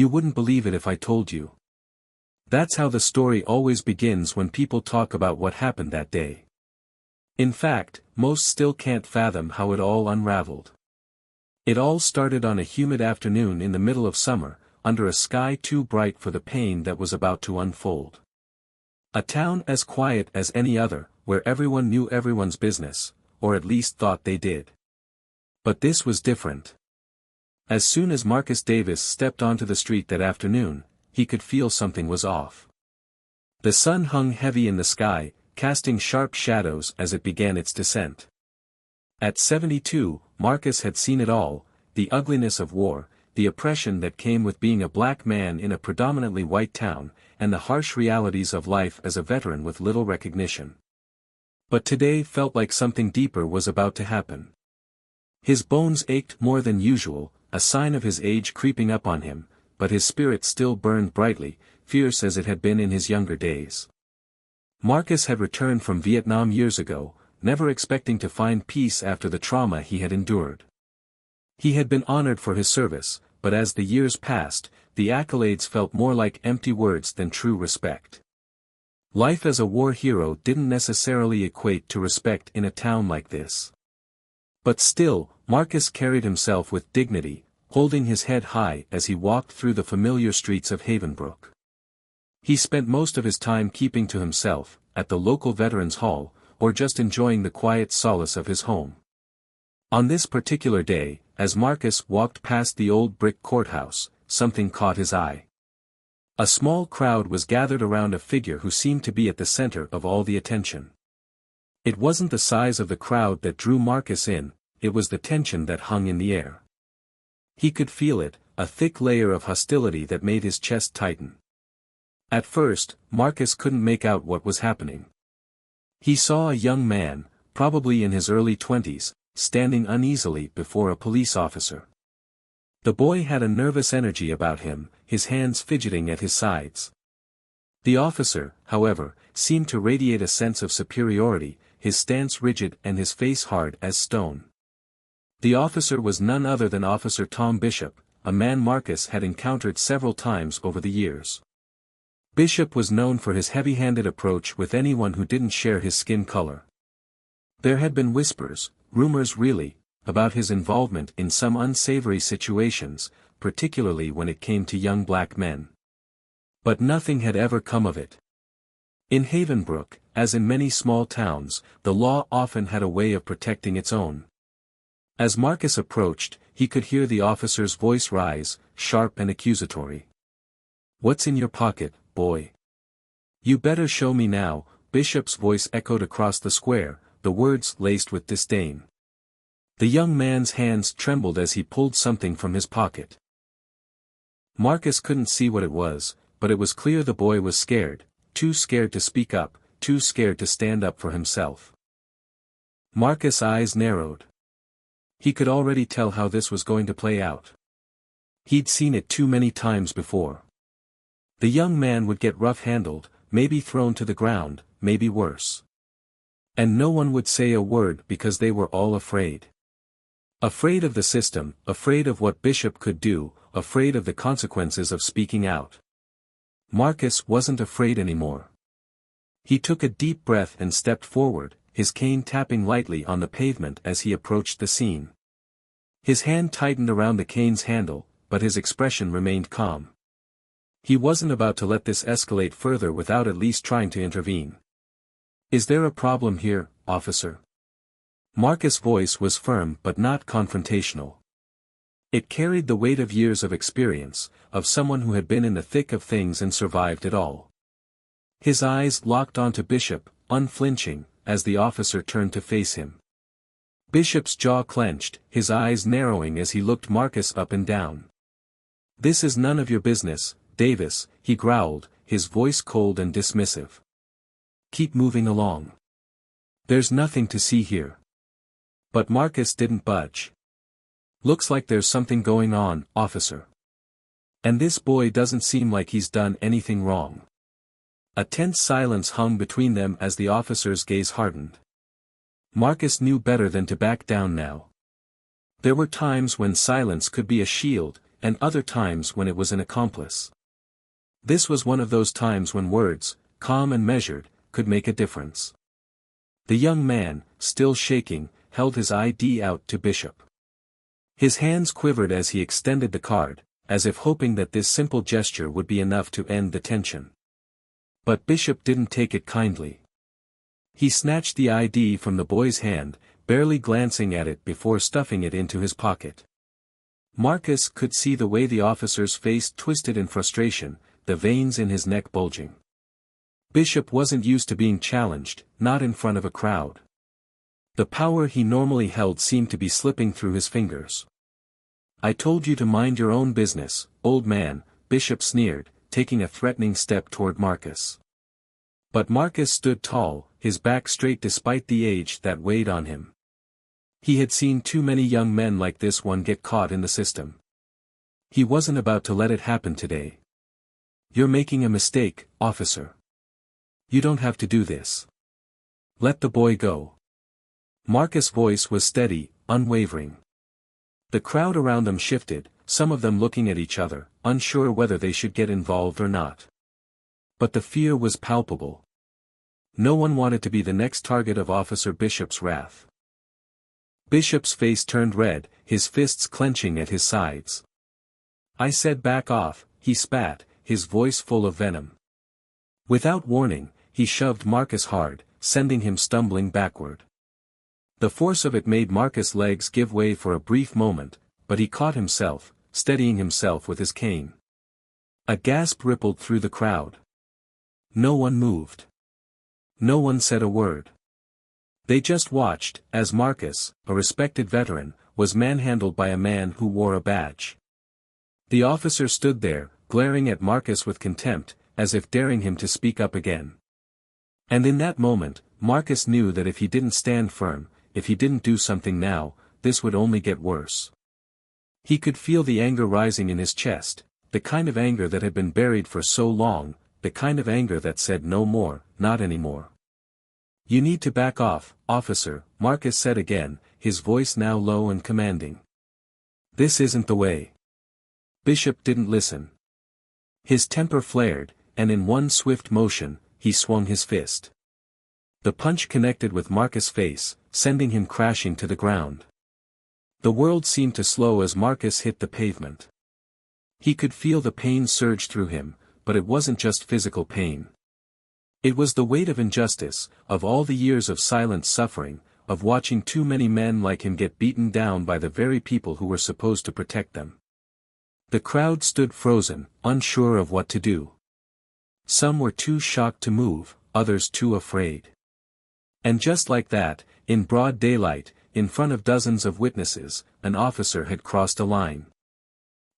You wouldn't believe it if I told you. That's how the story always begins when people talk about what happened that day. In fact, most still can't fathom how it all unraveled. It all started on a humid afternoon in the middle of summer, under a sky too bright for the pain that was about to unfold. A town as quiet as any other, where everyone knew everyone's business, or at least thought they did. But this was different. As soon as Marcus Davis stepped onto the street that afternoon, he could feel something was off. The sun hung heavy in the sky, casting sharp shadows as it began its descent. At 72, Marcus had seen it all, the ugliness of war, the oppression that came with being a black man in a predominantly white town, and the harsh realities of life as a veteran with little recognition. But today felt like something deeper was about to happen. His bones ached more than usual, a sign of his age creeping up on him, but his spirit still burned brightly, fierce as it had been in his younger days. Marcus had returned from Vietnam years ago, never expecting to find peace after the trauma he had endured. He had been honored for his service, but as the years passed, the accolades felt more like empty words than true respect. Life as a war hero didn't necessarily equate to respect in a town like this. But still, Marcus carried himself with dignity, holding his head high as he walked through the familiar streets of Havenbrook. He spent most of his time keeping to himself, at the local Veterans Hall, or just enjoying the quiet solace of his home. On this particular day, as Marcus walked past the old brick courthouse, something caught his eye. A small crowd was gathered around a figure who seemed to be at the center of all the attention. It wasn't the size of the crowd that drew Marcus in, it was the tension that hung in the air. He could feel it, a thick layer of hostility that made his chest tighten. At first, Marcus couldn't make out what was happening. He saw a young man, probably in his early 20s, standing uneasily before a police officer. The boy had a nervous energy about him, his hands fidgeting at his sides. The officer, however, seemed to radiate a sense of superiority, his stance rigid and his face hard as stone. The officer was none other than Officer Tom Bishop, a man Marcus had encountered several times over the years. Bishop was known for his heavy-handed approach with anyone who didn't share his skin color. There had been whispers, rumors really, about his involvement in some unsavory situations, particularly when it came to young black men. But nothing had ever come of it. In Havenbrook, as in many small towns, the law often had a way of protecting its own. As Marcus approached, he could hear the officer's voice rise, sharp and accusatory. "What's in your pocket, boy? You better show me now," Bishop's voice echoed across the square, the words laced with disdain. The young man's hands trembled as he pulled something from his pocket. Marcus couldn't see what it was, but it was clear the boy was scared, too scared to speak up, too scared to stand up for himself. Marcus' eyes narrowed. He could already tell how this was going to play out. He'd seen it too many times before. The young man would get rough-handled, maybe thrown to the ground, maybe worse. And no one would say a word because they were all afraid. Afraid of the system, afraid of what Bishop could do, afraid of the consequences of speaking out. Marcus wasn't afraid anymore. He took a deep breath and stepped forward, his cane tapping lightly on the pavement as he approached the scene. His hand tightened around the cane's handle, but his expression remained calm. He wasn't about to let this escalate further without at least trying to intervene. "Is there a problem here, officer?" Marcus' voice was firm but not confrontational. It carried the weight of years of experience, of someone who had been in the thick of things and survived it all. His eyes locked onto Bishop, unflinching, as the officer turned to face him. Bishop's jaw clenched, his eyes narrowing as he looked Marcus up and down. "This is none of your business, Davis," he growled, his voice cold and dismissive. "Keep moving along. There's nothing to see here." But Marcus didn't budge. "Looks like there's something going on, officer. And this boy doesn't seem like he's done anything wrong." A tense silence hung between them as the officer's gaze hardened. Marcus knew better than to back down now. There were times when silence could be a shield, and other times when it was an accomplice. This was one of those times when words, calm and measured, could make a difference. The young man, still shaking, held his ID out to Bishop. His hands quivered as he extended the card, as if hoping that this simple gesture would be enough to end the tension. But Bishop didn't take it kindly. He snatched the ID from the boy's hand, barely glancing at it before stuffing it into his pocket. Marcus could see the way the officer's face twisted in frustration, the veins in his neck bulging. Bishop wasn't used to being challenged, not in front of a crowd. The power he normally held seemed to be slipping through his fingers. "I told you to mind your own business, old man," Bishop sneered, taking a threatening step toward Marcus. But Marcus stood tall, his back straight despite the age that weighed on him. He had seen too many young men like this one get caught in the system. He wasn't about to let it happen today. "You're making a mistake, officer. You don't have to do this. Let the boy go." Marcus' voice was steady, unwavering. The crowd around them shifted, some of them looking at each other, unsure whether they should get involved or not. But the fear was palpable. No one wanted to be the next target of Officer Bishop's wrath. Bishop's face turned red, his fists clenching at his sides. "I said back off," he spat, his voice full of venom. Without warning, he shoved Marcus hard, sending him stumbling backward. The force of it made Marcus' legs give way for a brief moment, but he caught himself, steadying himself with his cane. A gasp rippled through the crowd. No one moved. No one said a word. They just watched, as Marcus, a respected veteran, was manhandled by a man who wore a badge. The officer stood there, glaring at Marcus with contempt, as if daring him to speak up again. And in that moment, Marcus knew that if he didn't stand firm, if he didn't do something now, this would only get worse. He could feel the anger rising in his chest, the kind of anger that had been buried for so long, the kind of anger that said no more, not anymore. "You need to back off, officer," Marcus said again, his voice now low and commanding. "This isn't the way." Bishop didn't listen. His temper flared, and in one swift motion, he swung his fist. The punch connected with Marcus' face, sending him crashing to the ground. The world seemed to slow as Marcus hit the pavement. He could feel the pain surge through him, but it wasn't just physical pain. It was the weight of injustice, of all the years of silent suffering, of watching too many men like him get beaten down by the very people who were supposed to protect them. The crowd stood frozen, unsure of what to do. Some were too shocked to move, others too afraid. And just like that, in broad daylight, in front of dozens of witnesses, an officer had crossed a line.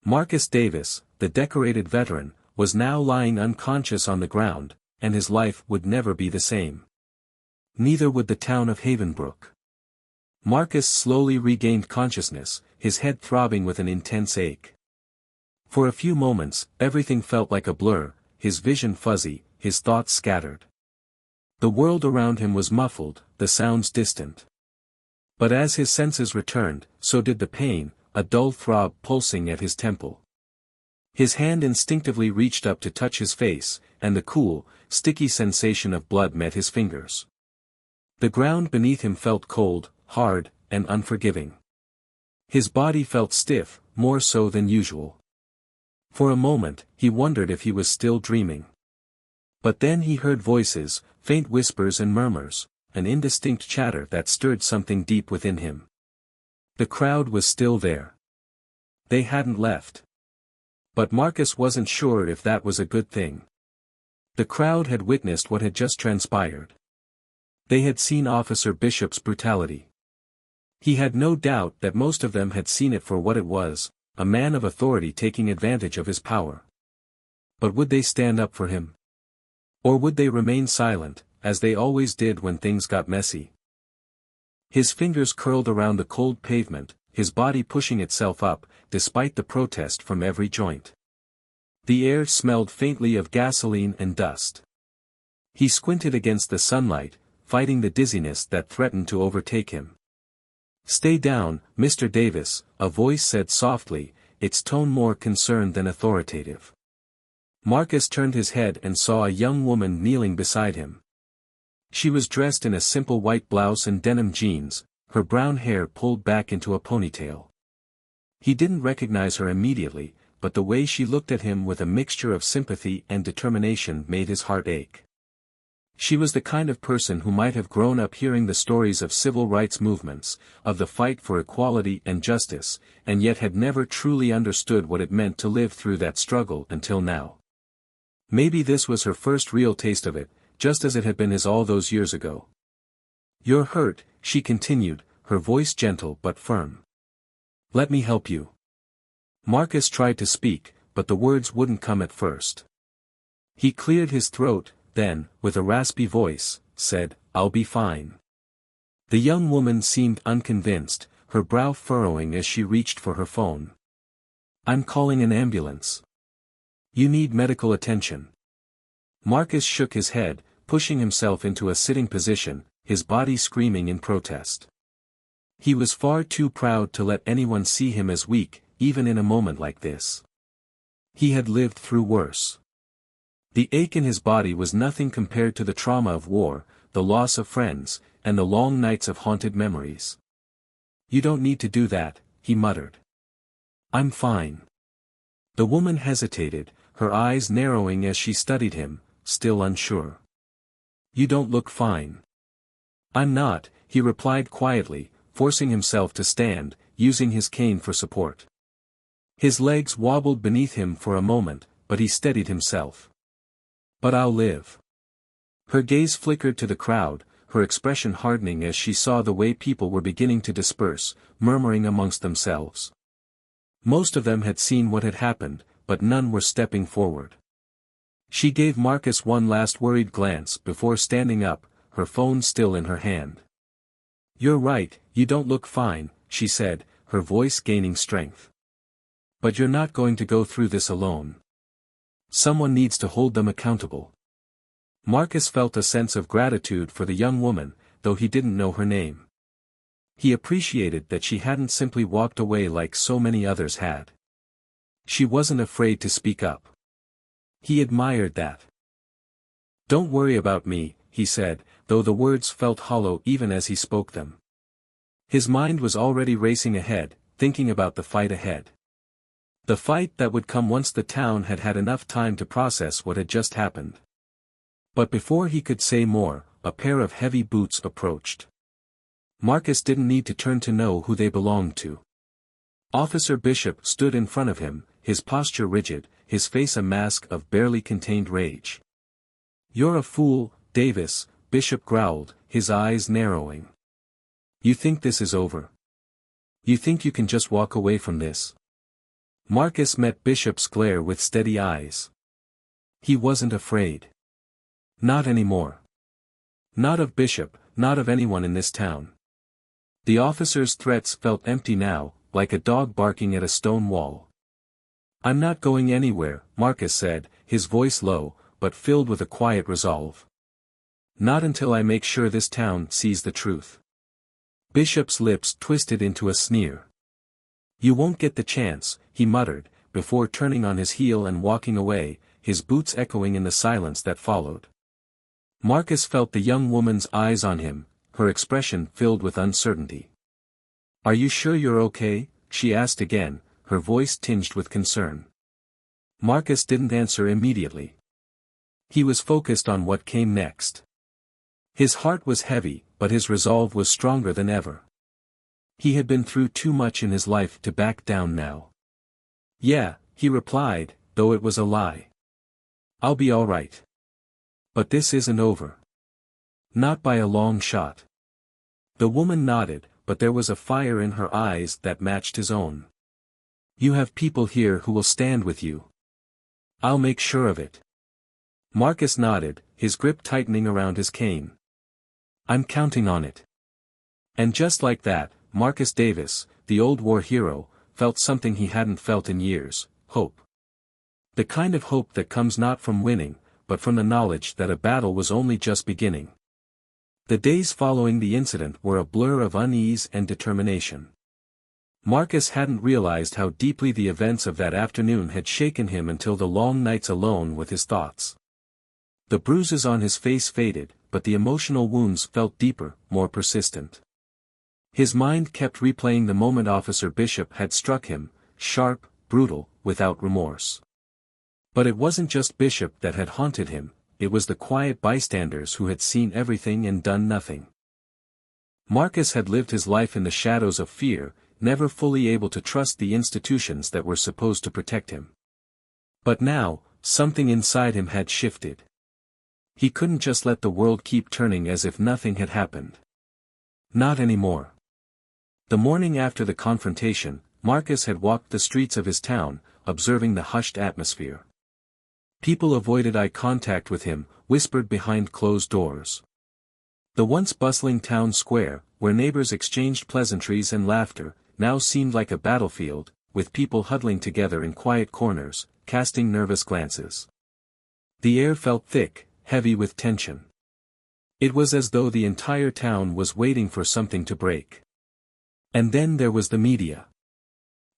Marcus Davis, the decorated veteran, was now lying unconscious on the ground, and his life would never be the same. Neither would the town of Havenbrook. Marcus slowly regained consciousness, his head throbbing with an intense ache. For a few moments, everything felt like a blur, his vision fuzzy, his thoughts scattered. The world around him was muffled, the sounds distant. But as his senses returned, so did the pain, a dull throb pulsing at his temple. His hand instinctively reached up to touch his face, and the cool, sticky sensation of blood met his fingers. The ground beneath him felt cold, hard, and unforgiving. His body felt stiff, more so than usual. For a moment, he wondered if he was still dreaming. But then he heard voices, faint whispers and murmurs, an indistinct chatter that stirred something deep within him. The crowd was still there. They hadn't left. But Marcus wasn't sure if that was a good thing. The crowd had witnessed what had just transpired. They had seen Officer Bishop's brutality. He had no doubt that most of them had seen it for what it was, a man of authority taking advantage of his power. But would they stand up for him? Or would they remain silent, as they always did when things got messy? His fingers curled around the cold pavement, his body pushing itself up, despite the protest from every joint. The air smelled faintly of gasoline and dust. He squinted against the sunlight, fighting the dizziness that threatened to overtake him. "Stay down, Mr. Davis," a voice said softly, its tone more concerned than authoritative. Marcus turned his head and saw a young woman kneeling beside him. She was dressed in a simple white blouse and denim jeans, her brown hair pulled back into a ponytail. He didn't recognize her immediately, but the way she looked at him with a mixture of sympathy and determination made his heart ache. She was the kind of person who might have grown up hearing the stories of civil rights movements, of the fight for equality and justice, and yet had never truly understood what it meant to live through that struggle until now. Maybe this was her first real taste of it, just as it had been his all those years ago. "You're hurt," she continued, her voice gentle but firm. "Let me help you." Marcus tried to speak, but the words wouldn't come at first. He cleared his throat, then, with a raspy voice, said, "I'll be fine." The young woman seemed unconvinced, her brow furrowing as she reached for her phone. "I'm calling an ambulance. You need medical attention." Marcus shook his head, pushing himself into a sitting position, his body screaming in protest. He was far too proud to let anyone see him as weak, even in a moment like this. He had lived through worse. The ache in his body was nothing compared to the trauma of war, the loss of friends, and the long nights of haunted memories. "You don't need to do that," he muttered. "I'm fine." The woman hesitated, her eyes narrowing as she studied him, still unsure. "You don't look fine." "I'm not," he replied quietly, forcing himself to stand, using his cane for support. His legs wobbled beneath him for a moment, but he steadied himself. "But I'll live." Her gaze flickered to the crowd, her expression hardening as she saw the way people were beginning to disperse, murmuring amongst themselves. Most of them had seen what had happened, but none were stepping forward. She gave Marcus one last worried glance before standing up, her phone still in her hand. "You're right, you don't look fine," she said, her voice gaining strength. "But you're not going to go through this alone. Someone needs to hold them accountable." Marcus felt a sense of gratitude for the young woman, though he didn't know her name. He appreciated that she hadn't simply walked away like so many others had. She wasn't afraid to speak up. He admired that. "Don't worry about me," he said, though the words felt hollow even as he spoke them. His mind was already racing ahead, thinking about the fight ahead. The fight that would come once the town had had enough time to process what had just happened. But before he could say more, a pair of heavy boots approached. Marcus didn't need to turn to know who they belonged to. Officer Bishop stood in front of him, his posture rigid, his face a mask of barely contained rage. "You're a fool, Davis," Bishop growled, his eyes narrowing. "You think this is over? You think you can just walk away from this?" Marcus met Bishop's glare with steady eyes. He wasn't afraid. Not anymore. Not of Bishop, not of anyone in this town. The officer's threats felt empty now, like a dog barking at a stone wall. "I'm not going anywhere," Marcus said, his voice low, but filled with a quiet resolve. "Not until I make sure this town sees the truth." Bishop's lips twisted into a sneer. "You won't get the chance," he muttered, before turning on his heel and walking away, his boots echoing in the silence that followed. Marcus felt the young woman's eyes on him, her expression filled with uncertainty. "Are you sure you're okay?" she asked again, her voice tinged with concern. Marcus didn't answer immediately. He was focused on what came next. His heart was heavy, but his resolve was stronger than ever. He had been through too much in his life to back down now. "Yeah," he replied, though it was a lie. "I'll be all right. But this isn't over. Not by a long shot." The woman nodded, but there was a fire in her eyes that matched his own. "You have people here who will stand with you." "I'll make sure of it." Marcus nodded, his grip tightening around his cane. "I'm counting on it." And just like that, Marcus Davis, the old war hero, felt something he hadn't felt in years: hope. The kind of hope that comes not from winning, but from the knowledge that a battle was only just beginning. The days following the incident were a blur of unease and determination. Marcus hadn't realized how deeply the events of that afternoon had shaken him until the long nights alone with his thoughts. The bruises on his face faded, but the emotional wounds felt deeper, more persistent. His mind kept replaying the moment Officer Bishop had struck him, sharp, brutal, without remorse. But it wasn't just Bishop that had haunted him, it was the quiet bystanders who had seen everything and done nothing. Marcus had lived his life in the shadows of fear, never fully able to trust the institutions that were supposed to protect him. But now, something inside him had shifted. He couldn't just let the world keep turning as if nothing had happened. Not anymore. The morning after the confrontation, Marcus had walked the streets of his town, observing the hushed atmosphere. People avoided eye contact with him, whispered behind closed doors. The once bustling town square, where neighbors exchanged pleasantries and laughter, now seemed like a battlefield, with people huddling together in quiet corners, casting nervous glances. The air felt thick, heavy with tension. It was as though the entire town was waiting for something to break. And then there was the media.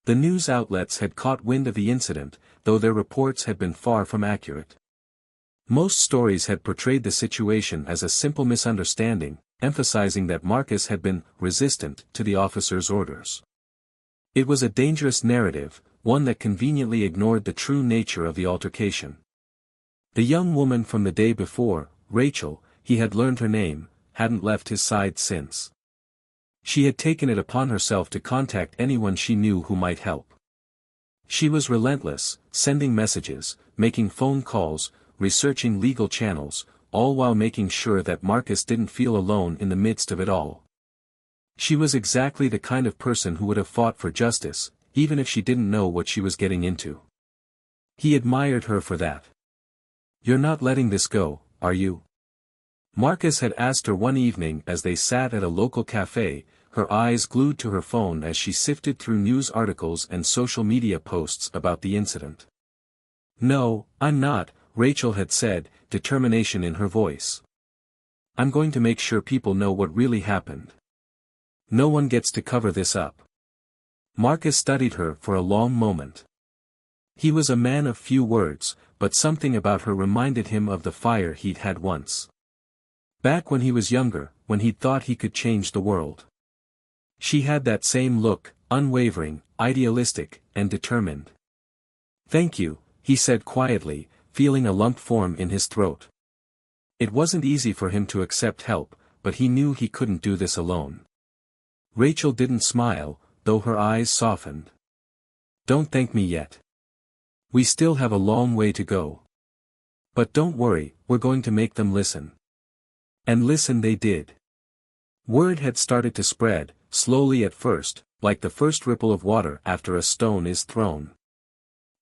The news outlets had caught wind of the incident, though their reports had been far from accurate. Most stories had portrayed the situation as a simple misunderstanding, emphasizing that Marcus had been resistant to the officer's orders. It was a dangerous narrative, one that conveniently ignored the true nature of the altercation. The young woman from the day before, Rachel, he had learned her name, hadn't left his side since. She had taken it upon herself to contact anyone she knew who might help. She was relentless, sending messages, making phone calls, researching legal channels, all while making sure that Marcus didn't feel alone in the midst of it all. She was exactly the kind of person who would have fought for justice, even if she didn't know what she was getting into. He admired her for that. "You're not letting this go, are you?" Marcus had asked her one evening as they sat at a local cafe, her eyes glued to her phone as she sifted through news articles and social media posts about the incident. "No, I'm not," Rachel had said, determination in her voice. "I'm going to make sure people know what really happened. No one gets to cover this up." Marcus studied her for a long moment. He was a man of few words, but something about her reminded him of the fire he'd had once. Back when he was younger, when he'd thought he could change the world. She had that same look, unwavering, idealistic, and determined. "Thank you," he said quietly, feeling a lump form in his throat. It wasn't easy for him to accept help, but he knew he couldn't do this alone. Rachel didn't smile, though her eyes softened. "Don't thank me yet. We still have a long way to go. But don't worry, we're going to make them listen." And listen they did. Word had started to spread, slowly at first, like the first ripple of water after a stone is thrown.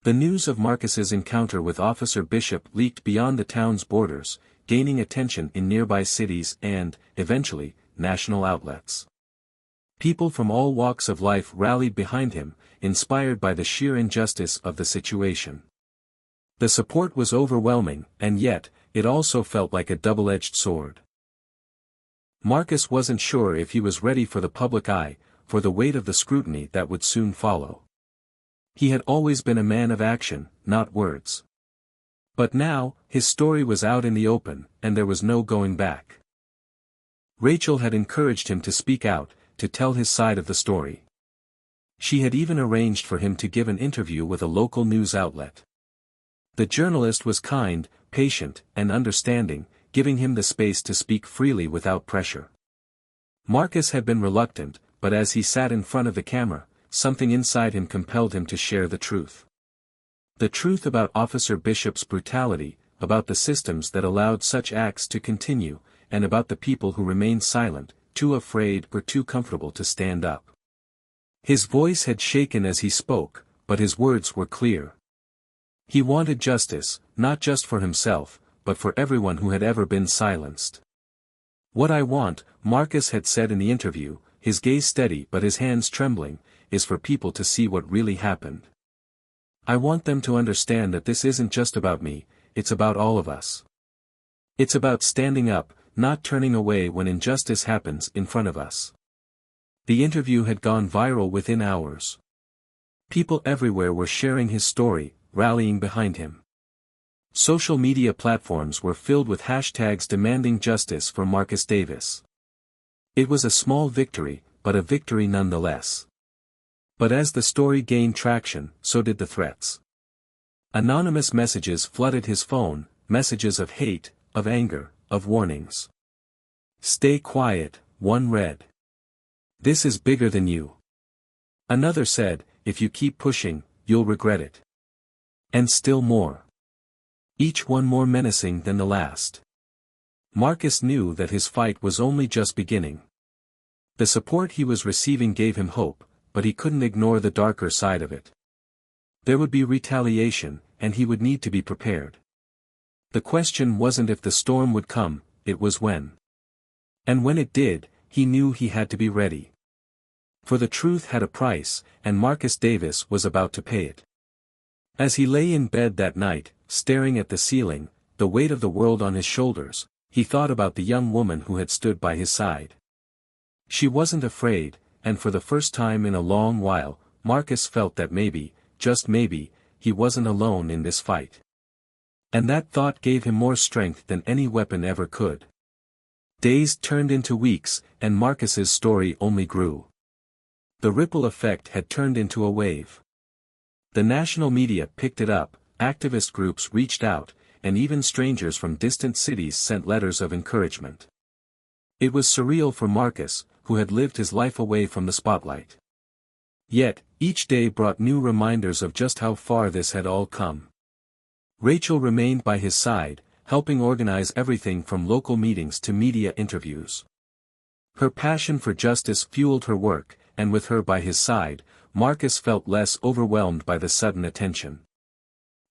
The news of Marcus's encounter with Officer Bishop leaked beyond the town's borders, gaining attention in nearby cities and, eventually, national outlets. People from all walks of life rallied behind him, inspired by the sheer injustice of the situation. The support was overwhelming, and yet, it also felt like a double-edged sword. Marcus wasn't sure if he was ready for the public eye, for the weight of the scrutiny that would soon follow. He had always been a man of action, not words. But now, his story was out in the open, and there was no going back. Rachel had encouraged him to speak out, to tell his side of the story. She had even arranged for him to give an interview with a local news outlet. The journalist was kind, patient, and understanding, giving him the space to speak freely without pressure. Marcus had been reluctant, but as he sat in front of the camera, something inside him compelled him to share the truth. The truth about Officer Bishop's brutality, about the systems that allowed such acts to continue, and about the people who remained silent, too afraid or too comfortable to stand up. His voice had shaken as he spoke, but his words were clear. He wanted justice, not just for himself, but for everyone who had ever been silenced. "What I want," Marcus had said in the interview, his gaze steady but his hands trembling, "is for people to see what really happened. I want them to understand that this isn't just about me, it's about all of us. It's about standing up, not turning away when injustice happens in front of us." The interview had gone viral within hours. People everywhere were sharing his story, rallying behind him. Social media platforms were filled with hashtags demanding justice for Marcus Davis. It was a small victory, but a victory nonetheless. But as the story gained traction, so did the threats. Anonymous messages flooded his phone, messages of hate, of anger, of warnings. "Stay quiet," one read. "This is bigger than you." Another said, "If you keep pushing, you'll regret it." And still more. Each one more menacing than the last. Marcus knew that his fight was only just beginning. The support he was receiving gave him hope, but he couldn't ignore the darker side of it. There would be retaliation, and he would need to be prepared. The question wasn't if the storm would come, it was when. And when it did, he knew he had to be ready. For the truth had a price, and Marcus Davis was about to pay it. As he lay in bed that night, staring at the ceiling, the weight of the world on his shoulders, he thought about the young woman who had stood by his side. She wasn't afraid, and for the first time in a long while, Marcus felt that maybe, just maybe, he wasn't alone in this fight. And that thought gave him more strength than any weapon ever could. Days turned into weeks, and Marcus's story only grew. The ripple effect had turned into a wave. The national media picked it up, activist groups reached out, and even strangers from distant cities sent letters of encouragement. It was surreal for Marcus, who had lived his life away from the spotlight. Yet, each day brought new reminders of just how far this had all come. Rachel remained by his side, helping organize everything from local meetings to media interviews. Her passion for justice fueled her work, and with her by his side, Marcus felt less overwhelmed by the sudden attention.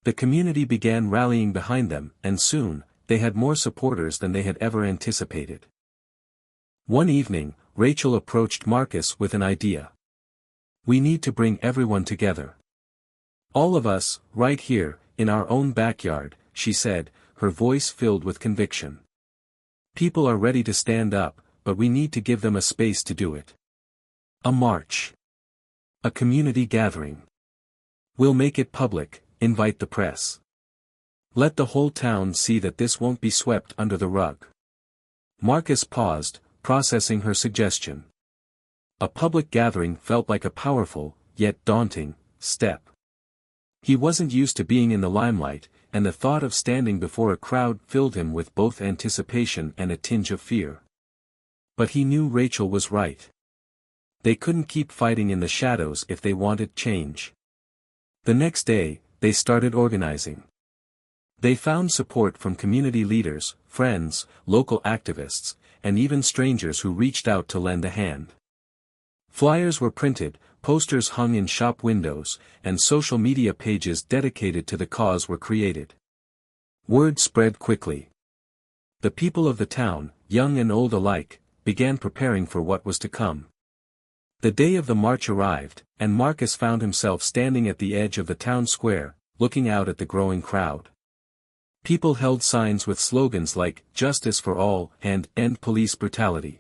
The community began rallying behind them, and soon, they had more supporters than they had ever anticipated. One evening, Rachel approached Marcus with an idea. "We need to bring everyone together. All of us, right here, in our own backyard," she said, her voice filled with conviction. "People are ready to stand up, but we need to give them a space to do it. A march. A community gathering. We'll make it public, invite the press. Let the whole town see that this won't be swept under the rug." Marcus paused, processing her suggestion. A public gathering felt like a powerful, yet daunting, step. He wasn't used to being in the limelight, and the thought of standing before a crowd filled him with both anticipation and a tinge of fear. But he knew Rachel was right. They couldn't keep fighting in the shadows if they wanted change. The next day, they started organizing. They found support from community leaders, friends, local activists, and even strangers who reached out to lend a hand. Flyers were printed, posters hung in shop windows, and social media pages dedicated to the cause were created. Word spread quickly. The people of the town, young and old alike, began preparing for what was to come. The day of the march arrived, and Marcus found himself standing at the edge of the town square, looking out at the growing crowd. People held signs with slogans like, "Justice for all," and "End police brutality."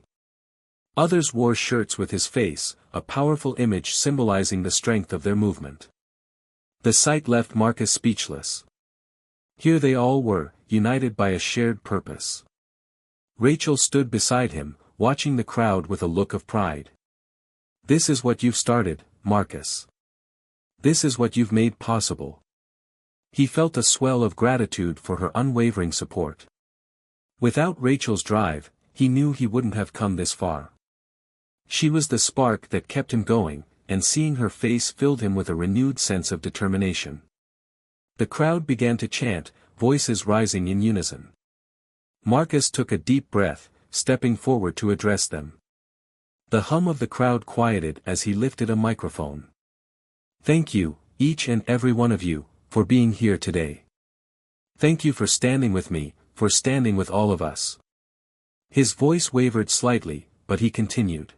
Others wore shirts with his face, a powerful image symbolizing the strength of their movement. The sight left Marcus speechless. Here they all were, united by a shared purpose. Rachel stood beside him, watching the crowd with a look of pride. "This is what you've started, Marcus. This is what you've made possible." He felt a swell of gratitude for her unwavering support. Without Rachel's drive, he knew he wouldn't have come this far. She was the spark that kept him going, and seeing her face filled him with a renewed sense of determination. The crowd began to chant, voices rising in unison. Marcus took a deep breath, stepping forward to address them. The hum of the crowd quieted as he lifted a microphone. "Thank you, each and every one of you, for being here today. Thank you for standing with me, for standing with all of us." His voice wavered slightly, but he continued.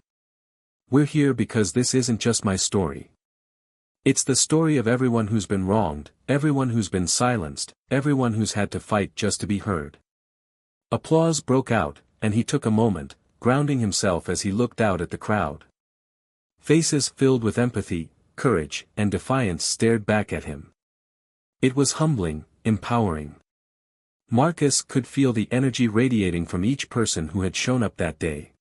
"We're here because this isn't just my story. It's the story of everyone who's been wronged, everyone who's been silenced, everyone who's had to fight just to be heard." Applause broke out, and he took a moment, grounding himself as he looked out at the crowd. Faces filled with empathy, courage, and defiance stared back at him. It was humbling, empowering. Marcus could feel the energy radiating from each person who had shown up that day.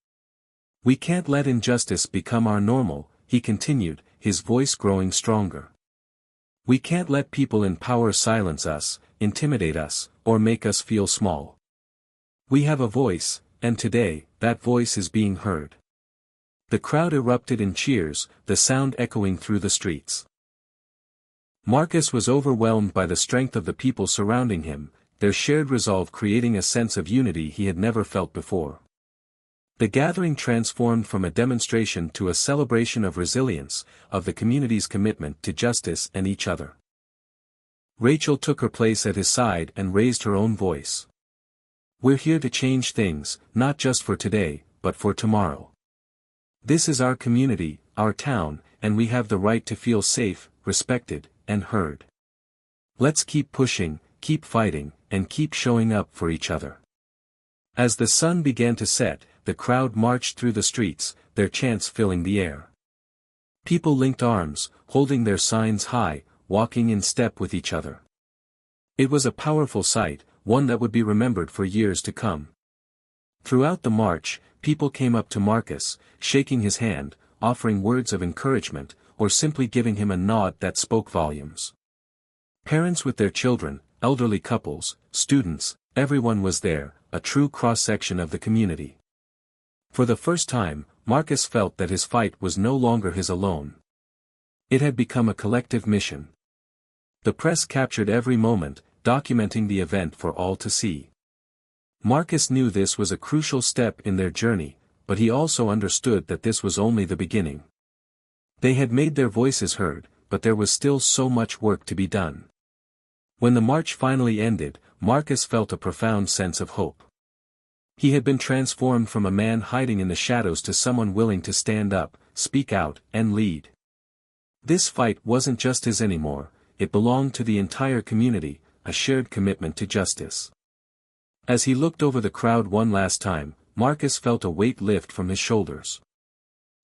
"We can't let injustice become our normal," he continued, his voice growing stronger. "We can't let people in power silence us, intimidate us, or make us feel small. We have a voice, and today, that voice is being heard." The crowd erupted in cheers, the sound echoing through the streets. Marcus was overwhelmed by the strength of the people surrounding him, their shared resolve creating a sense of unity he had never felt before. The gathering transformed from a demonstration to a celebration of resilience, of the community's commitment to justice and each other. Rachel took her place at his side and raised her own voice. "We're here to change things, not just for today, but for tomorrow. This is our community, our town, and we have the right to feel safe, respected, and heard. Let's keep pushing, keep fighting, and keep showing up for each other." As the sun began to set, the crowd marched through the streets, their chants filling the air. People linked arms, holding their signs high, walking in step with each other. It was a powerful sight, one that would be remembered for years to come. Throughout the march, people came up to Marcus, shaking his hand, offering words of encouragement, or simply giving him a nod that spoke volumes. Parents with their children, elderly couples, students, everyone was there, a true cross-section of the community. For the first time, Marcus felt that his fight was no longer his alone. It had become a collective mission. The press captured every moment, documenting the event for all to see. Marcus knew this was a crucial step in their journey, but he also understood that this was only the beginning. They had made their voices heard, but there was still so much work to be done. When the march finally ended, Marcus felt a profound sense of hope. He had been transformed from a man hiding in the shadows to someone willing to stand up, speak out, and lead. This fight wasn't just his anymore, it belonged to the entire community, a shared commitment to justice. As he looked over the crowd one last time, Marcus felt a weight lift from his shoulders.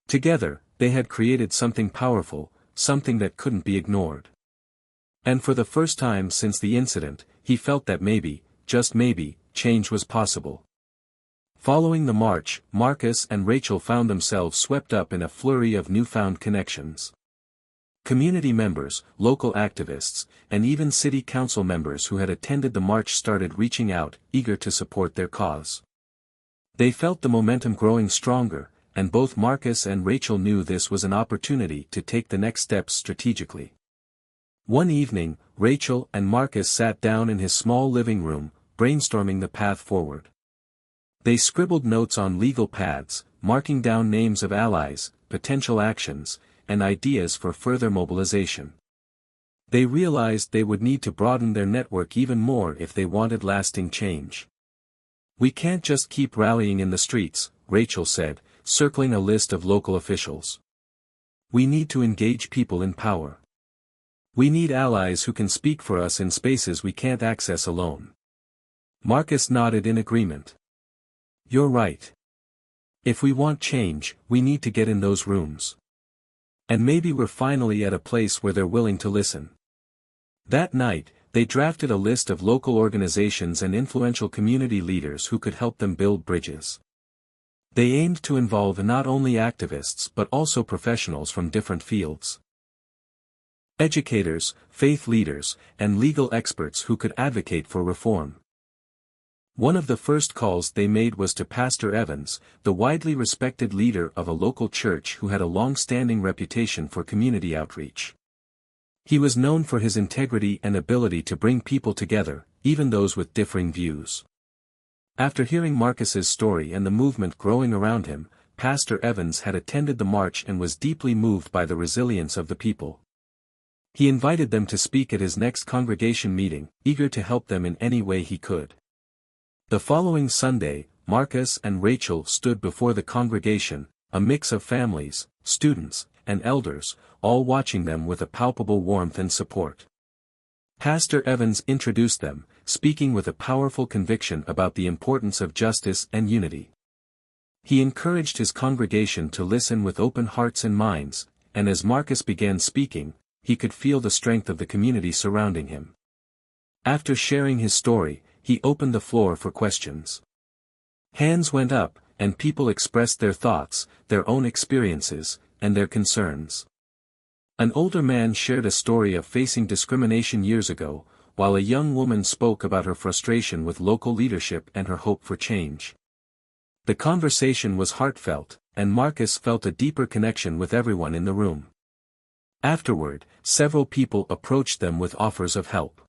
Together, they had created something powerful, something that couldn't be ignored. And for the first time since the incident, he felt that maybe, just maybe, change was possible. Following the march, Marcus and Rachel found themselves swept up in a flurry of newfound connections. Community members, local activists, and even city council members who had attended the march started reaching out, eager to support their cause. They felt the momentum growing stronger, and both Marcus and Rachel knew this was an opportunity to take the next steps strategically. One evening, Rachel and Marcus sat down in his small living room, brainstorming the path forward. They scribbled notes on legal pads, marking down names of allies, potential actions, and ideas for further mobilization. They realized they would need to broaden their network even more if they wanted lasting change. "We can't just keep rallying in the streets," Rachel said, circling a list of local officials. "We need to engage people in power. We need allies who can speak for us in spaces we can't access alone." Marcus nodded in agreement. "You're right. If we want change, we need to get in those rooms. And maybe we're finally at a place where they're willing to listen." That night, they drafted a list of local organizations and influential community leaders who could help them build bridges. They aimed to involve not only activists but also professionals from different fields. Educators, faith leaders, and legal experts who could advocate for reform. One of the first calls they made was to Pastor Evans, the widely respected leader of a local church who had a long-standing reputation for community outreach. He was known for his integrity and ability to bring people together, even those with differing views. After hearing Marcus's story and the movement growing around him, Pastor Evans had attended the march and was deeply moved by the resilience of the people. He invited them to speak at his next congregation meeting, eager to help them in any way he could. The following Sunday, Marcus and Rachel stood before the congregation, a mix of families, students, and elders, all watching them with a palpable warmth and support. Pastor Evans introduced them, speaking with a powerful conviction about the importance of justice and unity. He encouraged his congregation to listen with open hearts and minds, and as Marcus began speaking, he could feel the strength of the community surrounding him. After sharing his story, he opened the floor for questions. Hands went up, and people expressed their thoughts, their own experiences, and their concerns. An older man shared a story of facing discrimination years ago, while a young woman spoke about her frustration with local leadership and her hope for change. The conversation was heartfelt, and Marcus felt a deeper connection with everyone in the room. Afterward, several people approached them with offers of help.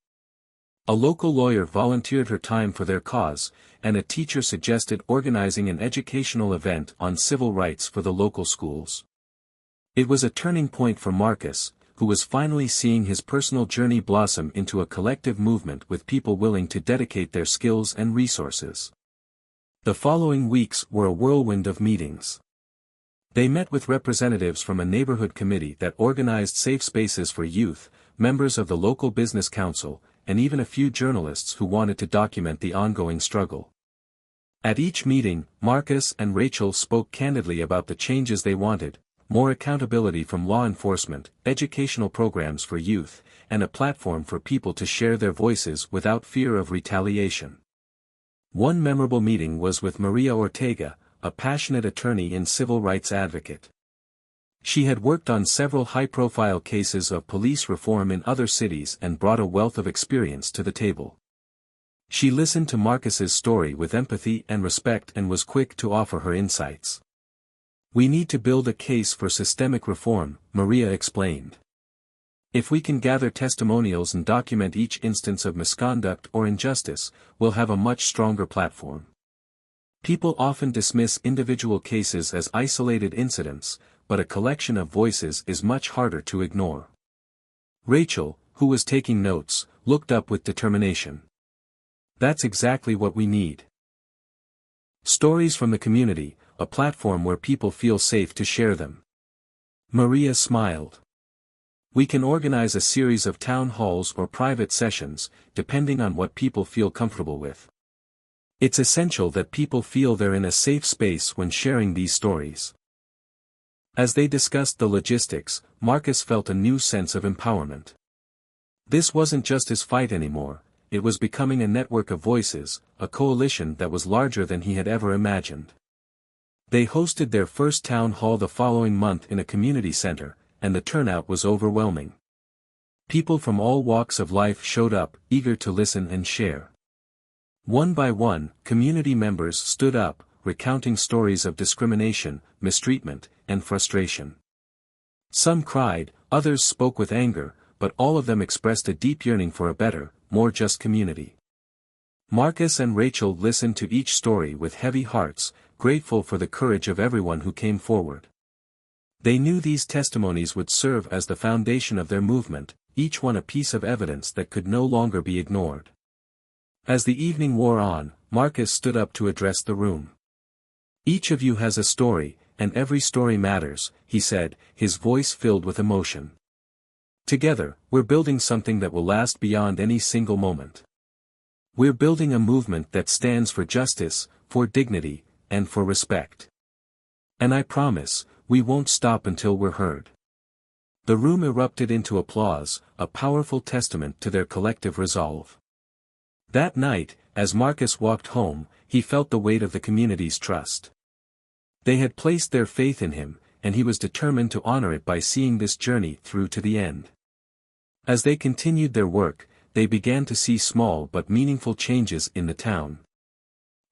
A local lawyer volunteered her time for their cause, and a teacher suggested organizing an educational event on civil rights for the local schools. It was a turning point for Marcus, who was finally seeing his personal journey blossom into a collective movement with people willing to dedicate their skills and resources. The following weeks were a whirlwind of meetings. They met with representatives from a neighborhood committee that organized safe spaces for youth, members of the local business council, and even a few journalists who wanted to document the ongoing struggle. At each meeting, Marcus and Rachel spoke candidly about the changes they wanted: more accountability from law enforcement, educational programs for youth, and a platform for people to share their voices without fear of retaliation. One memorable meeting was with Maria Ortega, a passionate attorney and civil rights advocate. She had worked on several high-profile cases of police reform in other cities and brought a wealth of experience to the table. She listened to Marcus's story with empathy and respect and was quick to offer her insights. "We need to build a case for systemic reform," Maria explained. "If we can gather testimonials and document each instance of misconduct or injustice, we'll have a much stronger platform. People often dismiss individual cases as isolated incidents, but a collection of voices is much harder to ignore." Rachel, who was taking notes, looked up with determination. "That's exactly what we need. Stories from the community, a platform where people feel safe to share them." Maria smiled. "We can organize a series of town halls or private sessions, depending on what people feel comfortable with. It's essential that people feel they're in a safe space when sharing these stories." As they discussed the logistics, Marcus felt a new sense of empowerment. This wasn't just his fight anymore, it was becoming a network of voices, a coalition that was larger than he had ever imagined. They hosted their first town hall the following month in a community center, and the turnout was overwhelming. People from all walks of life showed up, eager to listen and share. One by one, community members stood up, recounting stories of discrimination, mistreatment, and frustration. Some cried, others spoke with anger, but all of them expressed a deep yearning for a better, more just community. Marcus and Rachel listened to each story with heavy hearts, grateful for the courage of everyone who came forward. They knew these testimonies would serve as the foundation of their movement, each one a piece of evidence that could no longer be ignored. As the evening wore on, Marcus stood up to address the room. "Each of you has a story, and every story matters," he said, his voice filled with emotion. "Together, we're building something that will last beyond any single moment. We're building a movement that stands for justice, for dignity, and for respect. And I promise, we won't stop until we're heard." The room erupted into applause, a powerful testament to their collective resolve. That night, as Marcus walked home, he felt the weight of the community's trust. They had placed their faith in him, and he was determined to honor it by seeing this journey through to the end. As they continued their work, they began to see small but meaningful changes in the town.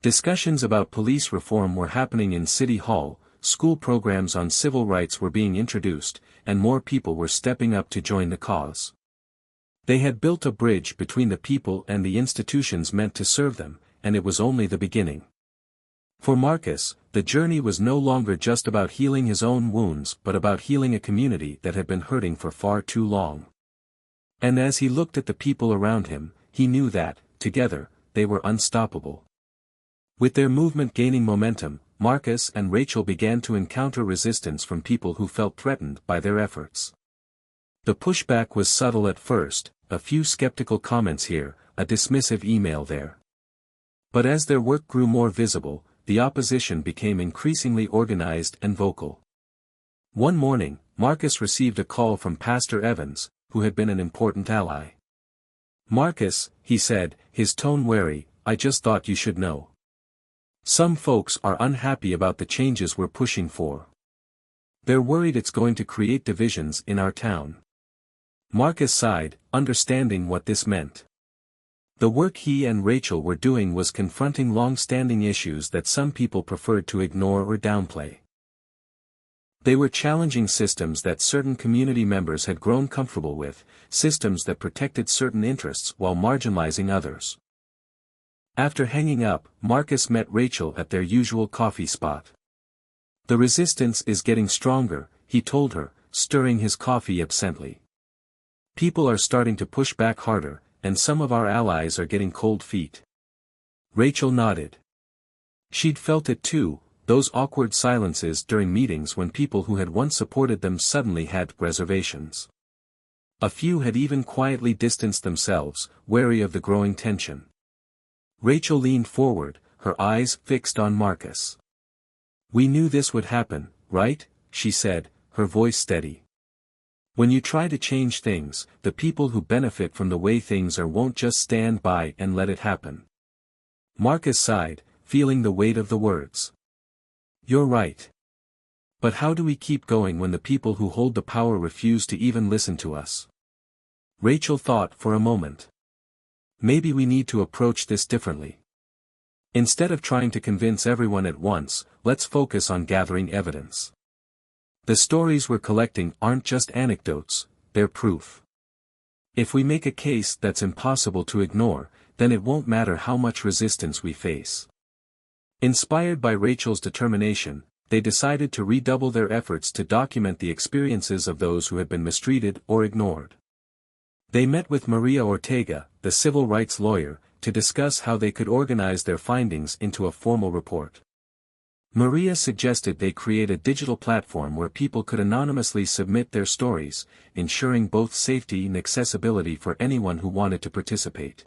Discussions about police reform were happening in City Hall, school programs on civil rights were being introduced, and more people were stepping up to join the cause. They had built a bridge between the people and the institutions meant to serve them, and it was only the beginning. For Marcus, the journey was no longer just about healing his own wounds but about healing a community that had been hurting for far too long. And as he looked at the people around him, he knew that, together, they were unstoppable. With their movement gaining momentum, Marcus and Rachel began to encounter resistance from people who felt threatened by their efforts. The pushback was subtle at first, a few skeptical comments here, a dismissive email there. But as their work grew more visible, the opposition became increasingly organized and vocal. One morning, Marcus received a call from Pastor Evans, who had been an important ally. "Marcus," he said, his tone wary, "I just thought you should know. Some folks are unhappy about the changes we're pushing for. They're worried it's going to create divisions in our town." Marcus sighed, understanding what this meant. The work he and Rachel were doing was confronting long-standing issues that some people preferred to ignore or downplay. They were challenging systems that certain community members had grown comfortable with, systems that protected certain interests while marginalizing others. After hanging up, Marcus met Rachel at their usual coffee spot. "The resistance is getting stronger," he told her, stirring his coffee absently. "People are starting to push back harder, and some of our allies are getting cold feet." Rachel nodded. She'd felt it too, those awkward silences during meetings when people who had once supported them suddenly had reservations. A few had even quietly distanced themselves, wary of the growing tension. Rachel leaned forward, her eyes fixed on Marcus. "We knew this would happen, right?" she said, her voice steady. "When you try to change things, the people who benefit from the way things are won't just stand by and let it happen." Marcus sighed, feeling the weight of the words. "You're right. But how do we keep going when the people who hold the power refuse to even listen to us?" Rachel thought for a moment. "Maybe we need to approach this differently. Instead of trying to convince everyone at once, let's focus on gathering evidence. The stories we're collecting aren't just anecdotes, they're proof. If we make a case that's impossible to ignore, then it won't matter how much resistance we face." Inspired by Rachel's determination, they decided to redouble their efforts to document the experiences of those who had been mistreated or ignored. They met with Maria Ortega, the civil rights lawyer, to discuss how they could organize their findings into a formal report. Maria suggested they create a digital platform where people could anonymously submit their stories, ensuring both safety and accessibility for anyone who wanted to participate.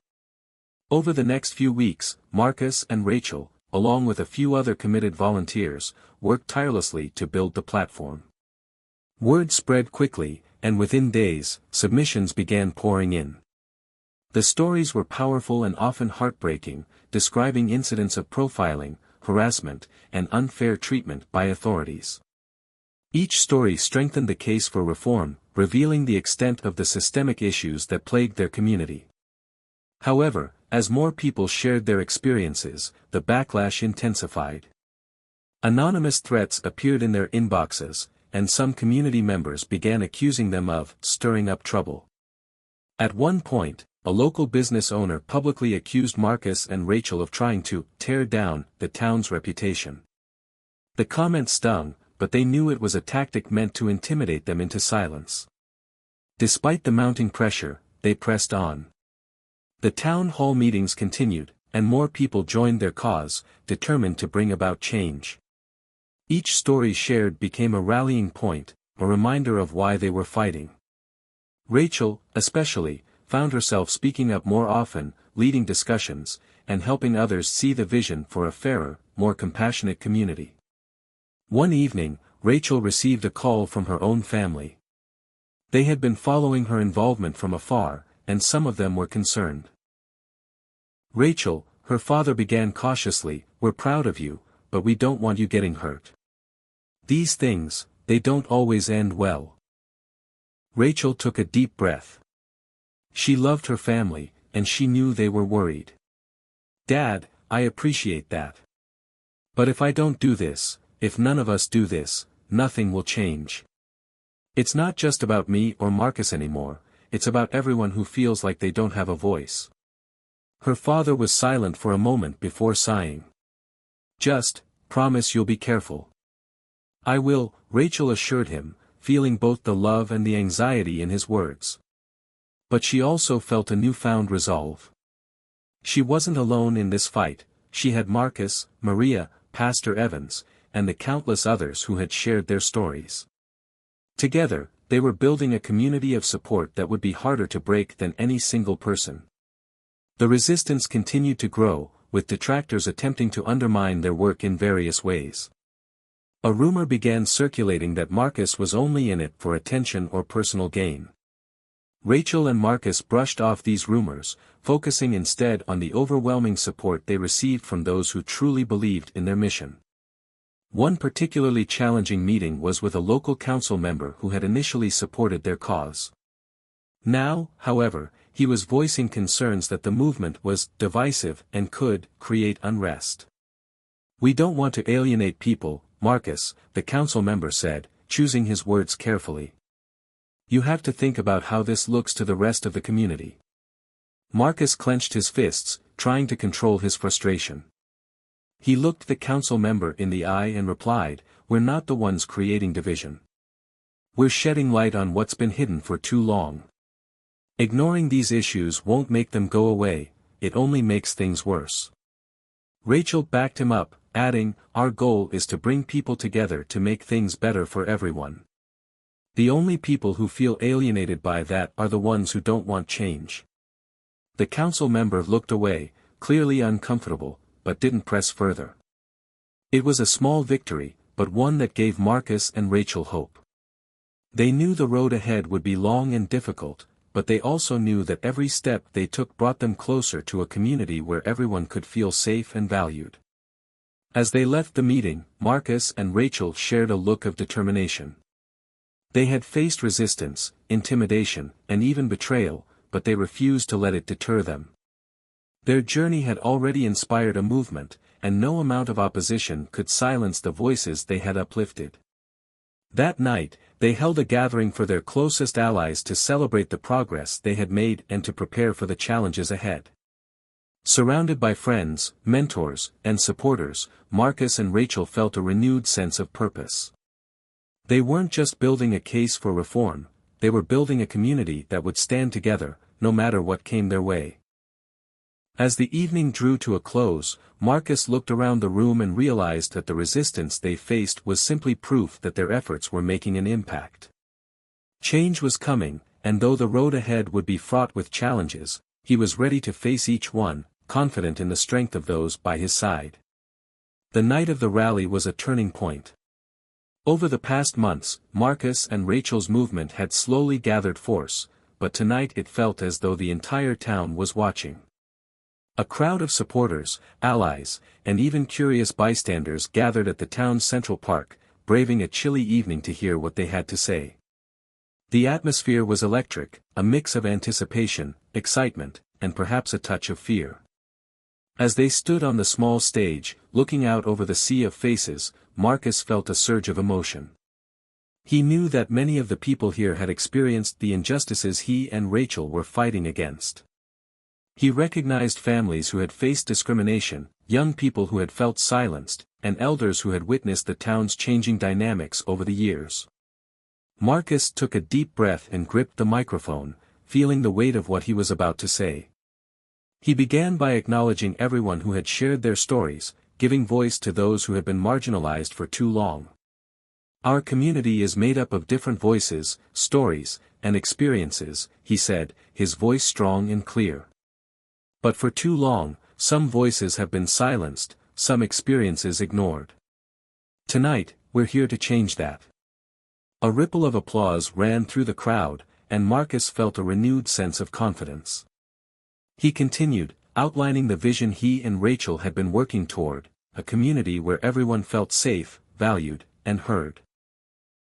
Over the next few weeks, Marcus and Rachel, along with a few other committed volunteers, worked tirelessly to build the platform. Word spread quickly, and within days, submissions began pouring in. The stories were powerful and often heartbreaking, describing incidents of profiling, harassment, and unfair treatment by authorities. Each story strengthened the case for reform, revealing the extent of the systemic issues that plagued their community. However, as more people shared their experiences, the backlash intensified. Anonymous threats appeared in their inboxes, and some community members began accusing them of stirring up trouble. At one point, a local business owner publicly accused Marcus and Rachel of trying to tear down the town's reputation. The comment stung, but they knew it was a tactic meant to intimidate them into silence. Despite the mounting pressure, they pressed on. The town hall meetings continued, and more people joined their cause, determined to bring about change. Each story shared became a rallying point, a reminder of why they were fighting. Rachel, especially, found herself speaking up more often, leading discussions, and helping others see the vision for a fairer, more compassionate community. One evening, Rachel received a call from her own family. They had been following her involvement from afar, and some of them were concerned. "Rachel," her father began cautiously, "we're proud of you, but we don't want you getting hurt. These things, they don't always end well." Rachel took a deep breath. She loved her family, and she knew they were worried. "Dad, I appreciate that. But if I don't do this, if none of us do this, nothing will change. It's not just about me or Marcus anymore, it's about everyone who feels like they don't have a voice." Her father was silent for a moment before sighing. "Just promise you'll be careful." "I will," Rachel assured him, feeling both the love and the anxiety in his words. But she also felt a newfound resolve. She wasn't alone in this fight, she had Marcus, Maria, Pastor Evans, and the countless others who had shared their stories. Together, they were building a community of support that would be harder to break than any single person. The resistance continued to grow, with detractors attempting to undermine their work in various ways. A rumor began circulating that Marcus was only in it for attention or personal gain. Rachel and Marcus brushed off these rumors, focusing instead on the overwhelming support they received from those who truly believed in their mission. One particularly challenging meeting was with a local council member who had initially supported their cause. Now, however, he was voicing concerns that the movement was divisive and could create unrest. "We don't want to alienate people, Marcus," the council member said, choosing his words carefully. "You have to think about how this looks to the rest of the community." Marcus clenched his fists, trying to control his frustration. He looked the council member in the eye and replied, "We're not the ones creating division. We're shedding light on what's been hidden for too long. Ignoring these issues won't make them go away, it only makes things worse." Rachel backed him up, adding, "Our goal is to bring people together to make things better for everyone. The only people who feel alienated by that are the ones who don't want change." The council member looked away, clearly uncomfortable, but didn't press further. It was a small victory, but one that gave Marcus and Rachel hope. They knew the road ahead would be long and difficult, but they also knew that every step they took brought them closer to a community where everyone could feel safe and valued. As they left the meeting, Marcus and Rachel shared a look of determination. They had faced resistance, intimidation, and even betrayal, but they refused to let it deter them. Their journey had already inspired a movement, and no amount of opposition could silence the voices they had uplifted. That night, they held a gathering for their closest allies to celebrate the progress they had made and to prepare for the challenges ahead. Surrounded by friends, mentors, and supporters, Marcus and Rachel felt a renewed sense of purpose. They weren't just building a case for reform, they were building a community that would stand together, no matter what came their way. As the evening drew to a close, Marcus looked around the room and realized that the resistance they faced was simply proof that their efforts were making an impact. Change was coming, and though the road ahead would be fraught with challenges, he was ready to face each one, confident in the strength of those by his side. The night of the rally was a turning point. Over the past months, Marcus and Rachel's movement had slowly gathered force, but tonight it felt as though the entire town was watching. A crowd of supporters, allies, and even curious bystanders gathered at the town's central park, braving a chilly evening to hear what they had to say. The atmosphere was electric, a mix of anticipation, excitement, and perhaps a touch of fear. As they stood on the small stage, looking out over the sea of faces, Marcus felt a surge of emotion. He knew that many of the people here had experienced the injustices he and Rachel were fighting against. He recognized families who had faced discrimination, young people who had felt silenced, and elders who had witnessed the town's changing dynamics over the years. Marcus took a deep breath and gripped the microphone, feeling the weight of what he was about to say. He began by acknowledging everyone who had shared their stories, giving voice to those who had been marginalized for too long. "Our community is made up of different voices, stories, and experiences," he said, his voice strong and clear. "But for too long, some voices have been silenced, some experiences ignored. Tonight, we're here to change that." A ripple of applause ran through the crowd, and Marcus felt a renewed sense of confidence. He continued, outlining the vision he and Rachel had been working toward, a community where everyone felt safe, valued, and heard.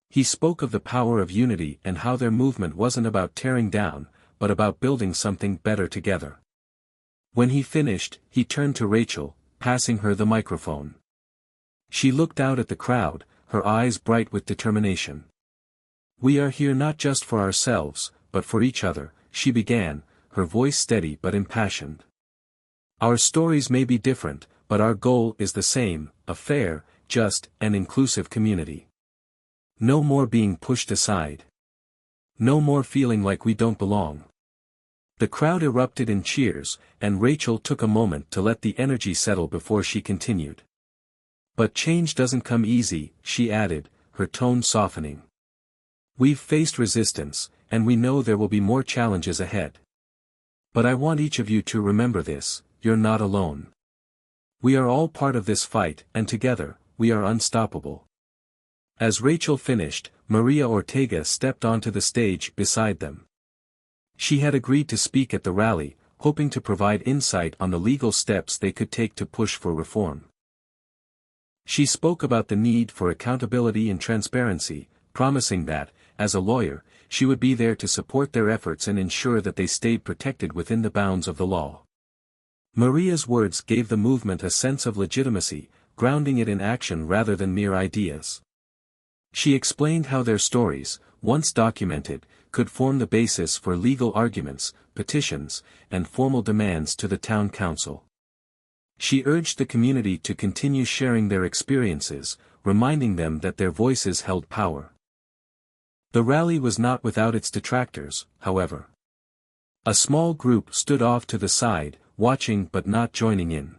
He spoke of the power of unity and how their movement wasn't about tearing down, but about building something better together. When he finished, he turned to Rachel, passing her the microphone. She looked out at the crowd, her eyes bright with determination. "We are here not just for ourselves, but for each other," she began, her voice steady but impassioned. "Our stories may be different, but our goal is the same, a fair, just, and inclusive community. No more being pushed aside. No more feeling like we don't belong." The crowd erupted in cheers, and Rachel took a moment to let the energy settle before she continued. "But change doesn't come easy," she added, her tone softening. "We've faced resistance, and we know there will be more challenges ahead. But I want each of you to remember this: you're not alone. We are all part of this fight, and together, we are unstoppable. As Rachel finished, Maria Ortega stepped onto the stage beside them. She had agreed to speak at the rally, hoping to provide insight on the legal steps they could take to push for reform. She spoke about the need for accountability and transparency, promising that, as a lawyer, she would be there to support their efforts and ensure that they stayed protected within the bounds of the law. Maria's words gave the movement a sense of legitimacy, grounding it in action rather than mere ideas. She explained how their stories, once documented, could form the basis for legal arguments, petitions, and formal demands to the town council. She urged the community to continue sharing their experiences, reminding them that their voices held power. The rally was not without its detractors, however. A small group stood off to the side, watching but not joining in.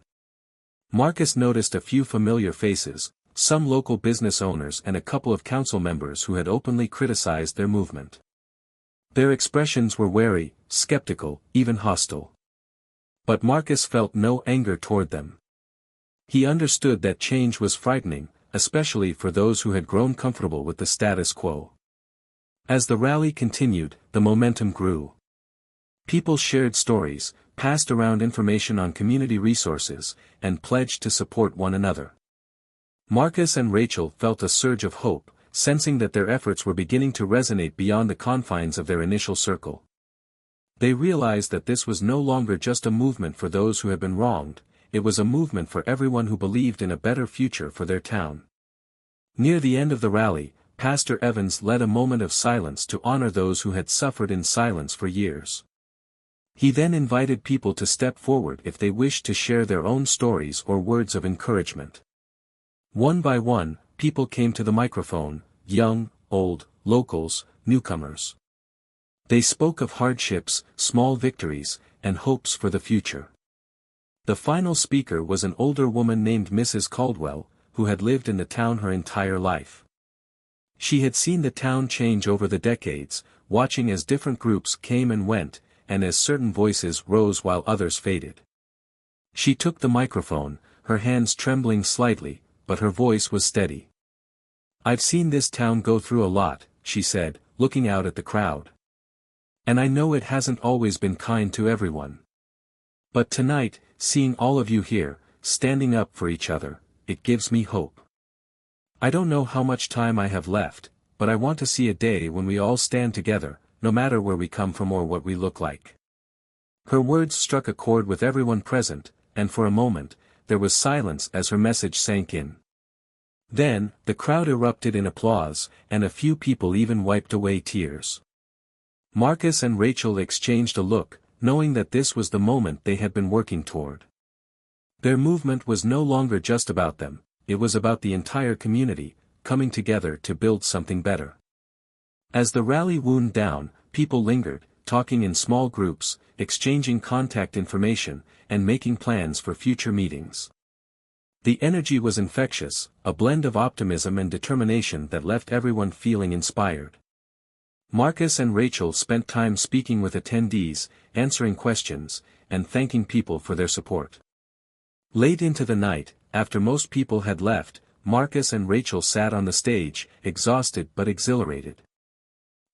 Marcus noticed a few familiar faces, some local business owners and a couple of council members who had openly criticized their movement. Their expressions were wary, skeptical, even hostile. But Marcus felt no anger toward them. He understood that change was frightening, especially for those who had grown comfortable with the status quo. As the rally continued, the momentum grew. People shared stories, passed around information on community resources, and pledged to support one another. Marcus and Rachel felt a surge of hope, sensing that their efforts were beginning to resonate beyond the confines of their initial circle. They realized that this was no longer just a movement for those who had been wronged, it was a movement for everyone who believed in a better future for their town. Near the end of the rally, Pastor Evans led a moment of silence to honor those who had suffered in silence for years. He then invited people to step forward if they wished to share their own stories or words of encouragement. One by one, people came to the microphone, young, old, locals, newcomers. They spoke of hardships, small victories, and hopes for the future. The final speaker was an older woman named Mrs. Caldwell, who had lived in the town her entire life. She had seen the town change over the decades, watching as different groups came and went, and as certain voices rose while others faded. She took the microphone, her hands trembling slightly, but her voice was steady. "I've seen this town go through a lot," she said, looking out at the crowd. "And I know it hasn't always been kind to everyone. But tonight, seeing all of you here, standing up for each other, it gives me hope. I don't know how much time I have left, but I want to see a day when we all stand together, no matter where we come from or what we look like." Her words struck a chord with everyone present, and for a moment, there was silence as her message sank in. Then, the crowd erupted in applause, and a few people even wiped away tears. Marcus and Rachel exchanged a look, knowing that this was the moment they had been working toward. Their movement was no longer just about them, it was about the entire community, coming together to build something better. As the rally wound down, people lingered, talking in small groups, exchanging contact information, and making plans for future meetings. The energy was infectious, a blend of optimism and determination that left everyone feeling inspired. Marcus and Rachel spent time speaking with attendees, answering questions, and thanking people for their support. Late into the night, after most people had left, Marcus and Rachel sat on the stage, exhausted but exhilarated.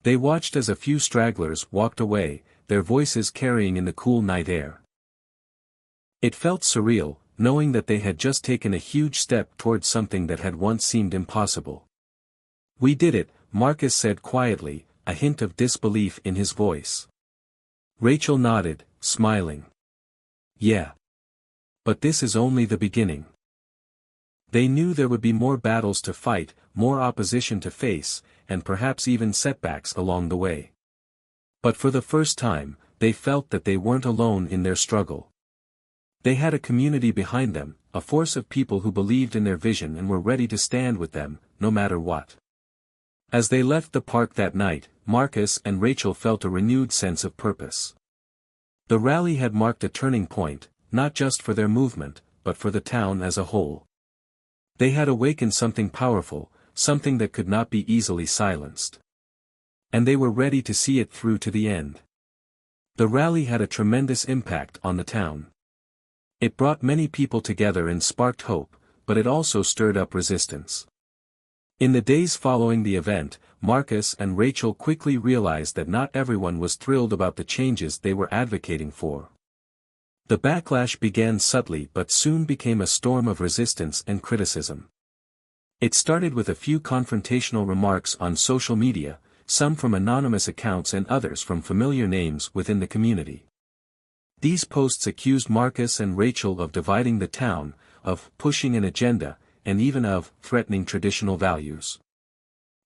They watched as a few stragglers walked away, their voices carrying in the cool night air. It felt surreal, knowing that they had just taken a huge step towards something that had once seemed impossible. "We did it," Marcus said quietly, a hint of disbelief in his voice. Rachel nodded, smiling. "Yeah. But this is only the beginning." They knew there would be more battles to fight, more opposition to face, and perhaps even setbacks along the way. But for the first time, they felt that they weren't alone in their struggle. They had a community behind them, a force of people who believed in their vision and were ready to stand with them, no matter what. As they left the park that night, Marcus and Rachel felt a renewed sense of purpose. The rally had marked a turning point, not just for their movement, but for the town as a whole. They had awakened something powerful, something that could not be easily silenced. And they were ready to see it through to the end. The rally had a tremendous impact on the town. It brought many people together and sparked hope, but it also stirred up resistance. In the days following the event, Marcus and Rachel quickly realized that not everyone was thrilled about the changes they were advocating for. The backlash began subtly but soon became a storm of resistance and criticism. It started with a few confrontational remarks on social media, some from anonymous accounts and others from familiar names within the community. These posts accused Marcus and Rachel of dividing the town, of pushing an agenda, and even of threatening traditional values.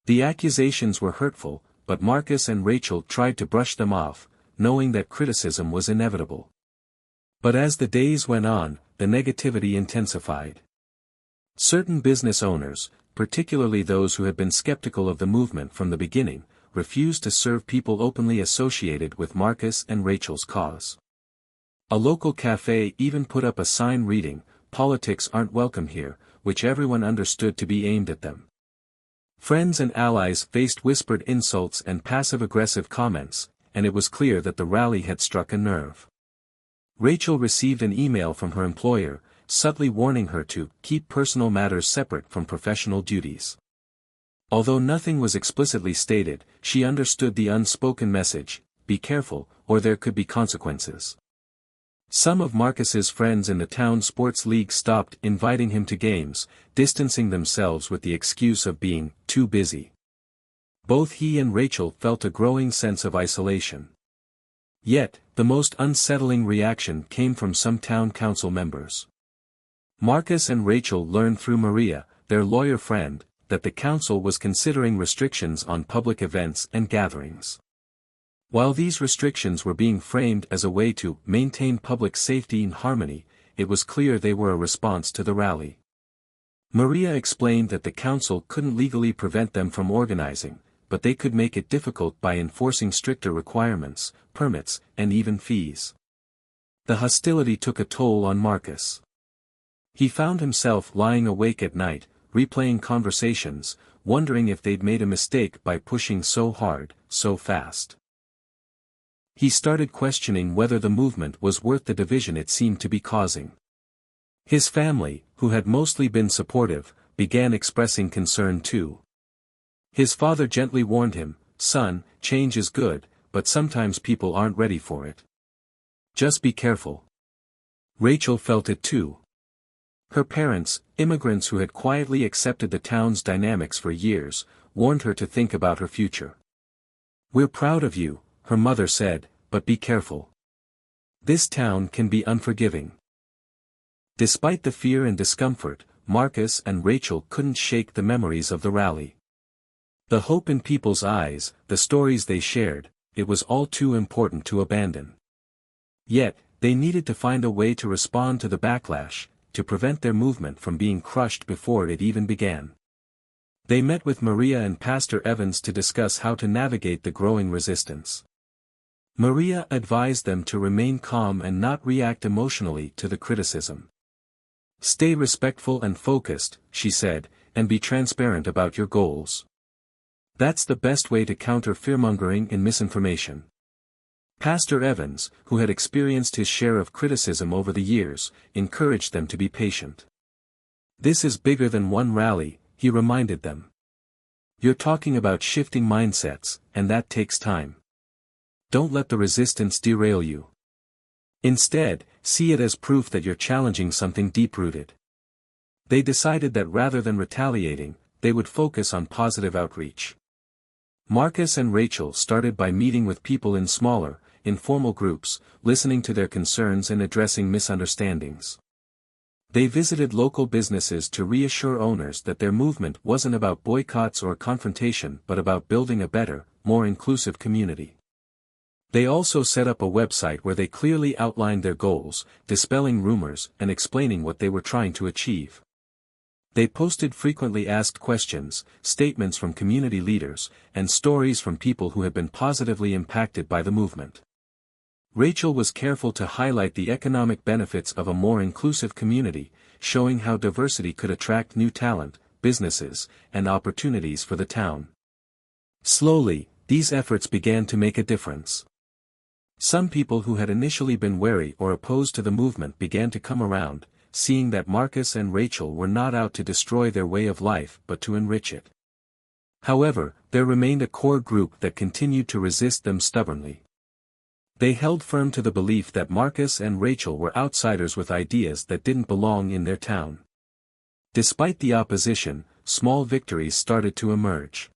The accusations were hurtful, but Marcus and Rachel tried to brush them off, knowing that criticism was inevitable. But as the days went on, the negativity intensified. Certain business owners, particularly those who had been skeptical of the movement from the beginning, refused to serve people openly associated with Marcus and Rachel's cause. A local cafe even put up a sign reading, "Politics aren't welcome here," which everyone understood to be aimed at them. Friends and allies faced whispered insults and passive-aggressive comments, and it was clear that the rally had struck a nerve. Rachel received an email from her employer, subtly warning her to keep personal matters separate from professional duties. Although nothing was explicitly stated, she understood the unspoken message: be careful, or there could be consequences. Some of Marcus's friends in the town sports league stopped inviting him to games, distancing themselves with the excuse of being too busy. Both he and Rachel felt a growing sense of isolation. Yet, the most unsettling reaction came from some town council members. Marcus and Rachel learned through Maria, their lawyer friend, that the council was considering restrictions on public events and gatherings. While these restrictions were being framed as a way to maintain public safety and harmony, it was clear they were a response to the rally. Maria explained that the council couldn't legally prevent them from organizing, but they could make it difficult by enforcing stricter requirements, permits, and even fees. The hostility took a toll on Marcus. He found himself lying awake at night, replaying conversations, wondering if they'd made a mistake by pushing so hard, so fast. He started questioning whether the movement was worth the division it seemed to be causing. His family, who had mostly been supportive, began expressing concern too. His father gently warned him, "Son, change is good, but sometimes people aren't ready for it. Just be careful." Rachel felt it too. Her parents, immigrants who had quietly accepted the town's dynamics for years, warned her to think about her future. "We're proud of you," her mother said, "but be careful. This town can be unforgiving." Despite the fear and discomfort, Marcus and Rachel couldn't shake the memories of the rally. The hope in people's eyes, the stories they shared, it was all too important to abandon. Yet, they needed to find a way to respond to the backlash, to prevent their movement from being crushed before it even began. They met with Maria and Pastor Evans to discuss how to navigate the growing resistance. Maria advised them to remain calm and not react emotionally to the criticism. "Stay respectful and focused," she said, "and be transparent about your goals. That's the best way to counter fearmongering and misinformation." Pastor Evans, who had experienced his share of criticism over the years, encouraged them to be patient. "This is bigger than one rally," he reminded them. "You're talking about shifting mindsets, and that takes time. Don't let the resistance derail you. Instead, see it as proof that you're challenging something deep-rooted." They decided that rather than retaliating, they would focus on positive outreach. Marcus and Rachel started by meeting with people in smaller, informal groups, listening to their concerns and addressing misunderstandings. They visited local businesses to reassure owners that their movement wasn't about boycotts or confrontation but about building a better, more inclusive community. They also set up a website where they clearly outlined their goals, dispelling rumors and explaining what they were trying to achieve. They posted frequently asked questions, statements from community leaders, and stories from people who had been positively impacted by the movement. Rachel was careful to highlight the economic benefits of a more inclusive community, showing how diversity could attract new talent, businesses, and opportunities for the town. Slowly, these efforts began to make a difference. Some people who had initially been wary or opposed to the movement began to come around, seeing that Marcus and Rachel were not out to destroy their way of life but to enrich it. However, there remained a core group that continued to resist them stubbornly. They held firm to the belief that Marcus and Rachel were outsiders with ideas that didn't belong in their town. Despite the opposition, small victories started to emerge.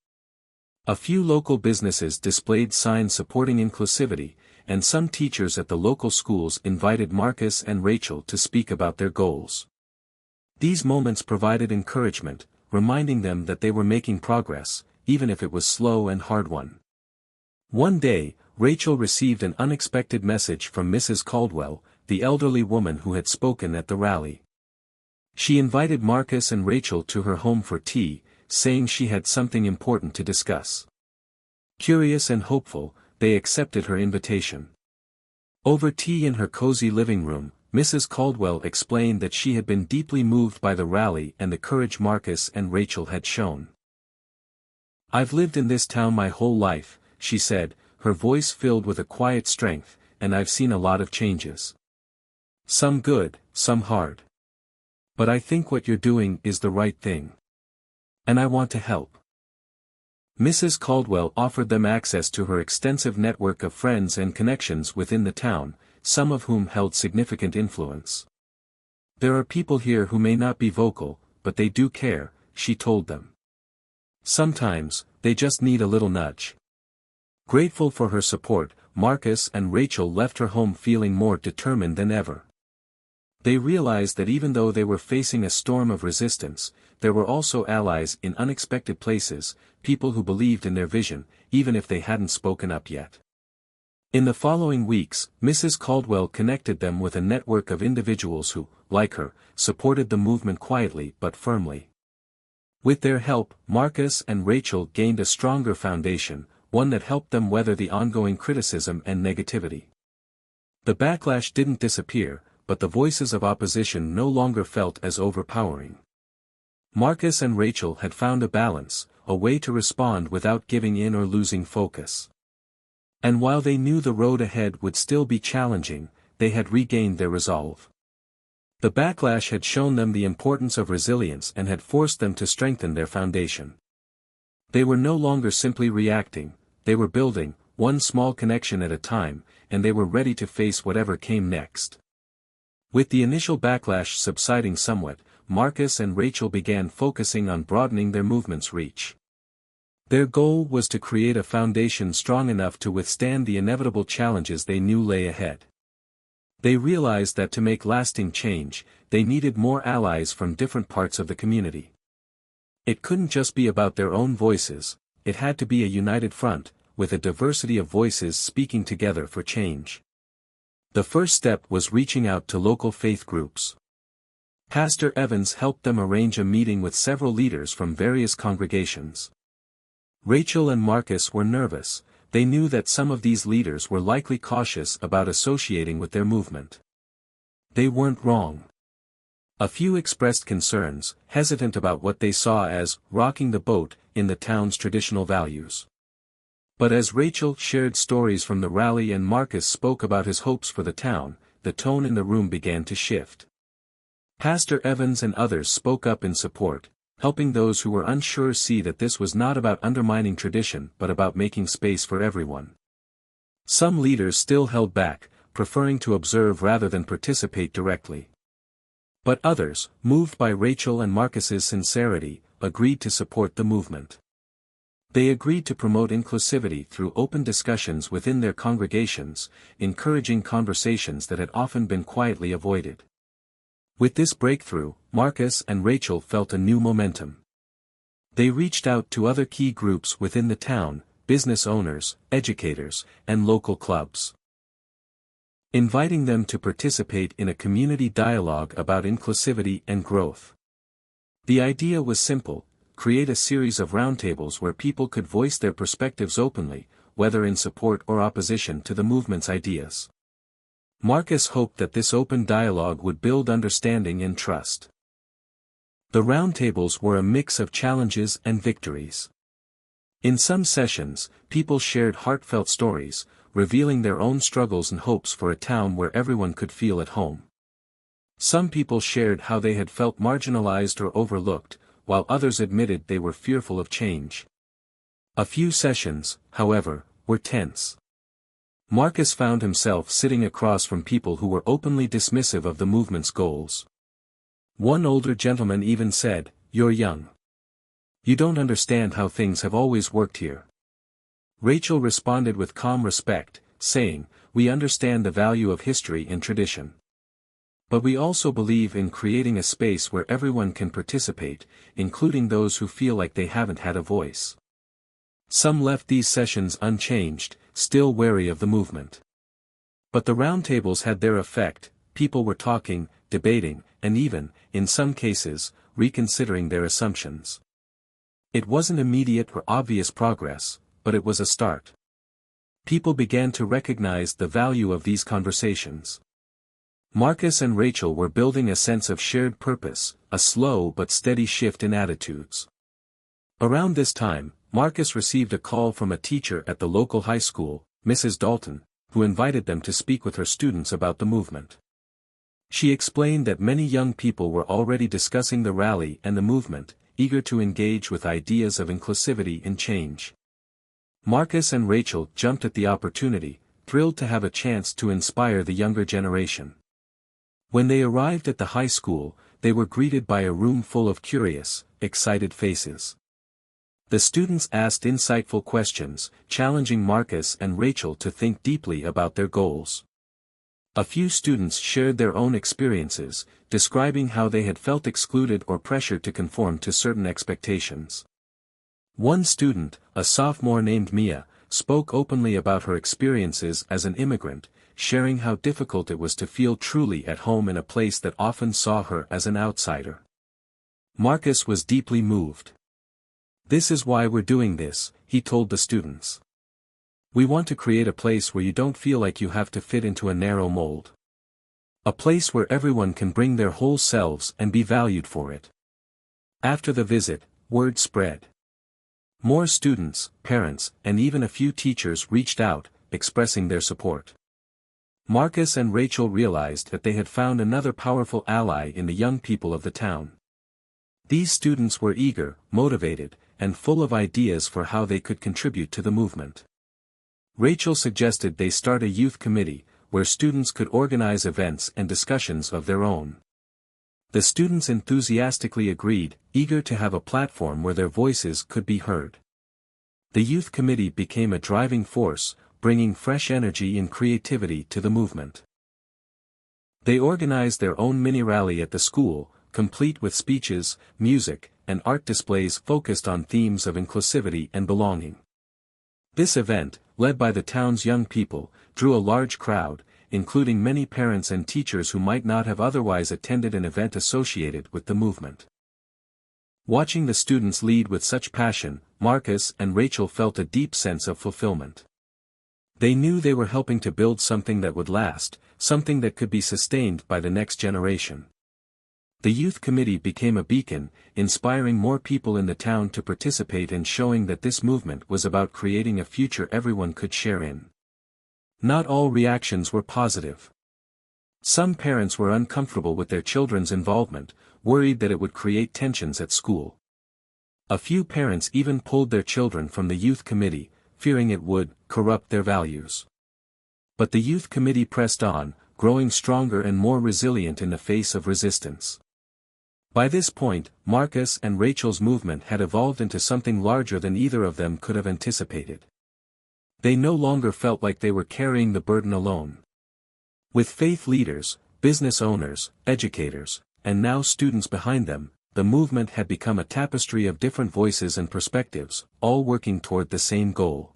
A few local businesses displayed signs supporting inclusivity, and some teachers at the local schools invited Marcus and Rachel to speak about their goals. These moments provided encouragement, reminding them that they were making progress, even if it was slow and hard-won. One day, Rachel received an unexpected message from Mrs. Caldwell, the elderly woman who had spoken at the rally. She invited Marcus and Rachel to her home for tea, saying she had something important to discuss. Curious and hopeful, they accepted her invitation. Over tea in her cozy living room, Mrs. Caldwell explained that she had been deeply moved by the rally and the courage Marcus and Rachel had shown. "I've lived in this town my whole life," she said, her voice filled with a quiet strength, "and I've seen a lot of changes. Some good, some hard. But I think what you're doing is the right thing. And I want to help." Mrs. Caldwell offered them access to her extensive network of friends and connections within the town, some of whom held significant influence. "There are people here who may not be vocal, but they do care," she told them. "Sometimes, they just need a little nudge." Grateful for her support, Marcus and Rachel left her home feeling more determined than ever. They realized that even though they were facing a storm of resistance, there were also allies in unexpected places, people who believed in their vision, even if they hadn't spoken up yet. In the following weeks, Mrs. Caldwell connected them with a network of individuals who, like her, supported the movement quietly but firmly. With their help, Marcus and Rachel gained a stronger foundation, one that helped them weather the ongoing criticism and negativity. The backlash didn't disappear, but the voices of opposition no longer felt as overpowering. Marcus and Rachel had found a balance, a way to respond without giving in or losing focus. And while they knew the road ahead would still be challenging, they had regained their resolve. The backlash had shown them the importance of resilience and had forced them to strengthen their foundation. They were no longer simply reacting, they were building, one small connection at a time, and they were ready to face whatever came next. With the initial backlash subsiding somewhat, Marcus and Rachel began focusing on broadening their movement's reach. Their goal was to create a foundation strong enough to withstand the inevitable challenges they knew lay ahead. They realized that to make lasting change, they needed more allies from different parts of the community. It couldn't just be about their own voices, it had to be a united front, with a diversity of voices speaking together for change. The first step was reaching out to local faith groups. Pastor Evans helped them arrange a meeting with several leaders from various congregations. Rachel and Marcus were nervous, they knew that some of these leaders were likely cautious about associating with their movement. They weren't wrong. A few expressed concerns, hesitant about what they saw as rocking the boat in the town's traditional values. But as Rachel shared stories from the rally and Marcus spoke about his hopes for the town, the tone in the room began to shift. Pastor Evans and others spoke up in support, helping those who were unsure see that this was not about undermining tradition but about making space for everyone. Some leaders still held back, preferring to observe rather than participate directly. But others, moved by Rachel and Marcus's sincerity, agreed to support the movement. They agreed to promote inclusivity through open discussions within their congregations, encouraging conversations that had often been quietly avoided. With this breakthrough, Marcus and Rachel felt a new momentum. They reached out to other key groups within the town, business owners, educators, and local clubs, inviting them to participate in a community dialogue about inclusivity and growth. The idea was simple: create a series of roundtables where people could voice their perspectives openly, whether in support or opposition to the movement's ideas. Marcus hoped that this open dialogue would build understanding and trust. The roundtables were a mix of challenges and victories. In some sessions, people shared heartfelt stories, revealing their own struggles and hopes for a town where everyone could feel at home. Some people shared how they had felt marginalized or overlooked, while others admitted they were fearful of change. A few sessions, however, were tense. Marcus found himself sitting across from people who were openly dismissive of the movement's goals. One older gentleman even said, "You're young. You don't understand how things have always worked here." Rachel responded with calm respect, saying, "We understand the value of history and tradition. But we also believe in creating a space where everyone can participate, including those who feel like they haven't had a voice." Some left these sessions unchanged, still wary of the movement. But the roundtables had their effect. People were talking, debating, and even, in some cases, reconsidering their assumptions. It wasn't immediate or obvious progress, but it was a start. People began to recognize the value of these conversations. Marcus and Rachel were building a sense of shared purpose, a slow but steady shift in attitudes. Around this time, Marcus received a call from a teacher at the local high school, Mrs. Dalton, who invited them to speak with her students about the movement. She explained that many young people were already discussing the rally and the movement, eager to engage with ideas of inclusivity and change. Marcus and Rachel jumped at the opportunity, thrilled to have a chance to inspire the younger generation. When they arrived at the high school, they were greeted by a room full of curious, excited faces. The students asked insightful questions, challenging Marcus and Rachel to think deeply about their goals. A few students shared their own experiences, describing how they had felt excluded or pressured to conform to certain expectations. One student, a sophomore named Mia, spoke openly about her experiences as an immigrant, sharing how difficult it was to feel truly at home in a place that often saw her as an outsider. Marcus was deeply moved. "This is why we're doing this," he told the students. "We want to create a place where you don't feel like you have to fit into a narrow mold. A place where everyone can bring their whole selves and be valued for it." After the visit, word spread. More students, parents, and even a few teachers reached out, expressing their support. Marcus and Rachel realized that they had found another powerful ally in the young people of the town. These students were eager, motivated, and full of ideas for how they could contribute to the movement. Rachel suggested they start a youth committee, where students could organize events and discussions of their own. The students enthusiastically agreed, eager to have a platform where their voices could be heard. The youth committee became a driving force, bringing fresh energy and creativity to the movement. They organized their own mini-rally at the school, complete with speeches, music, and art displays focused on themes of inclusivity and belonging. This event, led by the town's young people, drew a large crowd, including many parents and teachers who might not have otherwise attended an event associated with the movement. Watching the students lead with such passion, Marcus and Rachel felt a deep sense of fulfillment. They knew they were helping to build something that would last, something that could be sustained by the next generation. The youth committee became a beacon, inspiring more people in the town to participate and showing that this movement was about creating a future everyone could share in. Not all reactions were positive. Some parents were uncomfortable with their children's involvement, worried that it would create tensions at school. A few parents even pulled their children from the youth committee, fearing it would corrupt their values. But the youth committee pressed on, growing stronger and more resilient in the face of resistance. By this point, Marcus and Rachel's movement had evolved into something larger than either of them could have anticipated. They no longer felt like they were carrying the burden alone. With faith leaders, business owners, educators, and now students behind them, the movement had become a tapestry of different voices and perspectives, all working toward the same goal.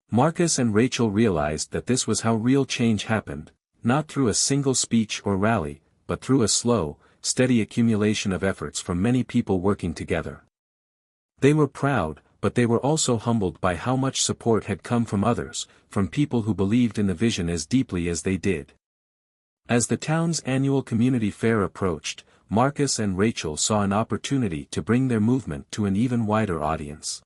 Marcus and Rachel realized that this was how real change happened, not through a single speech or rally, but through a slow, steady accumulation of efforts from many people working together. They were proud, but they were also humbled by how much support had come from others, from people who believed in the vision as deeply as they did. As the town's annual community fair approached, Marcus and Rachel saw an opportunity to bring their movement to an even wider audience.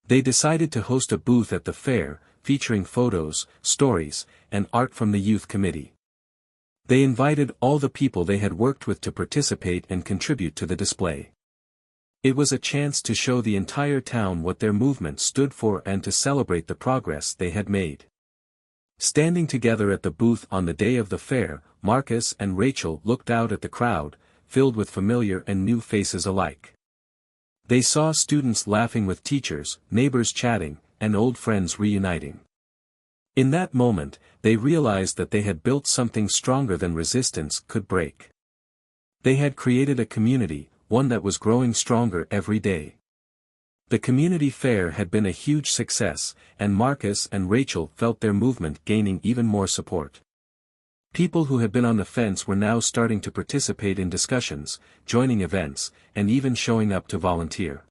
They decided to host a booth at the fair, featuring photos, stories, and art from the youth committee. They invited all the people they had worked with to participate and contribute to the display. It was a chance to show the entire town what their movement stood for and to celebrate the progress they had made. Standing together at the booth on the day of the fair, Marcus and Rachel looked out at the crowd, filled with familiar and new faces alike. They saw students laughing with teachers, neighbors chatting, and old friends reuniting. In that moment, they realized that they had built something stronger than resistance could break. They had created a community, one that was growing stronger every day. The community fair had been a huge success, and Marcus and Rachel felt their movement gaining even more support. People who had been on the fence were now starting to participate in discussions, joining events, and even showing up to volunteer.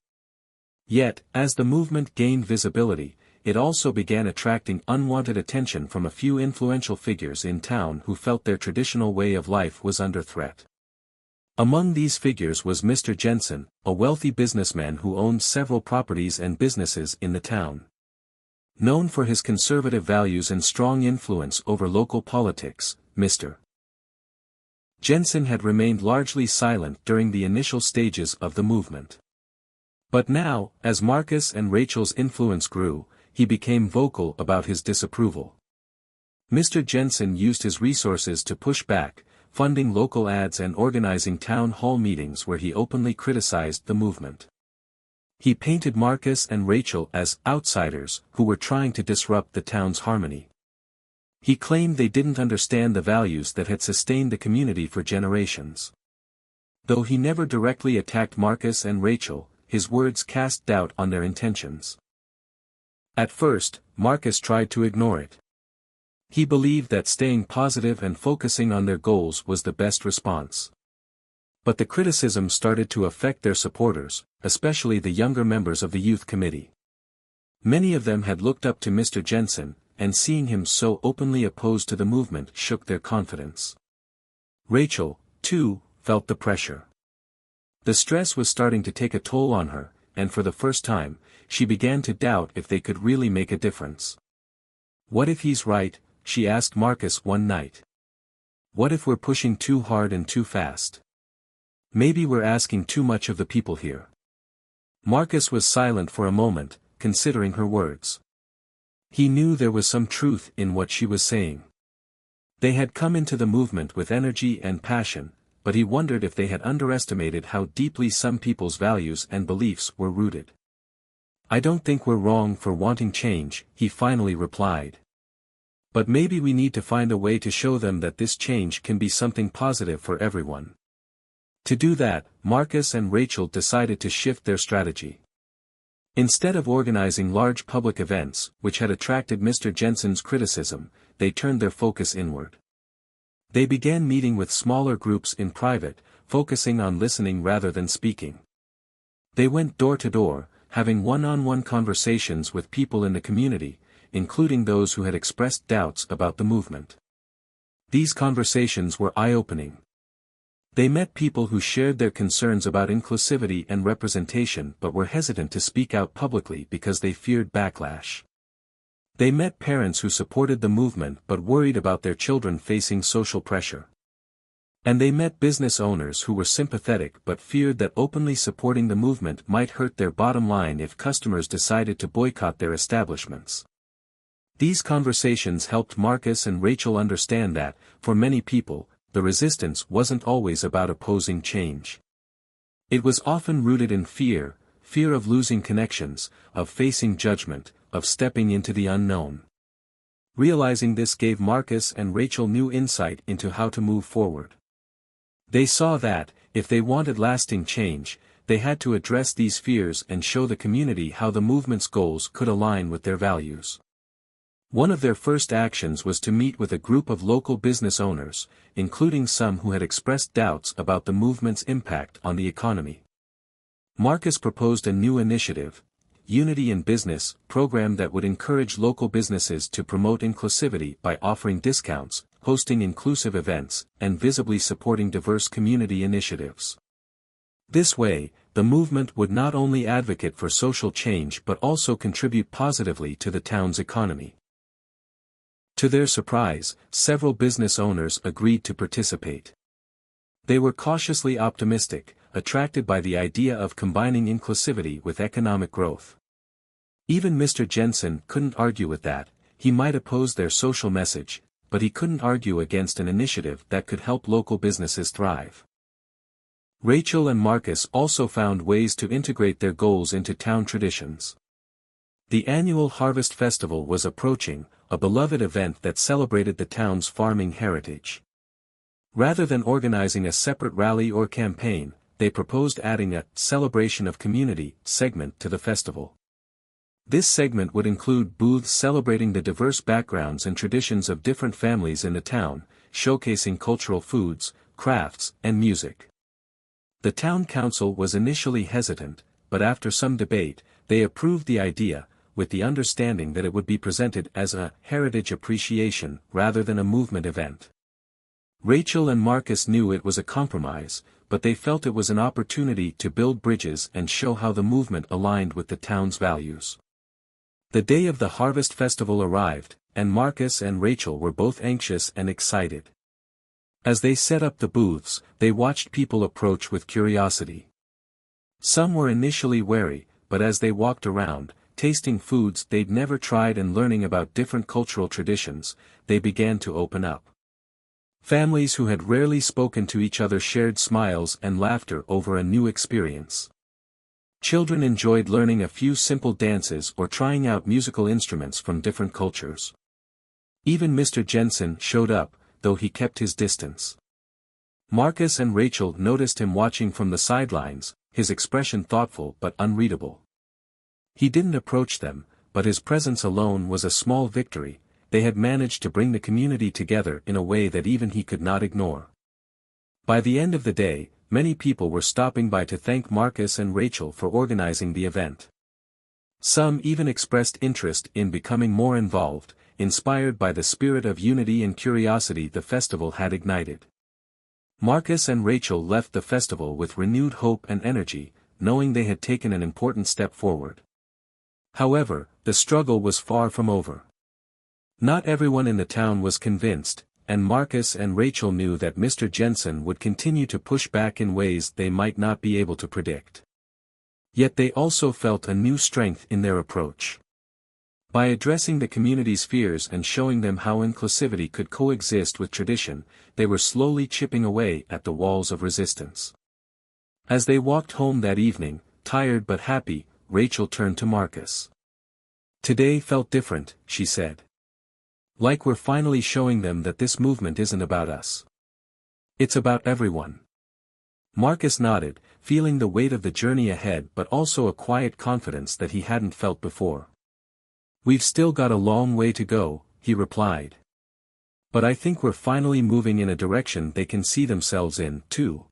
Yet, as the movement gained visibility, it also began attracting unwanted attention from a few influential figures in town who felt their traditional way of life was under threat. Among these figures was Mr. Jensen, a wealthy businessman who owned several properties and businesses in the town. Known for his conservative values and strong influence over local politics, Mr. Jensen had remained largely silent during the initial stages of the movement. But now, as Marcus and Rachel's influence grew, he became vocal about his disapproval. Mr. Jensen used his resources to push back, funding local ads and organizing town hall meetings where he openly criticized the movement. He painted Marcus and Rachel as outsiders who were trying to disrupt the town's harmony. He claimed they didn't understand the values that had sustained the community for generations. Though he never directly attacked Marcus and Rachel, his words cast doubt on their intentions. At first, Marcus tried to ignore it. He believed that staying positive and focusing on their goals was the best response. But the criticism started to affect their supporters, especially the younger members of the youth committee. Many of them had looked up to Mr. Jensen, and seeing him so openly opposed to the movement shook their confidence. Rachel, too, felt the pressure. The stress was starting to take a toll on her, and for the first time, she began to doubt if they could really make a difference. "What if he's right?" she asked Marcus one night. "What if we're pushing too hard and too fast? Maybe we're asking too much of the people here." Marcus was silent for a moment, considering her words. He knew there was some truth in what she was saying. They had come into the movement with energy and passion, but he wondered if they had underestimated how deeply some people's values and beliefs were rooted. "I don't think we're wrong for wanting change," he finally replied. "But maybe we need to find a way to show them that this change can be something positive for everyone." To do that, Marcus and Rachel decided to shift their strategy. Instead of organizing large public events, which had attracted Mr. Jensen's criticism, they turned their focus inward. They began meeting with smaller groups in private, focusing on listening rather than speaking. They went door to door, having one-on-one conversations with people in the community, including those who had expressed doubts about the movement. These conversations were eye-opening. They met people who shared their concerns about inclusivity and representation but were hesitant to speak out publicly because they feared backlash. They met parents who supported the movement but worried about their children facing social pressure. And they met business owners who were sympathetic but feared that openly supporting the movement might hurt their bottom line if customers decided to boycott their establishments. These conversations helped Marcus and Rachel understand that, for many people, the resistance wasn't always about opposing change. It was often rooted in fear of losing connections, of facing judgment, of stepping into the unknown. Realizing this gave Marcus and Rachel new insight into how to move forward. They saw that, if they wanted lasting change, they had to address these fears and show the community how the movement's goals could align with their values. One of their first actions was to meet with a group of local business owners, including some who had expressed doubts about the movement's impact on the economy. Marcus proposed a new initiative, Unity in Business, program that would encourage local businesses to promote inclusivity by offering discounts, hosting inclusive events, and visibly supporting diverse community initiatives. This way, the movement would not only advocate for social change but also contribute positively to the town's economy. To their surprise, several business owners agreed to participate. They were cautiously optimistic, attracted by the idea of combining inclusivity with economic growth. Even Mr. Jensen couldn't argue with that. He might oppose their social message, but he couldn't argue against an initiative that could help local businesses thrive. Rachel and Marcus also found ways to integrate their goals into town traditions. The annual Harvest Festival was approaching, a beloved event that celebrated the town's farming heritage. Rather than organizing a separate rally or campaign, they proposed adding a celebration of community segment to the festival. This segment would include booths celebrating the diverse backgrounds and traditions of different families in the town, showcasing cultural foods, crafts, and music. The town council was initially hesitant, but after some debate, they approved the idea, with the understanding that it would be presented as a heritage appreciation rather than a movement event. Rachel and Marcus knew it was a compromise, but they felt it was an opportunity to build bridges and show how the movement aligned with the town's values. The day of the Harvest Festival arrived, and Marcus and Rachel were both anxious and excited. As they set up the booths, they watched people approach with curiosity. Some were initially wary, but as they walked around, tasting foods they'd never tried and learning about different cultural traditions, they began to open up. Families who had rarely spoken to each other shared smiles and laughter over a new experience. Children enjoyed learning a few simple dances or trying out musical instruments from different cultures. Even Mr. Jensen showed up, though he kept his distance. Marcus and Rachel noticed him watching from the sidelines, his expression thoughtful but unreadable. He didn't approach them, but his presence alone was a small victory. They had managed to bring the community together in a way that even he could not ignore. By the end of the day, many people were stopping by to thank Marcus and Rachel for organizing the event. Some even expressed interest in becoming more involved, inspired by the spirit of unity and curiosity the festival had ignited. Marcus and Rachel left the festival with renewed hope and energy, knowing they had taken an important step forward. However, the struggle was far from over. Not everyone in the town was convinced, and Marcus and Rachel knew that Mr. Jensen would continue to push back in ways they might not be able to predict. Yet they also felt a new strength in their approach. By addressing the community's fears and showing them how inclusivity could coexist with tradition, they were slowly chipping away at the walls of resistance. As they walked home that evening, tired but happy, Rachel turned to Marcus. "Today felt different," she said. "Like we're finally showing them that this movement isn't about us. It's about everyone." Marcus nodded, feeling the weight of the journey ahead but also a quiet confidence that he hadn't felt before. "We've still got a long way to go," he replied. "But I think we're finally moving in a direction they can see themselves in, too."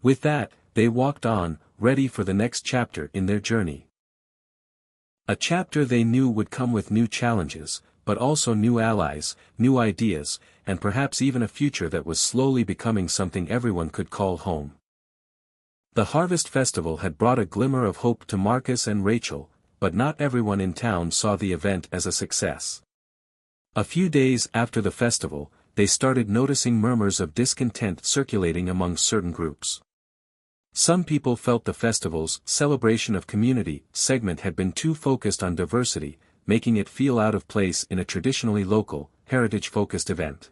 With that, they walked on, ready for the next chapter in their journey. A chapter they knew would come with new challenges, but also new allies, new ideas, and perhaps even a future that was slowly becoming something everyone could call home. The Harvest Festival had brought a glimmer of hope to Marcus and Rachel, but not everyone in town saw the event as a success. A few days after the festival, they started noticing murmurs of discontent circulating among certain groups. Some people felt the festival's celebration of community segment had been too focused on diversity, making it feel out of place in a traditionally local, heritage-focused event.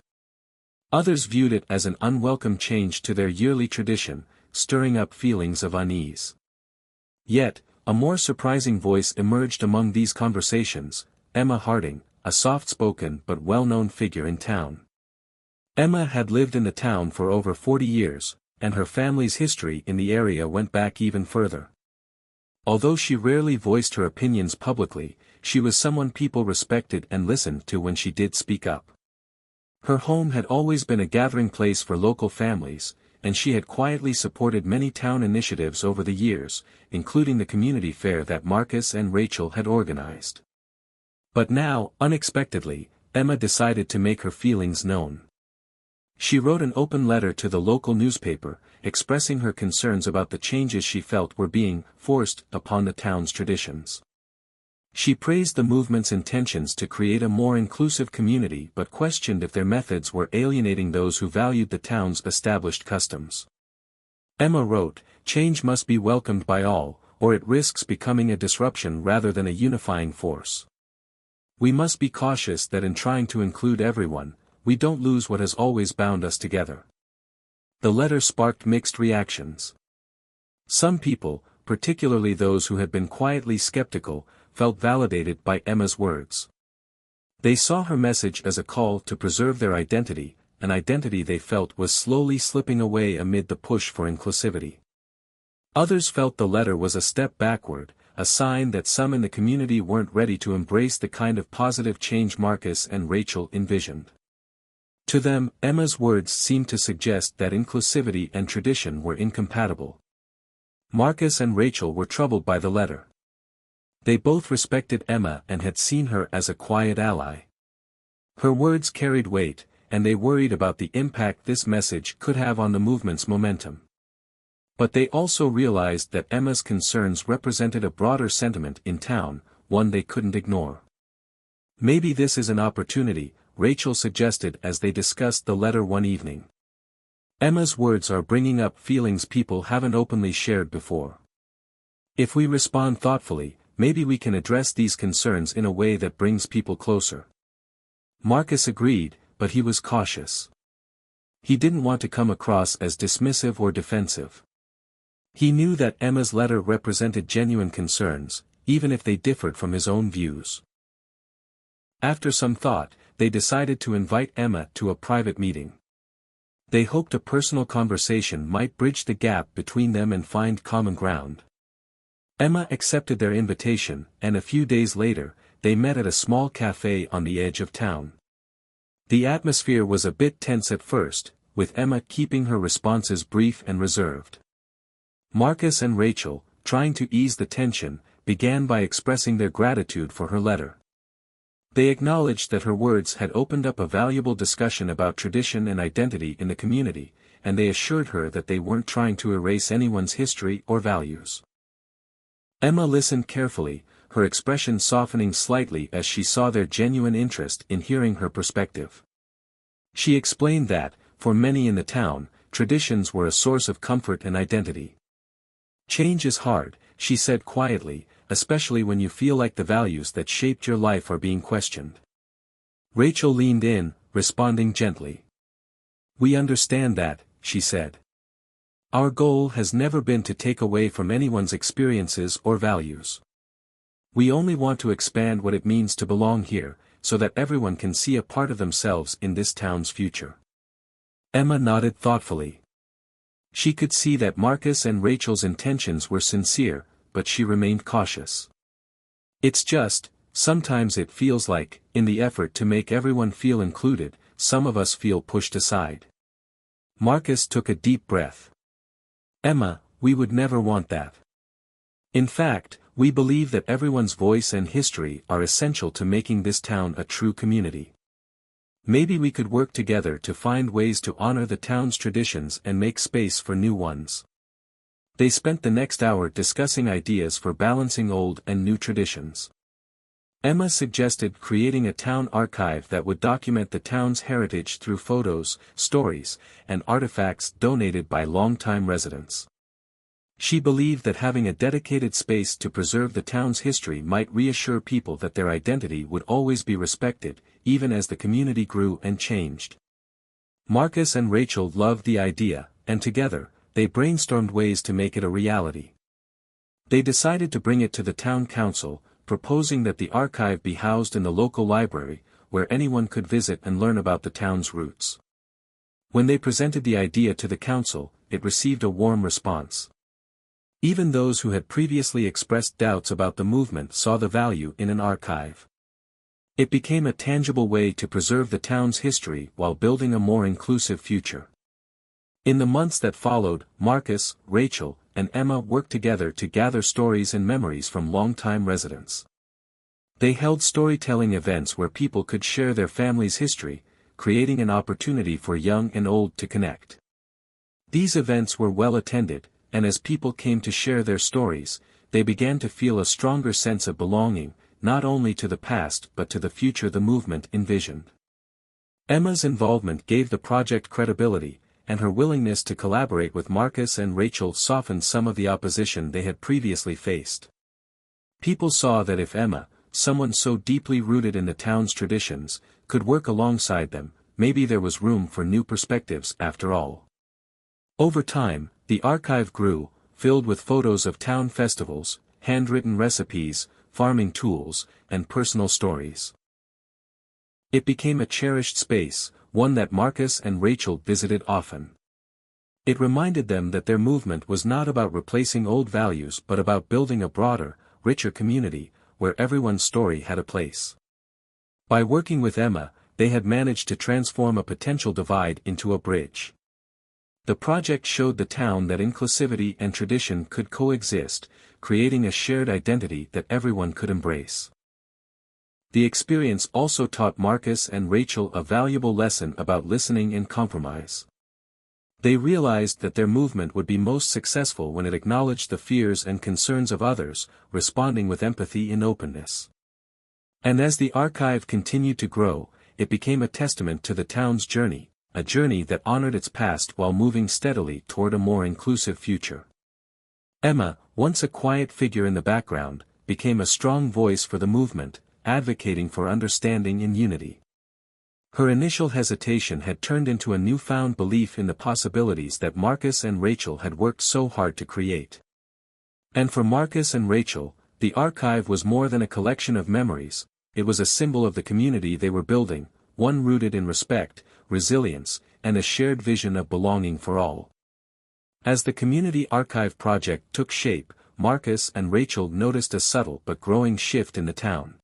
Others viewed it as an unwelcome change to their yearly tradition, stirring up feelings of unease. Yet, a more surprising voice emerged among these conversations: Emma Harding, a soft-spoken but well-known figure in town. Emma had lived in the town for over 40 years, and her family's history in the area went back even further. Although she rarely voiced her opinions publicly, she was someone people respected and listened to when she did speak up. Her home had always been a gathering place for local families, and she had quietly supported many town initiatives over the years, including the community fair that Marcus and Rachel had organized. But now, unexpectedly, Emma decided to make her feelings known. She wrote an open letter to the local newspaper, expressing her concerns about the changes she felt were being forced upon the town's traditions. She praised the movement's intentions to create a more inclusive community but questioned if their methods were alienating those who valued the town's established customs. Emma wrote, "Change must be welcomed by all, or it risks becoming a disruption rather than a unifying force. We must be cautious that in trying to include everyone, we don't lose what has always bound us together." The letter sparked mixed reactions. Some people, particularly those who had been quietly skeptical, felt validated by Emma's words. They saw her message as a call to preserve their identity, an identity they felt was slowly slipping away amid the push for inclusivity. Others felt the letter was a step backward, a sign that some in the community weren't ready to embrace the kind of positive change Marcus and Rachel envisioned. To them, Emma's words seemed to suggest that inclusivity and tradition were incompatible. Marcus and Rachel were troubled by the letter. They both respected Emma and had seen her as a quiet ally. Her words carried weight, and they worried about the impact this message could have on the movement's momentum. But they also realized that Emma's concerns represented a broader sentiment in town, one they couldn't ignore. "Maybe this is an opportunity," Rachel suggested as they discussed the letter one evening. "Emma's words are bringing up feelings people haven't openly shared before. If we respond thoughtfully, maybe we can address these concerns in a way that brings people closer." Marcus agreed, but he was cautious. He didn't want to come across as dismissive or defensive. He knew that Emma's letter represented genuine concerns, even if they differed from his own views. After some thought, they decided to invite Emma to a private meeting. They hoped a personal conversation might bridge the gap between them and find common ground. Emma accepted their invitation, and a few days later, they met at a small cafe on the edge of town. The atmosphere was a bit tense at first, with Emma keeping her responses brief and reserved. Marcus and Rachel, trying to ease the tension, began by expressing their gratitude for her letter. They acknowledged that her words had opened up a valuable discussion about tradition and identity in the community, and they assured her that they weren't trying to erase anyone's history or values. Emma listened carefully, her expression softening slightly as she saw their genuine interest in hearing her perspective. She explained that, for many in the town, traditions were a source of comfort and identity. "Change is hard," she said quietly, "especially when you feel like the values that shaped your life are being questioned." Rachel leaned in, responding gently. "We understand that," she said. "Our goal has never been to take away from anyone's experiences or values. We only want to expand what it means to belong here, so that everyone can see a part of themselves in this town's future." Emma nodded thoughtfully. She could see that Marcus and Rachel's intentions were sincere, but she remained cautious. "It's just, sometimes it feels like, in the effort to make everyone feel included, some of us feel pushed aside." Marcus took a deep breath. "Emma, we would never want that. In fact, we believe that everyone's voice and history are essential to making this town a true community. Maybe we could work together to find ways to honor the town's traditions and make space for new ones." They spent the next hour discussing ideas for balancing old and new traditions. Emma suggested creating a town archive that would document the town's heritage through photos, stories, and artifacts donated by longtime residents. She believed that having a dedicated space to preserve the town's history might reassure people that their identity would always be respected, even as the community grew and changed. Marcus and Rachel loved the idea, and together, they brainstormed ways to make it a reality. They decided to bring it to the town council, proposing that the archive be housed in the local library, where anyone could visit and learn about the town's roots. When they presented the idea to the council, it received a warm response. Even those who had previously expressed doubts about the movement saw the value in an archive. It became a tangible way to preserve the town's history while building a more inclusive future. In the months that followed, Marcus, Rachel, and Emma worked together to gather stories and memories from longtime residents. They held storytelling events where people could share their family's history, creating an opportunity for young and old to connect. These events were well attended, and as people came to share their stories, they began to feel a stronger sense of belonging, not only to the past but to the future the movement envisioned. Emma's involvement gave the project credibility, and her willingness to collaborate with Marcus and Rachel softened some of the opposition they had previously faced. People saw that if Emma, someone so deeply rooted in the town's traditions, could work alongside them, maybe there was room for new perspectives after all. Over time, the archive grew, filled with photos of town festivals, handwritten recipes, farming tools, and personal stories. It became a cherished space, one that Marcus and Rachel visited often. It reminded them that their movement was not about replacing old values but about building a broader, richer community, where everyone's story had a place. By working with Emma, they had managed to transform a potential divide into a bridge. The project showed the town that inclusivity and tradition could coexist, creating a shared identity that everyone could embrace. The experience also taught Marcus and Rachel a valuable lesson about listening and compromise. They realized that their movement would be most successful when it acknowledged the fears and concerns of others, responding with empathy and openness. And as the archive continued to grow, it became a testament to the town's journey, a journey that honored its past while moving steadily toward a more inclusive future. Emma, once a quiet figure in the background, became a strong voice for the movement, advocating for understanding and unity. Her initial hesitation had turned into a newfound belief in the possibilities that Marcus and Rachel had worked so hard to create. And for Marcus and Rachel, the archive was more than a collection of memories, it was a symbol of the community they were building, one rooted in respect, resilience, and a shared vision of belonging for all. As the community archive project took shape, Marcus and Rachel noticed a subtle but growing shift in the town.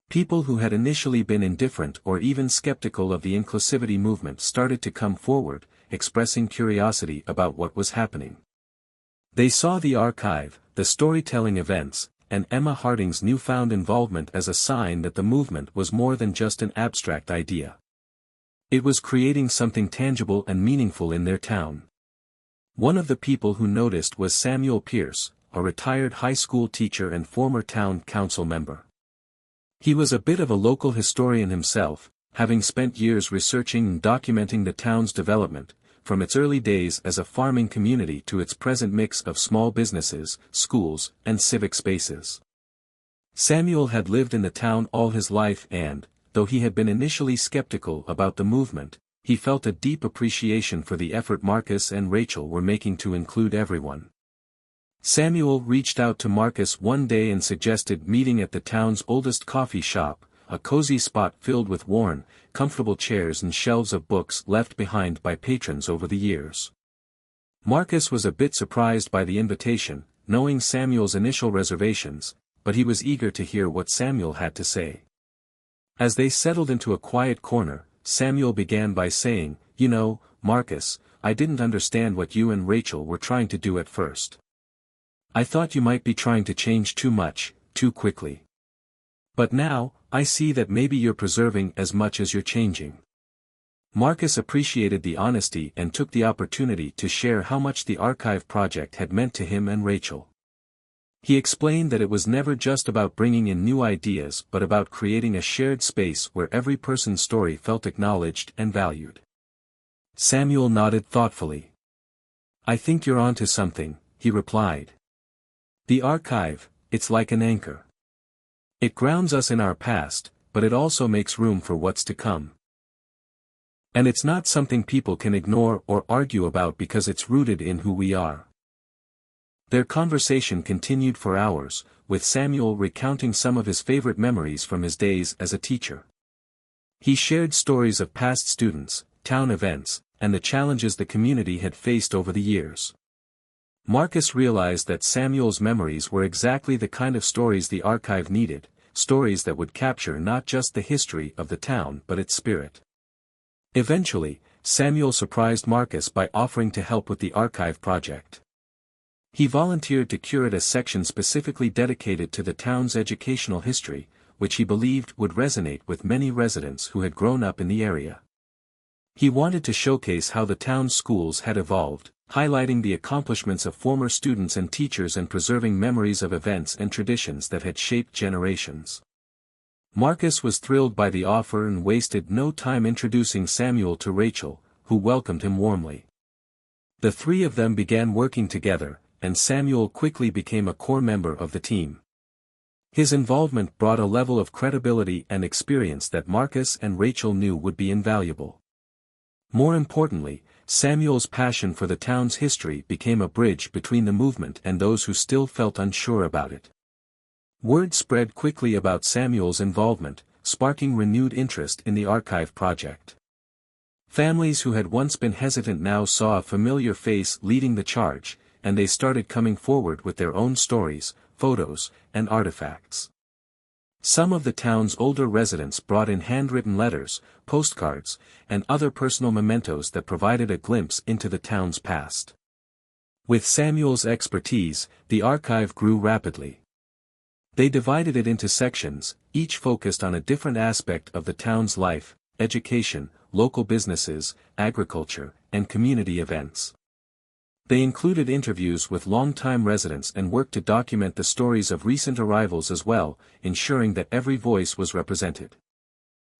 People who had initially been indifferent or even skeptical of the inclusivity movement started to come forward, expressing curiosity about what was happening. They saw the archive, the storytelling events, and Emma Harding's newfound involvement as a sign that the movement was more than just an abstract idea. It was creating something tangible and meaningful in their town. One of the people who noticed was Samuel Pierce, a retired high school teacher and former town council member. He was a bit of a local historian himself, having spent years researching and documenting the town's development, from its early days as a farming community to its present mix of small businesses, schools, and civic spaces. Samuel had lived in the town all his life and, though he had been initially skeptical about the movement, he felt a deep appreciation for the effort Marcus and Rachel were making to include everyone. Samuel reached out to Marcus one day and suggested meeting at the town's oldest coffee shop, a cozy spot filled with worn, comfortable chairs and shelves of books left behind by patrons over the years. Marcus was a bit surprised by the invitation, knowing Samuel's initial reservations, but he was eager to hear what Samuel had to say. As they settled into a quiet corner, Samuel began by saying, "You know, Marcus, I didn't understand what you and Rachel were trying to do at first. I thought you might be trying to change too much, too quickly. But now, I see that maybe you're preserving as much as you're changing." Marcus appreciated the honesty and took the opportunity to share how much the archive project had meant to him and Rachel. He explained that it was never just about bringing in new ideas but about creating a shared space where every person's story felt acknowledged and valued. Samuel nodded thoughtfully. "I think you're onto something," he replied. "The archive, it's like an anchor. It grounds us in our past, but it also makes room for what's to come. And it's not something people can ignore or argue about because it's rooted in who we are." Their conversation continued for hours, with Samuel recounting some of his favorite memories from his days as a teacher. He shared stories of past students, town events, and the challenges the community had faced over the years. Marcus realized that Samuel's memories were exactly the kind of stories the archive needed, stories that would capture not just the history of the town but its spirit. Eventually, Samuel surprised Marcus by offering to help with the archive project. He volunteered to curate a section specifically dedicated to the town's educational history, which he believed would resonate with many residents who had grown up in the area. He wanted to showcase how the town's schools had evolved, highlighting the accomplishments of former students and teachers and preserving memories of events and traditions that had shaped generations. Marcus was thrilled by the offer and wasted no time introducing Samuel to Rachel, who welcomed him warmly. The three of them began working together, and Samuel quickly became a core member of the team. His involvement brought a level of credibility and experience that Marcus and Rachel knew would be invaluable. More importantly, Samuel's passion for the town's history became a bridge between the movement and those who still felt unsure about it. Word spread quickly about Samuel's involvement, sparking renewed interest in the archive project. Families who had once been hesitant now saw a familiar face leading the charge, and they started coming forward with their own stories, photos, and artifacts. Some of the town's older residents brought in handwritten letters, postcards, and other personal mementos that provided a glimpse into the town's past. With Samuel's expertise, the archive grew rapidly. They divided it into sections, each focused on a different aspect of the town's life: education, local businesses, agriculture, and community events. They included interviews with longtime residents and worked to document the stories of recent arrivals as well, ensuring that every voice was represented.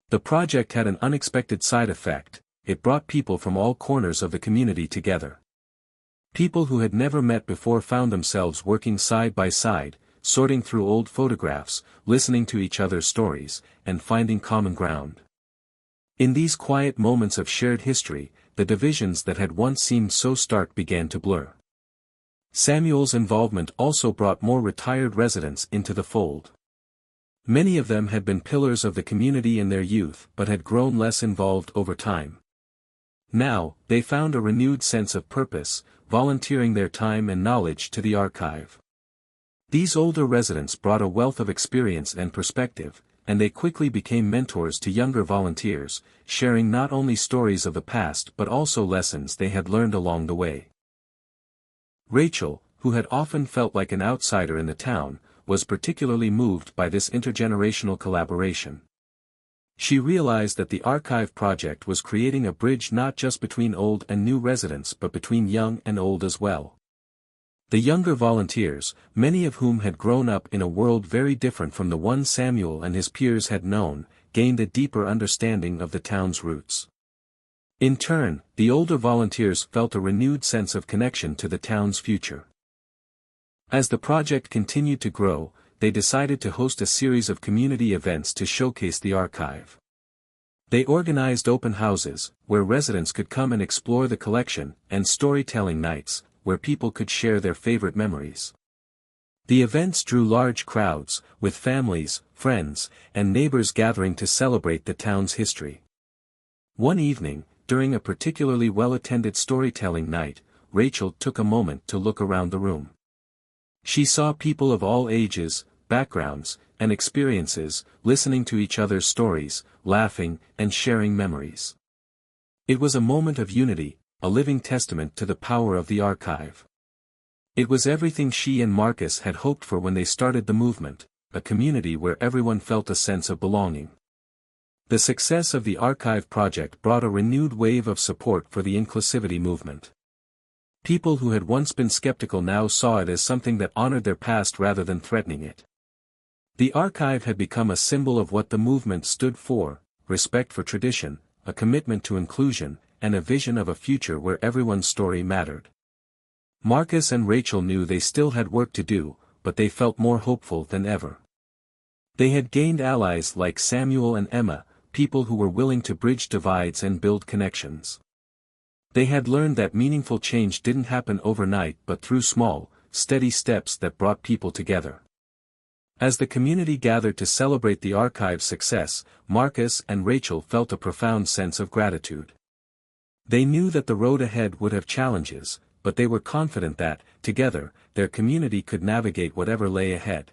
The project had an unexpected side effect: it brought people from all corners of the community together. People who had never met before found themselves working side by side, sorting through old photographs, listening to each other's stories, and finding common ground. In these quiet moments of shared history, the divisions that had once seemed so stark began to blur. Samuel's involvement also brought more retired residents into the fold. Many of them had been pillars of the community in their youth but had grown less involved over time. Now, they found a renewed sense of purpose, volunteering their time and knowledge to the archive. These older residents brought a wealth of experience and perspective, and they quickly became mentors to younger volunteers, sharing not only stories of the past but also lessons they had learned along the way. Rachel, who had often felt like an outsider in the town, was particularly moved by this intergenerational collaboration. She realized that the archive project was creating a bridge not just between old and new residents but between young and old as well. The younger volunteers, many of whom had grown up in a world very different from the one Samuel and his peers had known, gained a deeper understanding of the town's roots. In turn, the older volunteers felt a renewed sense of connection to the town's future. As the project continued to grow, they decided to host a series of community events to showcase the archive. They organized open houses, where residents could come and explore the collection, and storytelling nights, where people could share their favorite memories. The events drew large crowds, with families, friends, and neighbors gathering to celebrate the town's history. One evening, during a particularly well-attended storytelling night, Rachel took a moment to look around the room. She saw people of all ages, backgrounds, and experiences, listening to each other's stories, laughing, and sharing memories. It was a moment of unity, a living testament to the power of the archive. It was everything she and Marcus had hoped for when they started the movement, a community where everyone felt a sense of belonging. The success of the archive project brought a renewed wave of support for the inclusivity movement. People who had once been skeptical now saw it as something that honored their past rather than threatening it. The archive had become a symbol of what the movement stood for: respect for tradition, a commitment to inclusion, and a vision of a future where everyone's story mattered. Marcus and Rachel knew they still had work to do, but they felt more hopeful than ever. They had gained allies like Samuel and Emma, people who were willing to bridge divides and build connections. They had learned that meaningful change didn't happen overnight but through small, steady steps that brought people together. As the community gathered to celebrate the archive's success, Marcus and Rachel felt a profound sense of gratitude. They knew that the road ahead would have challenges, but they were confident that, together, their community could navigate whatever lay ahead.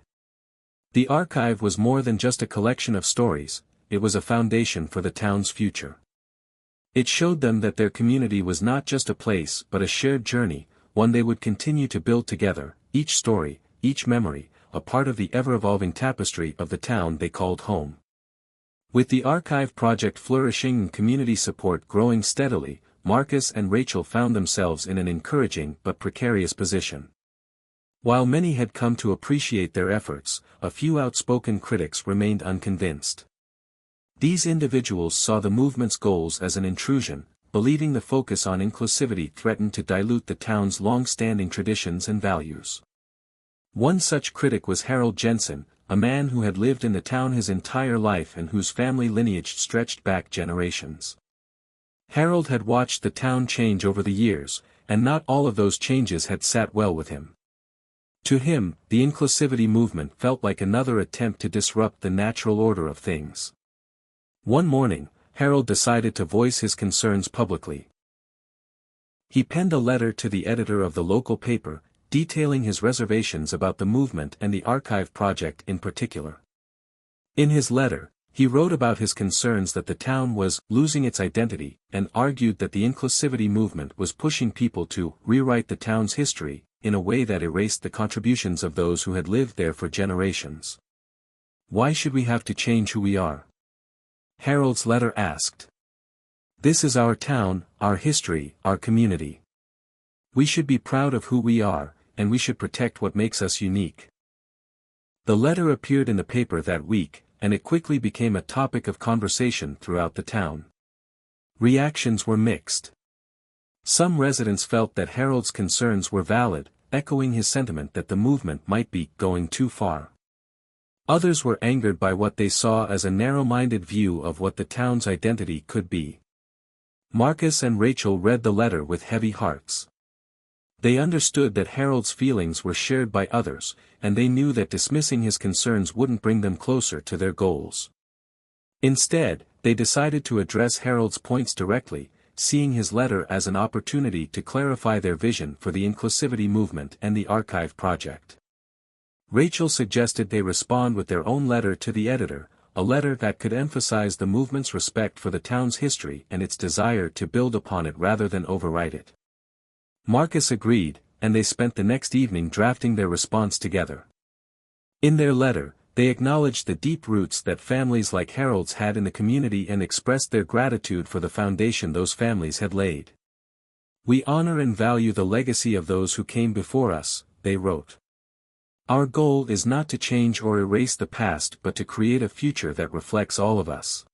The archive was more than just a collection of stories, it was a foundation for the town's future. It showed them that their community was not just a place but a shared journey, one they would continue to build together, each story, each memory, a part of the ever-evolving tapestry of the town they called home. With the archive project flourishing and community support growing steadily, Marcus and Rachel found themselves in an encouraging but precarious position. While many had come to appreciate their efforts, a few outspoken critics remained unconvinced. These individuals saw the movement's goals as an intrusion, believing the focus on inclusivity threatened to dilute the town's long-standing traditions and values. One such critic was Harold Jensen, a man who had lived in the town his entire life and whose family lineage stretched back generations. Harold had watched the town change over the years, and not all of those changes had sat well with him. To him, the inclusivity movement felt like another attempt to disrupt the natural order of things. One morning, Harold decided to voice his concerns publicly. He penned a letter to the editor of the local paper, detailing his reservations about the movement and the archive project in particular. In his letter, he wrote about his concerns that the town was losing its identity, and argued that the inclusivity movement was pushing people to rewrite the town's history, in a way that erased the contributions of those who had lived there for generations. Why should we have to change who we are? Harold's letter asked. This is our town, our history, our community. We should be proud of who we are, and we should protect what makes us unique. The letter appeared in the paper that week, and it quickly became a topic of conversation throughout the town. Reactions were mixed. Some residents felt that Harold's concerns were valid, echoing his sentiment that the movement might be going too far. Others were angered by what they saw as a narrow-minded view of what the town's identity could be. Marcus and Rachel read the letter with heavy hearts. They understood that Harold's feelings were shared by others, and they knew that dismissing his concerns wouldn't bring them closer to their goals. Instead, they decided to address Harold's points directly, seeing his letter as an opportunity to clarify their vision for the inclusivity movement and the archive project. Rachel suggested they respond with their own letter to the editor, a letter that could emphasize the movement's respect for the town's history and its desire to build upon it rather than overwrite it. Marcus agreed, and they spent the next evening drafting their response together. In their letter, they acknowledged the deep roots that families like Harold's had in the community and expressed their gratitude for the foundation those families had laid. We honor and value the legacy of those who came before us, they wrote. Our goal is not to change or erase the past but to create a future that reflects all of us.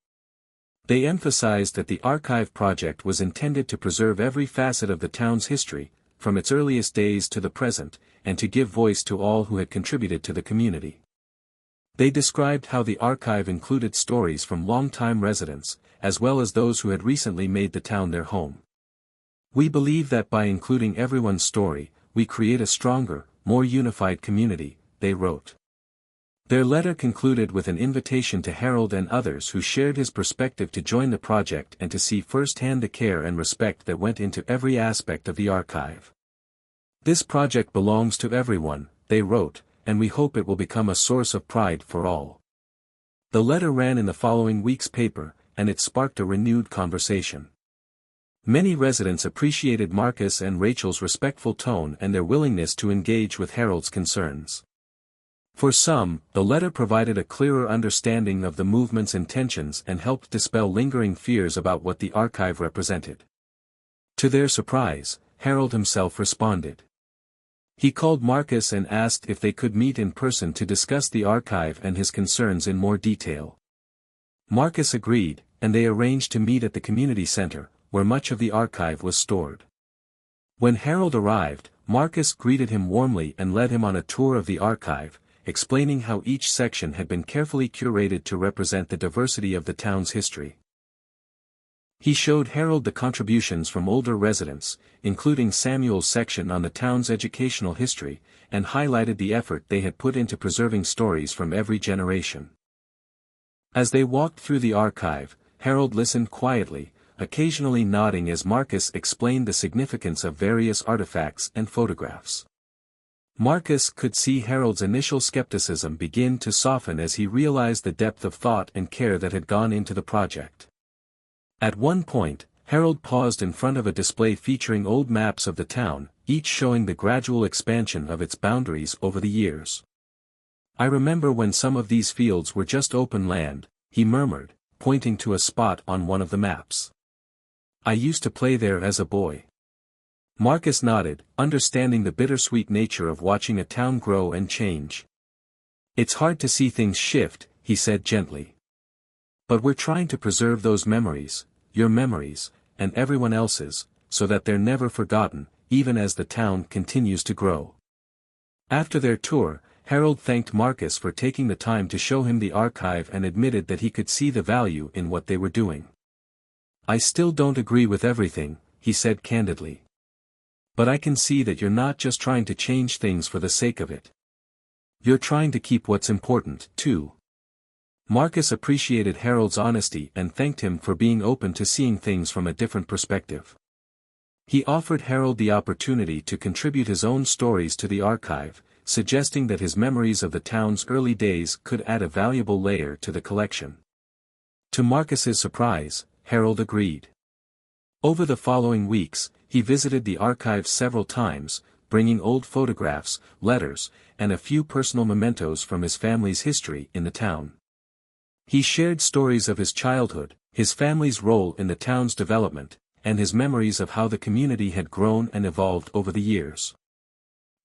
They emphasized that the archive project was intended to preserve every facet of the town's history, from its earliest days to the present, and to give voice to all who had contributed to the community. They described how the archive included stories from long-time residents, as well as those who had recently made the town their home. We believe that by including everyone's story, we create a stronger, more unified community, they wrote. Their letter concluded with an invitation to Harold and others who shared his perspective to join the project and to see firsthand the care and respect that went into every aspect of the archive. This project belongs to everyone, they wrote, and we hope it will become a source of pride for all. The letter ran in the following week's paper, and it sparked a renewed conversation. Many residents appreciated Marcus and Rachel's respectful tone and their willingness to engage with Harold's concerns. For some, the letter provided a clearer understanding of the movement's intentions and helped dispel lingering fears about what the archive represented. To their surprise, Harold himself responded. He called Marcus and asked if they could meet in person to discuss the archive and his concerns in more detail. Marcus agreed, and they arranged to meet at the community center, where much of the archive was stored. When Harold arrived, Marcus greeted him warmly and led him on a tour of the archive, explaining how each section had been carefully curated to represent the diversity of the town's history. He showed Harold the contributions from older residents, including Samuel's section on the town's educational history, and highlighted the effort they had put into preserving stories from every generation. As they walked through the archive, Harold listened quietly, occasionally nodding as Marcus explained the significance of various artifacts and photographs. Marcus could see Harold's initial skepticism begin to soften as he realized the depth of thought and care that had gone into the project. At one point, Harold paused in front of a display featuring old maps of the town, each showing the gradual expansion of its boundaries over the years. I remember when some of these fields were just open land, he murmured, pointing to a spot on one of the maps. I used to play there as a boy. Marcus nodded, understanding the bittersweet nature of watching a town grow and change. It's hard to see things shift, he said gently. But we're trying to preserve those memories, your memories, and everyone else's, so that they're never forgotten, even as the town continues to grow. After their tour, Harold thanked Marcus for taking the time to show him the archive and admitted that he could see the value in what they were doing. I still don't agree with everything, he said candidly. But I can see that you're not just trying to change things for the sake of it. You're trying to keep what's important, too. Marcus appreciated Harold's honesty and thanked him for being open to seeing things from a different perspective. He offered Harold the opportunity to contribute his own stories to the archive, suggesting that his memories of the town's early days could add a valuable layer to the collection. To Marcus's surprise, Harold agreed. Over the following weeks, he visited the archive several times, bringing old photographs, letters, and a few personal mementos from his family's history in the town. He shared stories of his childhood, his family's role in the town's development, and his memories of how the community had grown and evolved over the years.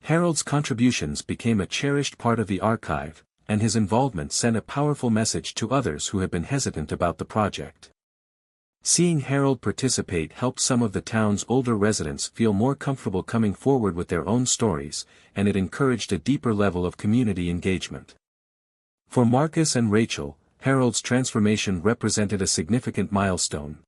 Harold's contributions became a cherished part of the archive, and his involvement sent a powerful message to others who had been hesitant about the project. Seeing Harold participate helped some of the town's older residents feel more comfortable coming forward with their own stories, and it encouraged a deeper level of community engagement. For Marcus and Rachel, Harold's transformation represented a significant milestone.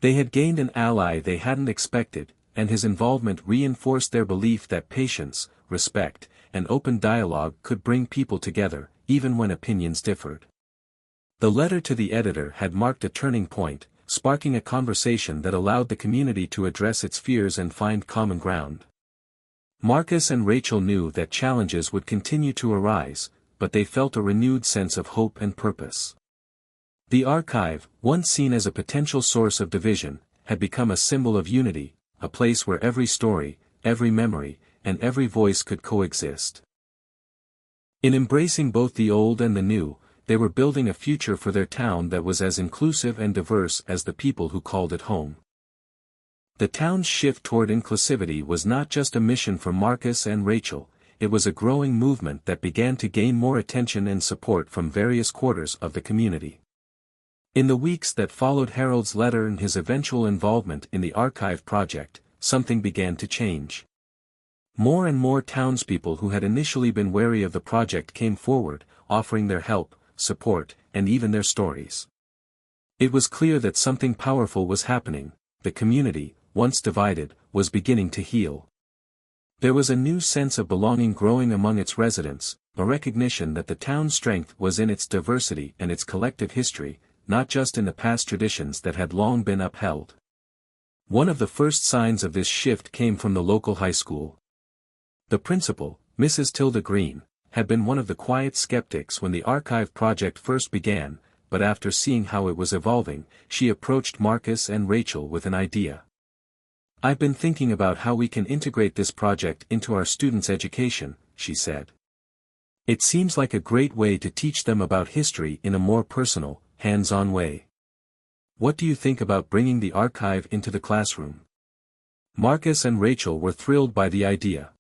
They had gained an ally they hadn't expected, and his involvement reinforced their belief that patience, respect, and open dialogue could bring people together, even when opinions differed. The letter to the editor had marked a turning point, sparking a conversation that allowed the community to address its fears and find common ground. Marcus and Rachel knew that challenges would continue to arise, but they felt a renewed sense of hope and purpose. The archive, once seen as a potential source of division, had become a symbol of unity, a place where every story, every memory, and every voice could coexist. In embracing both the old and the new, they were building a future for their town that was as inclusive and diverse as the people who called it home. The town's shift toward inclusivity was not just a mission for Marcus and Rachel, it was a growing movement that began to gain more attention and support from various quarters of the community. In the weeks that followed Harold's letter and his eventual involvement in the archive project, something began to change. More and more townspeople who had initially been wary of the project came forward, offering their help, support, and even their stories. It was clear that something powerful was happening. The community, once divided, was beginning to heal. There was a new sense of belonging growing among its residents, a recognition that the town's strength was in its diversity and its collective history, not just in the past traditions that had long been upheld. One of the first signs of this shift came from the local high school. The principal, Mrs. Tilda Green, had been one of the quiet skeptics when the archive project first began, but after seeing how it was evolving, she approached Marcus and Rachel with an idea. "I've been thinking about how we can integrate this project into our students' education," she said. "It seems like a great way to teach them about history in a more personal, hands-on way. What do you think about bringing the archive into the classroom?" Marcus and Rachel were thrilled by the idea.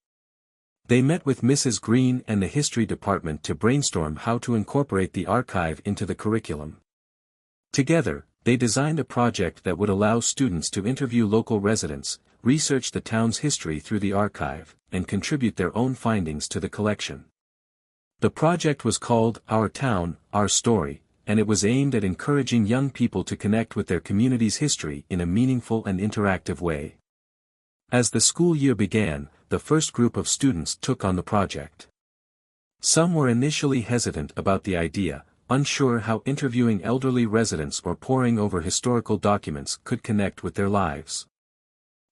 They met with Mrs. Green and the history department to brainstorm how to incorporate the archive into the curriculum. Together, they designed a project that would allow students to interview local residents, research the town's history through the archive, and contribute their own findings to the collection. The project was called Our Town, Our Story, and it was aimed at encouraging young people to connect with their community's history in a meaningful and interactive way. As the school year began, the first group of students took on the project. Some were initially hesitant about the idea, unsure how interviewing elderly residents or poring over historical documents could connect with their lives.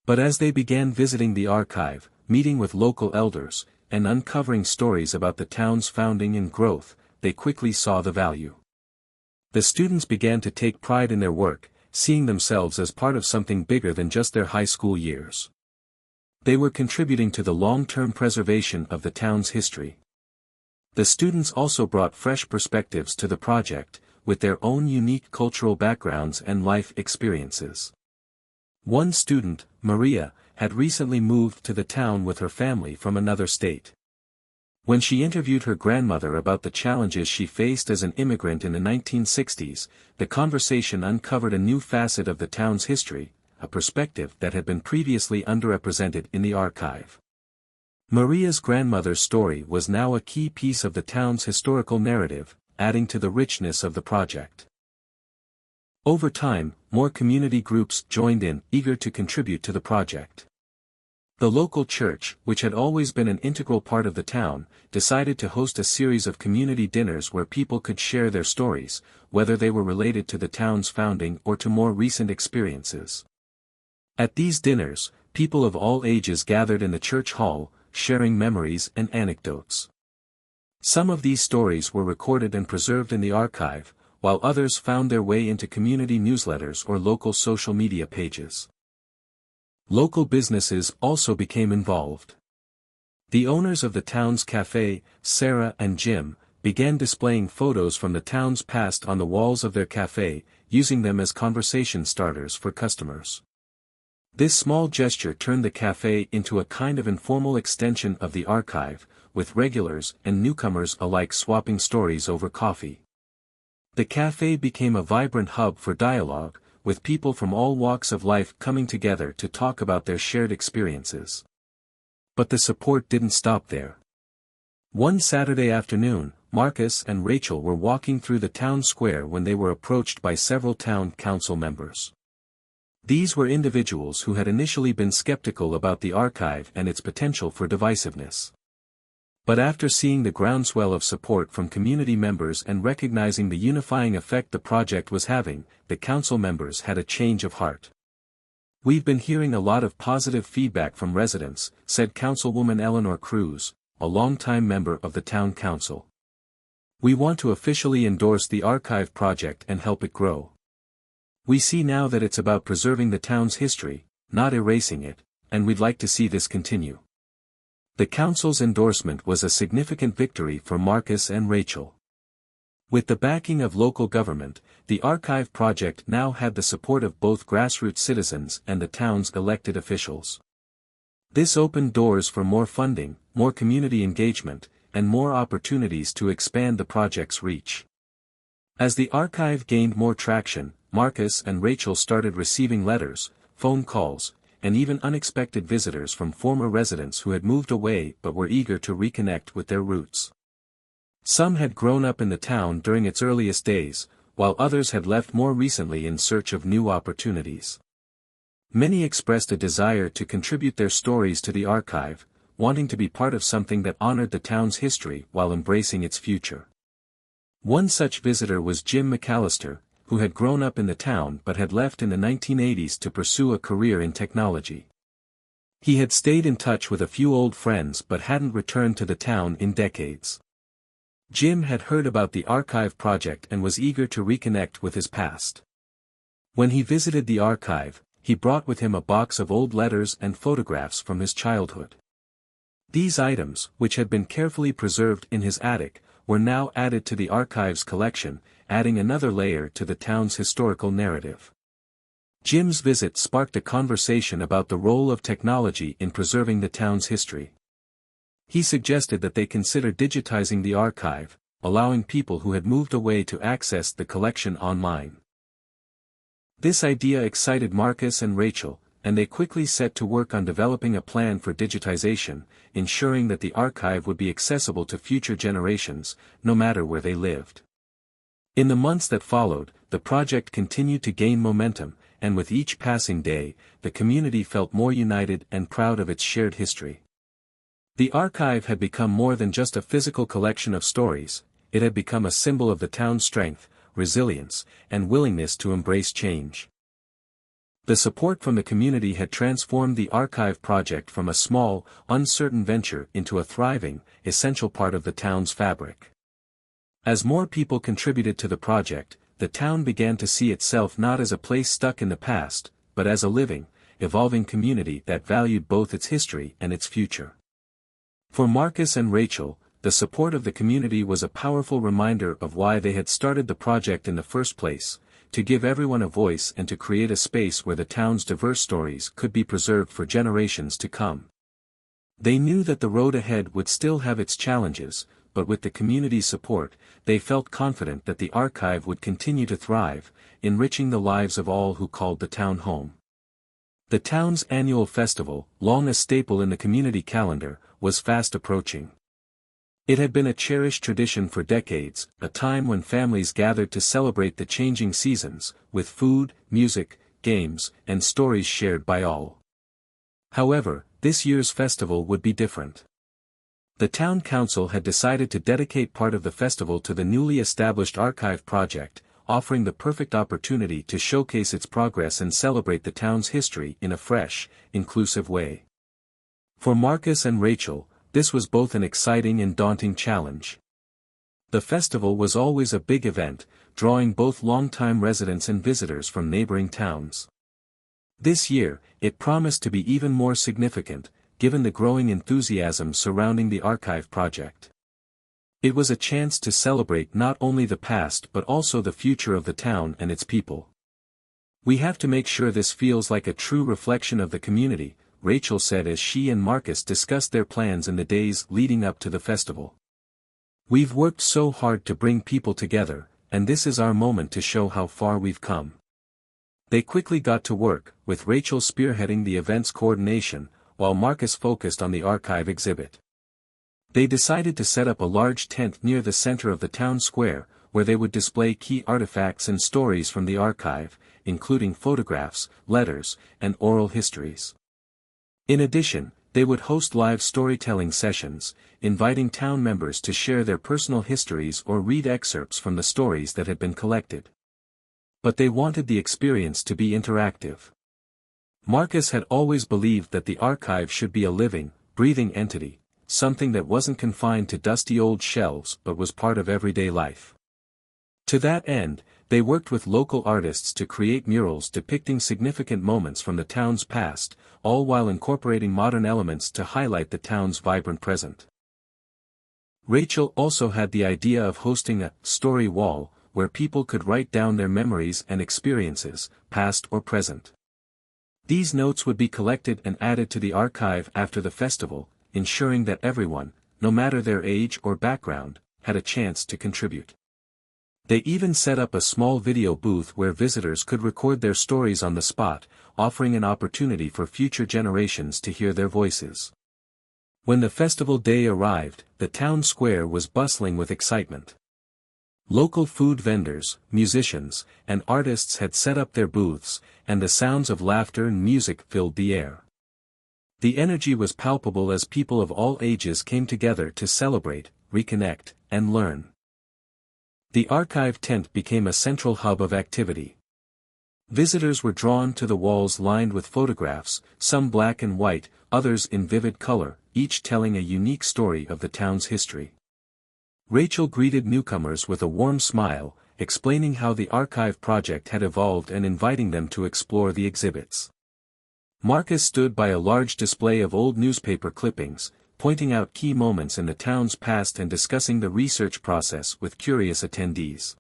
But as they began visiting the archive, meeting with local elders, and uncovering stories about the town's founding and growth, they quickly saw the value. The students began to take pride in their work, seeing themselves as part of something bigger than just their high school years. They were contributing to the long-term preservation of the town's history. The students also brought fresh perspectives to the project, with their own unique cultural backgrounds and life experiences. One student, Maria, had recently moved to the town with her family from another state. When she interviewed her grandmother about the challenges she faced as an immigrant in the 1960s, the conversation uncovered a new facet of the town's history, a perspective that had been previously underrepresented in the archive. Maria's grandmother's story was now a key piece of the town's historical narrative, adding to the richness of the project. Over time, more community groups joined in, eager to contribute to the project. The local church, which had always been an integral part of the town, decided to host a series of community dinners where people could share their stories, whether they were related to the town's founding or to more recent experiences. At these dinners, people of all ages gathered in the church hall, sharing memories and anecdotes. Some of these stories were recorded and preserved in the archive, while others found their way into community newsletters or local social media pages. Local businesses also became involved. The owners of the town's cafe, Sarah and Jim, began displaying photos from the town's past on the walls of their cafe, using them as conversation starters for customers. This small gesture turned the cafe into a kind of informal extension of the archive, with regulars and newcomers alike swapping stories over coffee. The cafe became a vibrant hub for dialogue, with people from all walks of life coming together to talk about their shared experiences. But the support didn't stop there. One Saturday afternoon, Marcus and Rachel were walking through the town square when they were approached by several town council members. These were individuals who had initially been skeptical about the archive and its potential for divisiveness. But after seeing the groundswell of support from community members and recognizing the unifying effect the project was having, the council members had a change of heart. "We've been hearing a lot of positive feedback from residents," said Councilwoman Eleanor Cruz, a longtime member of the town council. "We want to officially endorse the archive project and help it grow. We see now that it's about preserving the town's history, not erasing it, and we'd like to see this continue." The council's endorsement was a significant victory for Marcus and Rachel. With the backing of local government, the archive project now had the support of both grassroots citizens and the town's elected officials. This opened doors for more funding, more community engagement, and more opportunities to expand the project's reach. As the archive gained more traction, Marcus and Rachel started receiving letters, phone calls, and even unexpected visitors from former residents who had moved away but were eager to reconnect with their roots. Some had grown up in the town during its earliest days, while others had left more recently in search of new opportunities. Many expressed a desire to contribute their stories to the archive, wanting to be part of something that honored the town's history while embracing its future. One such visitor was Jim McAllister, who had grown up in the town but had left in the 1980s to pursue a career in technology. He had stayed in touch with a few old friends but hadn't returned to the town in decades. Jim had heard about the archive project and was eager to reconnect with his past. When he visited the archive, he brought with him a box of old letters and photographs from his childhood. These items, which had been carefully preserved in his attic, were now added to the archive's collection, adding another layer to the town's historical narrative. Jim's visit sparked a conversation about the role of technology in preserving the town's history. He suggested that they consider digitizing the archive, allowing people who had moved away to access the collection online. This idea excited Marcus and Rachel, and they quickly set to work on developing a plan for digitization, ensuring that the archive would be accessible to future generations, no matter where they lived. In the months that followed, the project continued to gain momentum, and with each passing day, the community felt more united and proud of its shared history. The archive had become more than just a physical collection of stories, it had become a symbol of the town's strength, resilience, and willingness to embrace change. The support from the community had transformed the archive project from a small, uncertain venture into a thriving, essential part of the town's fabric. As more people contributed to the project, the town began to see itself not as a place stuck in the past, but as a living, evolving community that valued both its history and its future. For Marcus and Rachel, the support of the community was a powerful reminder of why they had started the project in the first place, to give everyone a voice and to create a space where the town's diverse stories could be preserved for generations to come. They knew that the road ahead would still have its challenges, but with the community's support, they felt confident that the archive would continue to thrive, enriching the lives of all who called the town home. The town's annual festival, long a staple in the community calendar, was fast approaching. It had been a cherished tradition for decades, a time when families gathered to celebrate the changing seasons, with food, music, games, and stories shared by all. However, this year's festival would be different. The town council had decided to dedicate part of the festival to the newly established archive project, offering the perfect opportunity to showcase its progress and celebrate the town's history in a fresh, inclusive way. For Marcus and Rachel, this was both an exciting and daunting challenge. The festival was always a big event, drawing both longtime residents and visitors from neighboring towns. This year, it promised to be even more significant, given the growing enthusiasm surrounding the archive project. It was a chance to celebrate not only the past but also the future of the town and its people. "We have to make sure this feels like a true reflection of the community," Rachel said as she and Marcus discussed their plans in the days leading up to the festival. "We've worked so hard to bring people together, and this is our moment to show how far we've come." They quickly got to work, with Rachel spearheading the event's coordination, while Marcus focused on the archive exhibit. They decided to set up a large tent near the center of the town square, where they would display key artifacts and stories from the archive, including photographs, letters, and oral histories. In addition, they would host live storytelling sessions, inviting town members to share their personal histories or read excerpts from the stories that had been collected. But they wanted the experience to be interactive. Marcus had always believed that the archive should be a living, breathing entity, something that wasn't confined to dusty old shelves but was part of everyday life. To that end, they worked with local artists to create murals depicting significant moments from the town's past, all while incorporating modern elements to highlight the town's vibrant present. Rachel also had the idea of hosting a story wall, where people could write down their memories and experiences, past or present. These notes would be collected and added to the archive after the festival, ensuring that everyone, no matter their age or background, had a chance to contribute. They even set up a small video booth where visitors could record their stories on the spot, offering an opportunity for future generations to hear their voices. When the festival day arrived, the town square was bustling with excitement. Local food vendors, musicians, and artists had set up their booths, and the sounds of laughter and music filled the air. The energy was palpable as people of all ages came together to celebrate, reconnect, and learn. The archive tent became a central hub of activity. Visitors were drawn to the walls lined with photographs, some black and white, others in vivid color, each telling a unique story of the town's history. Rachel greeted newcomers with a warm smile, explaining how the archive project had evolved and inviting them to explore the exhibits. Marcus stood by a large display of old newspaper clippings, pointing out key moments in the town's past and discussing the research process with curious attendees.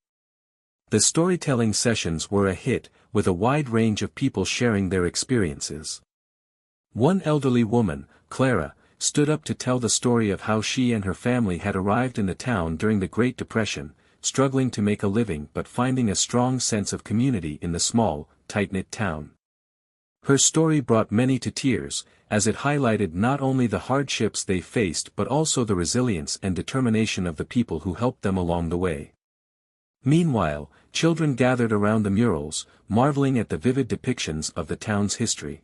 The storytelling sessions were a hit, with a wide range of people sharing their experiences. One elderly woman, Clara, stood up to tell the story of how she and her family had arrived in the town during the Great Depression, struggling to make a living but finding a strong sense of community in the small, tight-knit town. Her story brought many to tears, as it highlighted not only the hardships they faced but also the resilience and determination of the people who helped them along the way. Meanwhile, children gathered around the murals, marveling at the vivid depictions of the town's history.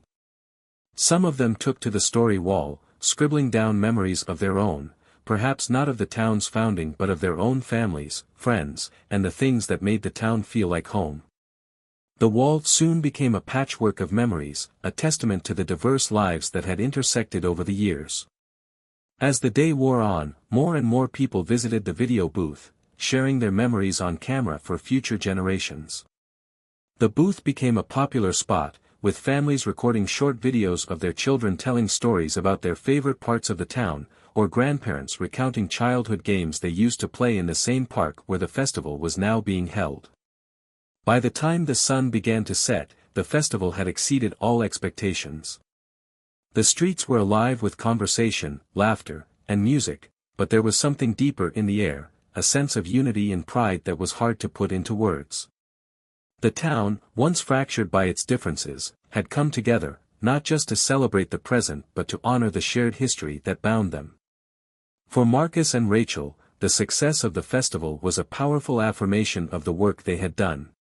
Some of them took to the story wall, scribbling down memories of their own, perhaps not of the town's founding but of their own families, friends, and the things that made the town feel like home. The wall soon became a patchwork of memories, a testament to the diverse lives that had intersected over the years. As the day wore on, more and more people visited the video booth, sharing their memories on camera for future generations. The booth became a popular spot, with families recording short videos of their children telling stories about their favorite parts of the town, or grandparents recounting childhood games they used to play in the same park where the festival was now being held. By the time the sun began to set, the festival had exceeded all expectations. The streets were alive with conversation, laughter, and music, but there was something deeper in the air, a sense of unity and pride that was hard to put into words. The town, once fractured by its differences, had come together, not just to celebrate the present but to honor the shared history that bound them. For Marcus and Rachel, the success of the festival was a powerful affirmation of the work they had done.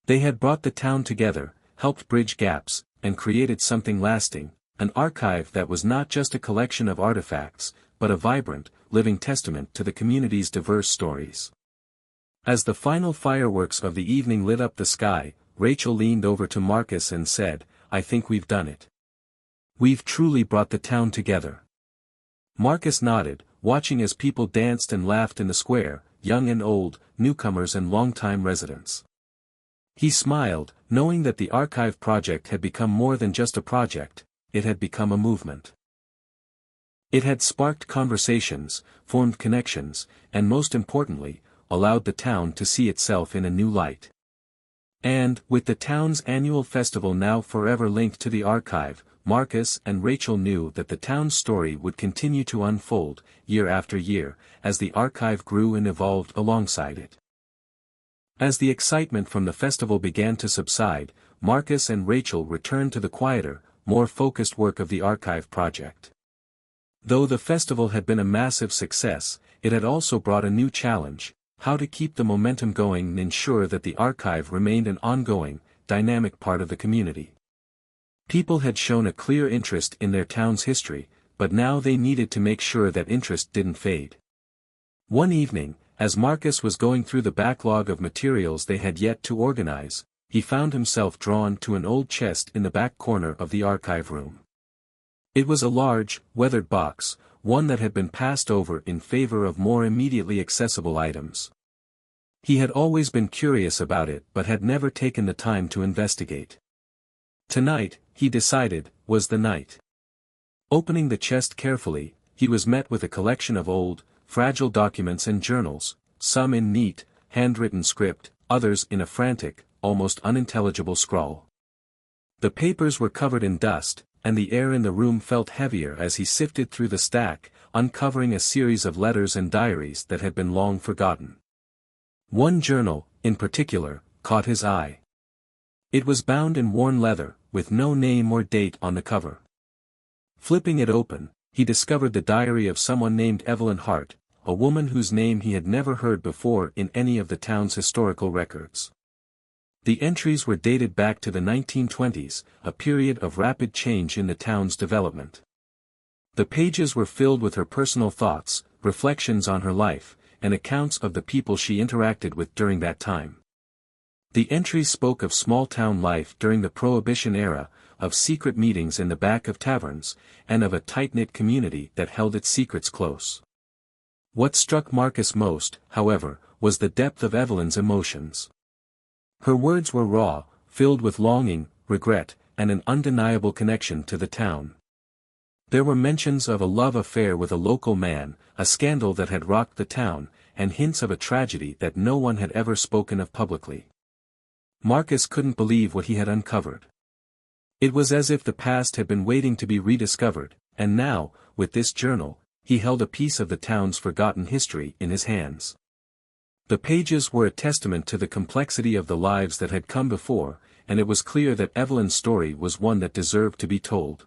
They had brought the town together, helped bridge gaps, and created something lasting, an archive that was not just a collection of artifacts, but a vibrant, living testament to the community's diverse stories. As the final fireworks of the evening lit up the sky, Rachel leaned over to Marcus and said, "I think we've done it. We've truly brought the town together." Marcus nodded, watching as people danced and laughed in the square, young and old, newcomers and longtime residents. He smiled, knowing that the archive project had become more than just a project, it had become a movement. It had sparked conversations, formed connections, and most importantly, allowed the town to see itself in a new light. And, with the town's annual festival now forever linked to the archive, Marcus and Rachel knew that the town's story would continue to unfold, year after year, as the archive grew and evolved alongside it. As the excitement from the festival began to subside, Marcus and Rachel returned to the quieter, more focused work of the archive project. Though the festival had been a massive success, it had also brought a new challenge: how to keep the momentum going and ensure that the archive remained an ongoing, dynamic part of the community. People had shown a clear interest in their town's history, but now they needed to make sure that interest didn't fade. One evening, as Marcus was going through the backlog of materials they had yet to organize, he found himself drawn to an old chest in the back corner of the archive room. It was a large, weathered box, one that had been passed over in favor of more immediately accessible items. He had always been curious about it but had never taken the time to investigate. Tonight, he decided, was the night. Opening the chest carefully, he was met with a collection of old, fragile documents and journals, some in neat, handwritten script, others in a frantic, almost unintelligible scrawl. The papers were covered in dust, and the air in the room felt heavier as he sifted through the stack, uncovering a series of letters and diaries that had been long forgotten. One journal, in particular, caught his eye. It was bound in worn leather, with no name or date on the cover. Flipping it open, he discovered the diary of someone named Evelyn Hart, a woman whose name he had never heard before in any of the town's historical records. The entries were dated back to the 1920s, a period of rapid change in the town's development. The pages were filled with her personal thoughts, reflections on her life, and accounts of the people she interacted with during that time. The entries spoke of small-town life during the Prohibition era, of secret meetings in the back of taverns, and of a tight-knit community that held its secrets close. What struck Marcus most, however, was the depth of Evelyn's emotions. Her words were raw, filled with longing, regret, and an undeniable connection to the town. There were mentions of a love affair with a local man, a scandal that had rocked the town, and hints of a tragedy that no one had ever spoken of publicly. Marcus couldn't believe what he had uncovered. It was as if the past had been waiting to be rediscovered, and now, with this journal, he held a piece of the town's forgotten history in his hands. The pages were a testament to the complexity of the lives that had come before, and it was clear that Evelyn's story was one that deserved to be told.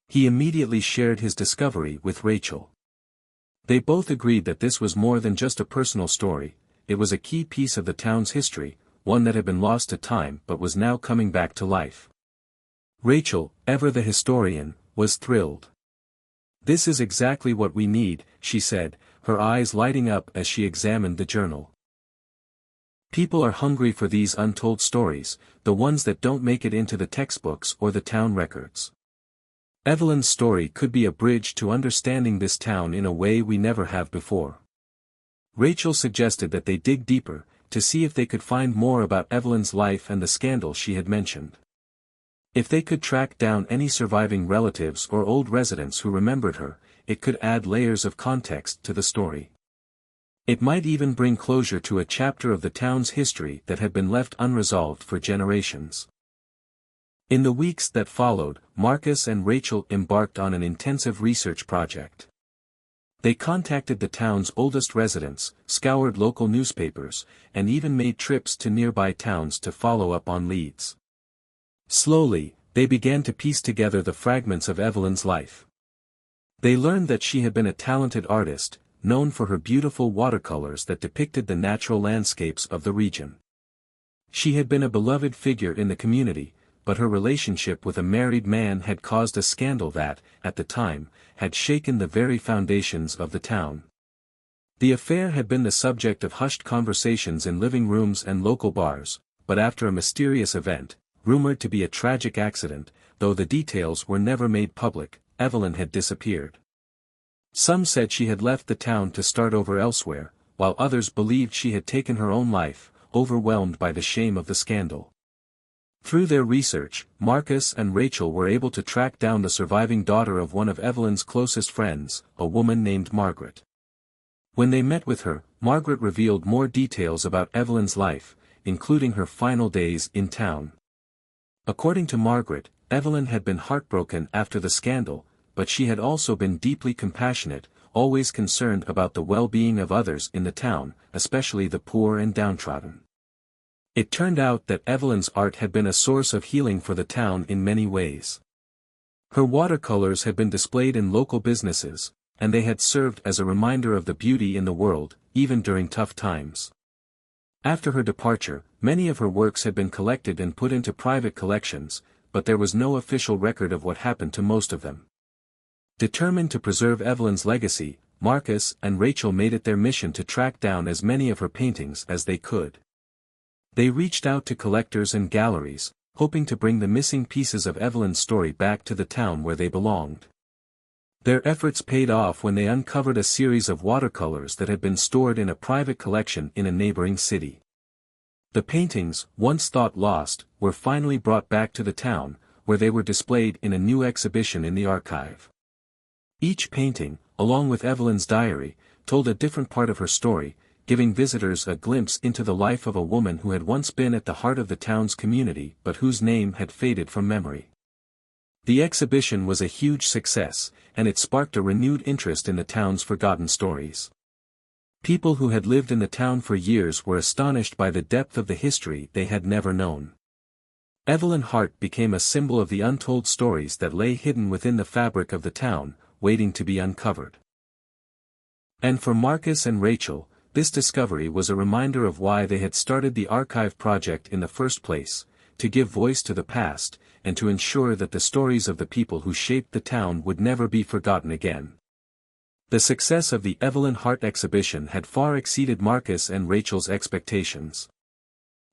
He immediately shared his discovery with Rachel. They both agreed that this was more than just a personal story, it was a key piece of the town's history, one that had been lost to time but was now coming back to life. Rachel, ever the historian, was thrilled. "This is exactly what we need," she said, her eyes lighting up as she examined the journal. People are hungry for these untold stories, the ones that don't make it into the textbooks or the town records. Evelyn's story could be a bridge to understanding this town in a way we never have before. Rachel suggested that they dig deeper, to see if they could find more about Evelyn's life and the scandal she had mentioned. If they could track down any surviving relatives or old residents who remembered her, it could add layers of context to the story. It might even bring closure to a chapter of the town's history that had been left unresolved for generations. In the weeks that followed, Marcus and Rachel embarked on an intensive research project. They contacted the town's oldest residents, scoured local newspapers, and even made trips to nearby towns to follow up on leads. Slowly, they began to piece together the fragments of Evelyn's life. They learned that she had been a talented artist, known for her beautiful watercolors that depicted the natural landscapes of the region. She had been a beloved figure in the community, but her relationship with a married man had caused a scandal that, at the time, had shaken the very foundations of the town. The affair had been the subject of hushed conversations in living rooms and local bars, but after a mysterious event, rumored to be a tragic accident, though the details were never made public, Evelyn had disappeared. Some said she had left the town to start over elsewhere, while others believed she had taken her own life, overwhelmed by the shame of the scandal. Through their research, Marcus and Rachel were able to track down the surviving daughter of one of Evelyn's closest friends, a woman named Margaret. When they met with her, Margaret revealed more details about Evelyn's life, including her final days in town. According to Margaret, Evelyn had been heartbroken after the scandal, but she had also been deeply compassionate, always concerned about the well-being of others in the town, especially the poor and downtrodden. It turned out that Evelyn's art had been a source of healing for the town in many ways. Her watercolors had been displayed in local businesses, and they had served as a reminder of the beauty in the world, even during tough times. After her departure, many of her works had been collected and put into private collections, but there was no official record of what happened to most of them. Determined to preserve Evelyn's legacy, Marcus and Rachel made it their mission to track down as many of her paintings as they could. They reached out to collectors and galleries, hoping to bring the missing pieces of Evelyn's story back to the town where they belonged. Their efforts paid off when they uncovered a series of watercolors that had been stored in a private collection in a neighboring city. The paintings, once thought lost, were finally brought back to the town, where they were displayed in a new exhibition in the archive. Each painting, along with Evelyn's diary, told a different part of her story, giving visitors a glimpse into the life of a woman who had once been at the heart of the town's community but whose name had faded from memory. The exhibition was a huge success, and it sparked a renewed interest in the town's forgotten stories. People who had lived in the town for years were astonished by the depth of the history they had never known. Evelyn Hart became a symbol of the untold stories that lay hidden within the fabric of the town, waiting to be uncovered. And for Marcus and Rachel, this discovery was a reminder of why they had started the archive project in the first place, to give voice to the past, and to ensure that the stories of the people who shaped the town would never be forgotten again. The success of the Evelyn Hart exhibition had far exceeded Marcus and Rachel's expectations.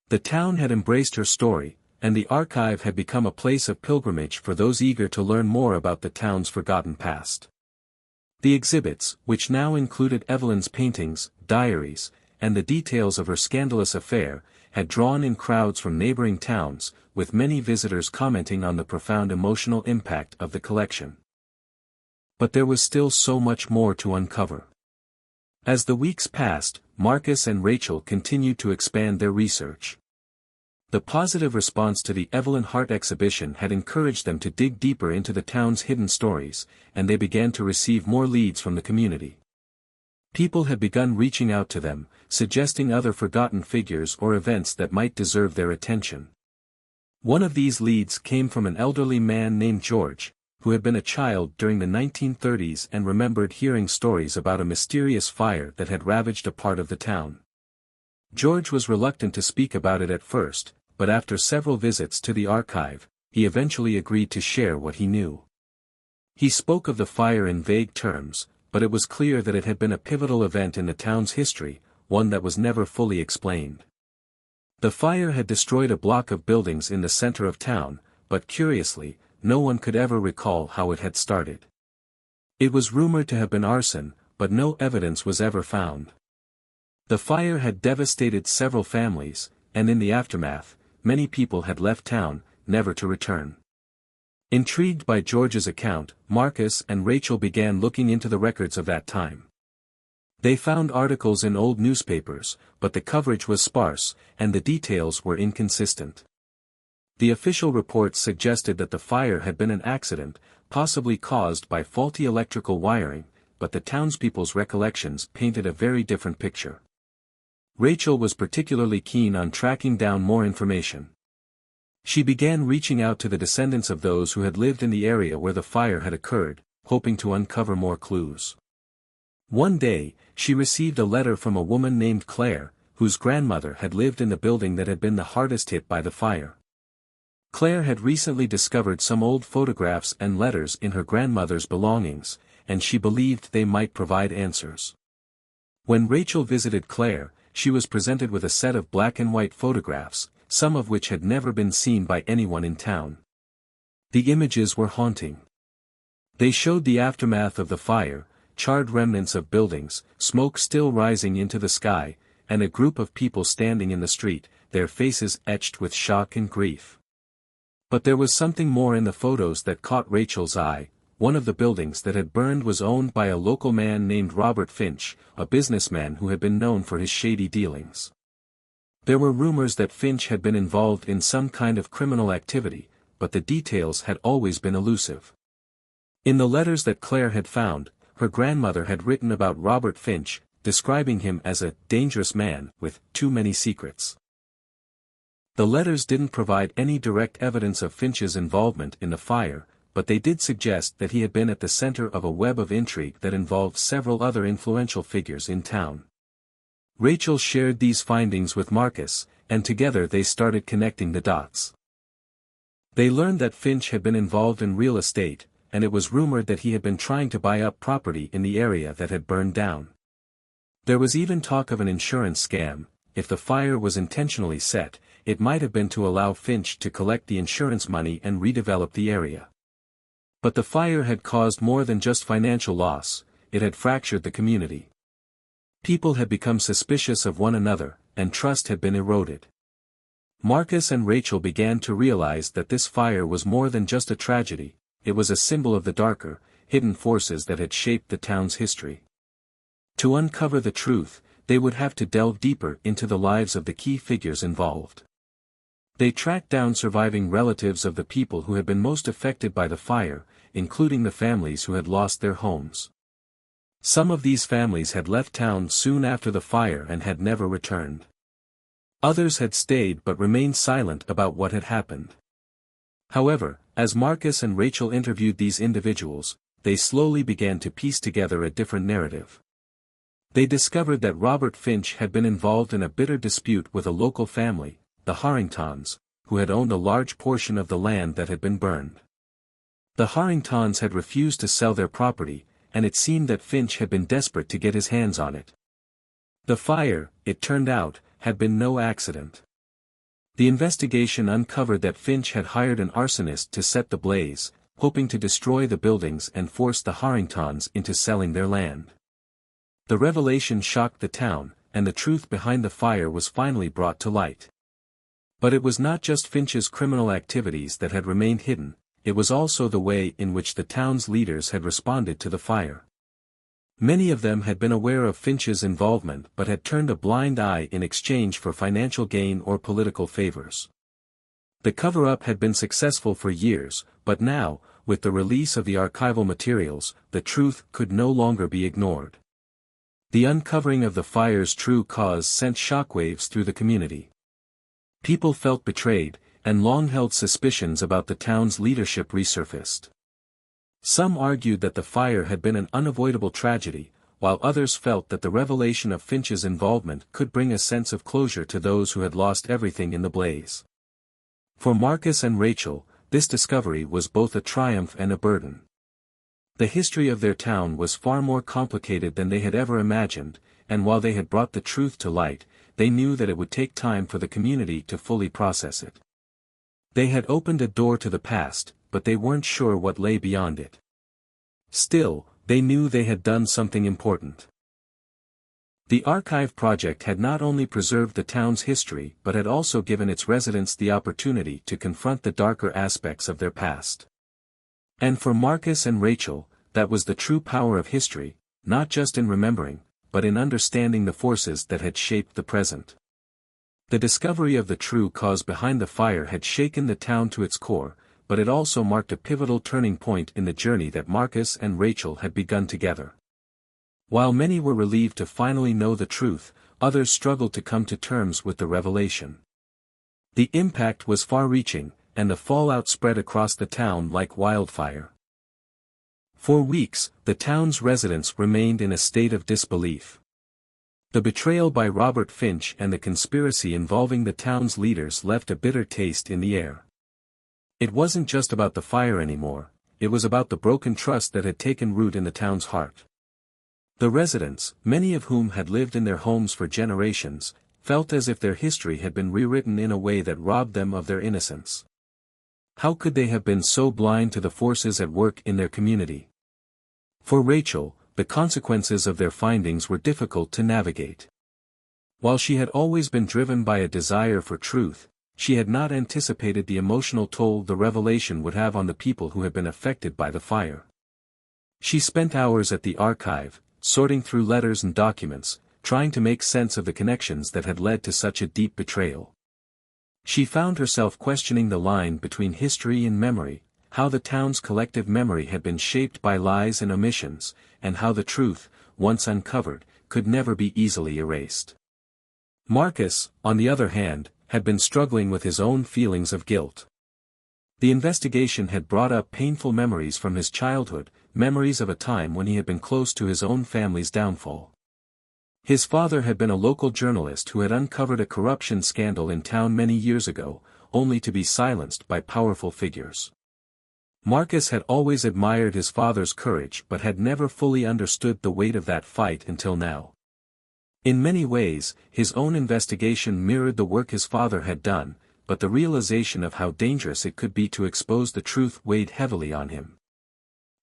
The town had embraced her story, and the archive had become a place of pilgrimage for those eager to learn more about the town's forgotten past. The exhibits, which now included Evelyn's paintings, diaries, and the details of her scandalous affair, had drawn in crowds from neighboring towns, with many visitors commenting on the profound emotional impact of the collection. But there was still so much more to uncover. As the weeks passed, Marcus and Rachel continued to expand their research. The positive response to the Evelyn Hart exhibition had encouraged them to dig deeper into the town's hidden stories, and they began to receive more leads from the community. People had begun reaching out to them, suggesting other forgotten figures or events that might deserve their attention. One of these leads came from an elderly man named George, who had been a child during the 1930s and remembered hearing stories about a mysterious fire that had ravaged a part of the town. George was reluctant to speak about it at first, but after several visits to the archive, he eventually agreed to share what he knew. He spoke of the fire in vague terms, but it was clear that it had been a pivotal event in the town's history, one that was never fully explained. The fire had destroyed a block of buildings in the center of town, but curiously, no one could ever recall how it had started. It was rumored to have been arson, but no evidence was ever found. The fire had devastated several families, and in the aftermath, many people had left town, never to return. Intrigued by George's account, Marcus and Rachel began looking into the records of that time. They found articles in old newspapers, but the coverage was sparse, and the details were inconsistent. The official reports suggested that the fire had been an accident, possibly caused by faulty electrical wiring, but the townspeople's recollections painted a very different picture. Rachel was particularly keen on tracking down more information. She began reaching out to the descendants of those who had lived in the area where the fire had occurred, hoping to uncover more clues. One day, she received a letter from a woman named Claire, whose grandmother had lived in the building that had been the hardest hit by the fire. Claire had recently discovered some old photographs and letters in her grandmother's belongings, and she believed they might provide answers. When Rachel visited Claire, she was presented with a set of black and white photographs, some of which had never been seen by anyone in town. The images were haunting. They showed the aftermath of the fire, charred remnants of buildings, smoke still rising into the sky, and a group of people standing in the street, their faces etched with shock and grief. But there was something more in the photos that caught Rachel's eye. One of the buildings that had burned was owned by a local man named Robert Finch, a businessman who had been known for his shady dealings. There were rumors that Finch had been involved in some kind of criminal activity, but the details had always been elusive. In the letters that Claire had found, her grandmother had written about Robert Finch, describing him as a dangerous man with too many secrets. The letters didn't provide any direct evidence of Finch's involvement in the fire, but they did suggest that he had been at the center of a web of intrigue that involved several other influential figures in town. Rachel shared these findings with Marcus, and together they started connecting the dots. They learned that Finch had been involved in real estate, and it was rumored that he had been trying to buy up property in the area that had burned down. There was even talk of an insurance scam. If the fire was intentionally set, it might have been to allow Finch to collect the insurance money and redevelop the area. But the fire had caused more than just financial loss, it had fractured the community. People had become suspicious of one another, and trust had been eroded. Marcus and Rachel began to realize that this fire was more than just a tragedy, it was a symbol of the darker, hidden forces that had shaped the town's history. To uncover the truth, they would have to delve deeper into the lives of the key figures involved. They tracked down surviving relatives of the people who had been most affected by the fire, including the families who had lost their homes. Some of these families had left town soon after the fire and had never returned. Others had stayed but remained silent about what had happened. However, as Marcus and Rachel interviewed these individuals, they slowly began to piece together a different narrative. They discovered that Robert Finch had been involved in a bitter dispute with a local family, the Harringtons, who had owned a large portion of the land that had been burned. The Harringtons had refused to sell their property, and it seemed that Finch had been desperate to get his hands on it. The fire, it turned out, had been no accident. The investigation uncovered that Finch had hired an arsonist to set the blaze, hoping to destroy the buildings and force the Harringtons into selling their land. The revelation shocked the town, and the truth behind the fire was finally brought to light. But it was not just Finch's criminal activities that had remained hidden, it was also the way in which the town's leaders had responded to the fire. Many of them had been aware of Finch's involvement but had turned a blind eye in exchange for financial gain or political favors. The cover-up had been successful for years, but now, with the release of the archival materials, the truth could no longer be ignored. The uncovering of the fire's true cause sent shockwaves through the community. People felt betrayed, and long-held suspicions about the town's leadership resurfaced. Some argued that the fire had been an unavoidable tragedy, while others felt that the revelation of Finch's involvement could bring a sense of closure to those who had lost everything in the blaze. For Marcus and Rachel, this discovery was both a triumph and a burden. The history of their town was far more complicated than they had ever imagined, and while they had brought the truth to light, they knew that it would take time for the community to fully process it. They had opened a door to the past, but they weren't sure what lay beyond it. Still, they knew they had done something important. The Archive project had not only preserved the town's history but had also given its residents the opportunity to confront the darker aspects of their past. And for Marcus and Rachel, that was the true power of history, not just in remembering, but in understanding the forces that had shaped the present. The discovery of the true cause behind the fire had shaken the town to its core, but it also marked a pivotal turning point in the journey that Marcus and Rachel had begun together. While many were relieved to finally know the truth, others struggled to come to terms with the revelation. The impact was far-reaching, and the fallout spread across the town like wildfire. For weeks, the town's residents remained in a state of disbelief. The betrayal by Robert Finch and the conspiracy involving the town's leaders left a bitter taste in the air. It wasn't just about the fire anymore, it was about the broken trust that had taken root in the town's heart. The residents, many of whom had lived in their homes for generations, felt as if their history had been rewritten in a way that robbed them of their innocence. How could they have been so blind to the forces at work in their community? For Rachel, the consequences of their findings were difficult to navigate. While she had always been driven by a desire for truth, she had not anticipated the emotional toll the revelation would have on the people who had been affected by the fire. She spent hours at the archive, sorting through letters and documents, trying to make sense of the connections that had led to such a deep betrayal. She found herself questioning the line between history and memory, how the town's collective memory had been shaped by lies and omissions, and how the truth, once uncovered, could never be easily erased. Marcus, on the other hand, had been struggling with his own feelings of guilt. The investigation had brought up painful memories from his childhood, memories of a time when he had been close to his own family's downfall. His father had been a local journalist who had uncovered a corruption scandal in town many years ago, only to be silenced by powerful figures. Marcus had always admired his father's courage but had never fully understood the weight of that fight until now. In many ways, his own investigation mirrored the work his father had done, but the realization of how dangerous it could be to expose the truth weighed heavily on him.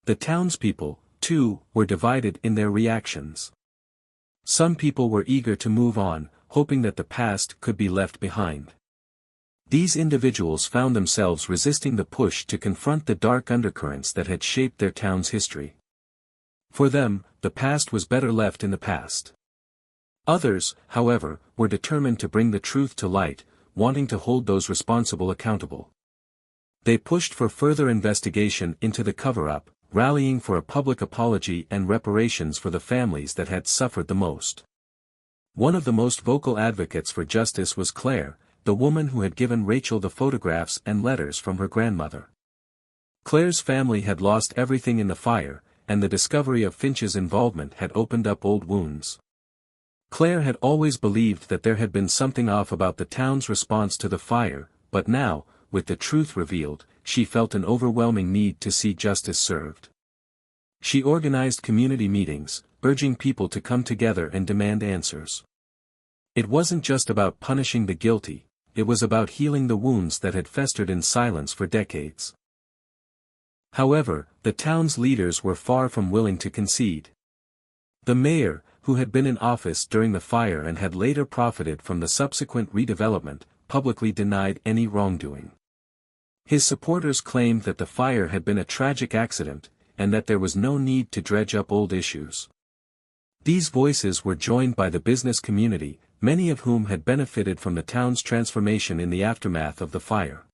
The townspeople, too, were divided in their reactions. Some people were eager to move on, hoping that the past could be left behind. These individuals found themselves resisting the push to confront the dark undercurrents that had shaped their town's history. For them, the past was better left in the past. Others, however, were determined to bring the truth to light, wanting to hold those responsible accountable. They pushed for further investigation into the cover-up, rallying for a public apology and reparations for the families that had suffered the most. One of the most vocal advocates for justice was Claire, the woman who had given Rachel the photographs and letters from her grandmother. Claire's family had lost everything in the fire, and the discovery of Finch's involvement had opened up old wounds. Claire had always believed that there had been something off about the town's response to the fire, but now, with the truth revealed, she felt an overwhelming need to see justice served. She organized community meetings, urging people to come together and demand answers. It wasn't just about punishing the guilty, it was about healing the wounds that had festered in silence for decades. However, the town's leaders were far from willing to concede. The mayor, who had been in office during the fire and had later profited from the subsequent redevelopment, publicly denied any wrongdoing. His supporters claimed that the fire had been a tragic accident, and that there was no need to dredge up old issues. These voices were joined by the business community, many of whom had benefited from the town's transformation in the aftermath of the fire.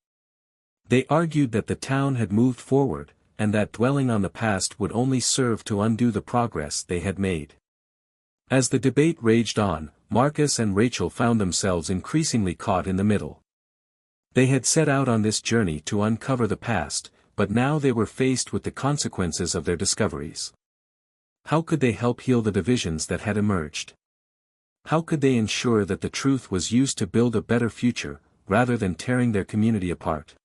They argued that the town had moved forward, and that dwelling on the past would only serve to undo the progress they had made. As the debate raged on, Marcus and Rachel found themselves increasingly caught in the middle. They had set out on this journey to uncover the past, but now they were faced with the consequences of their discoveries. How could they help heal the divisions that had emerged? How could they ensure that the truth was used to build a better future, rather than tearing their community apart?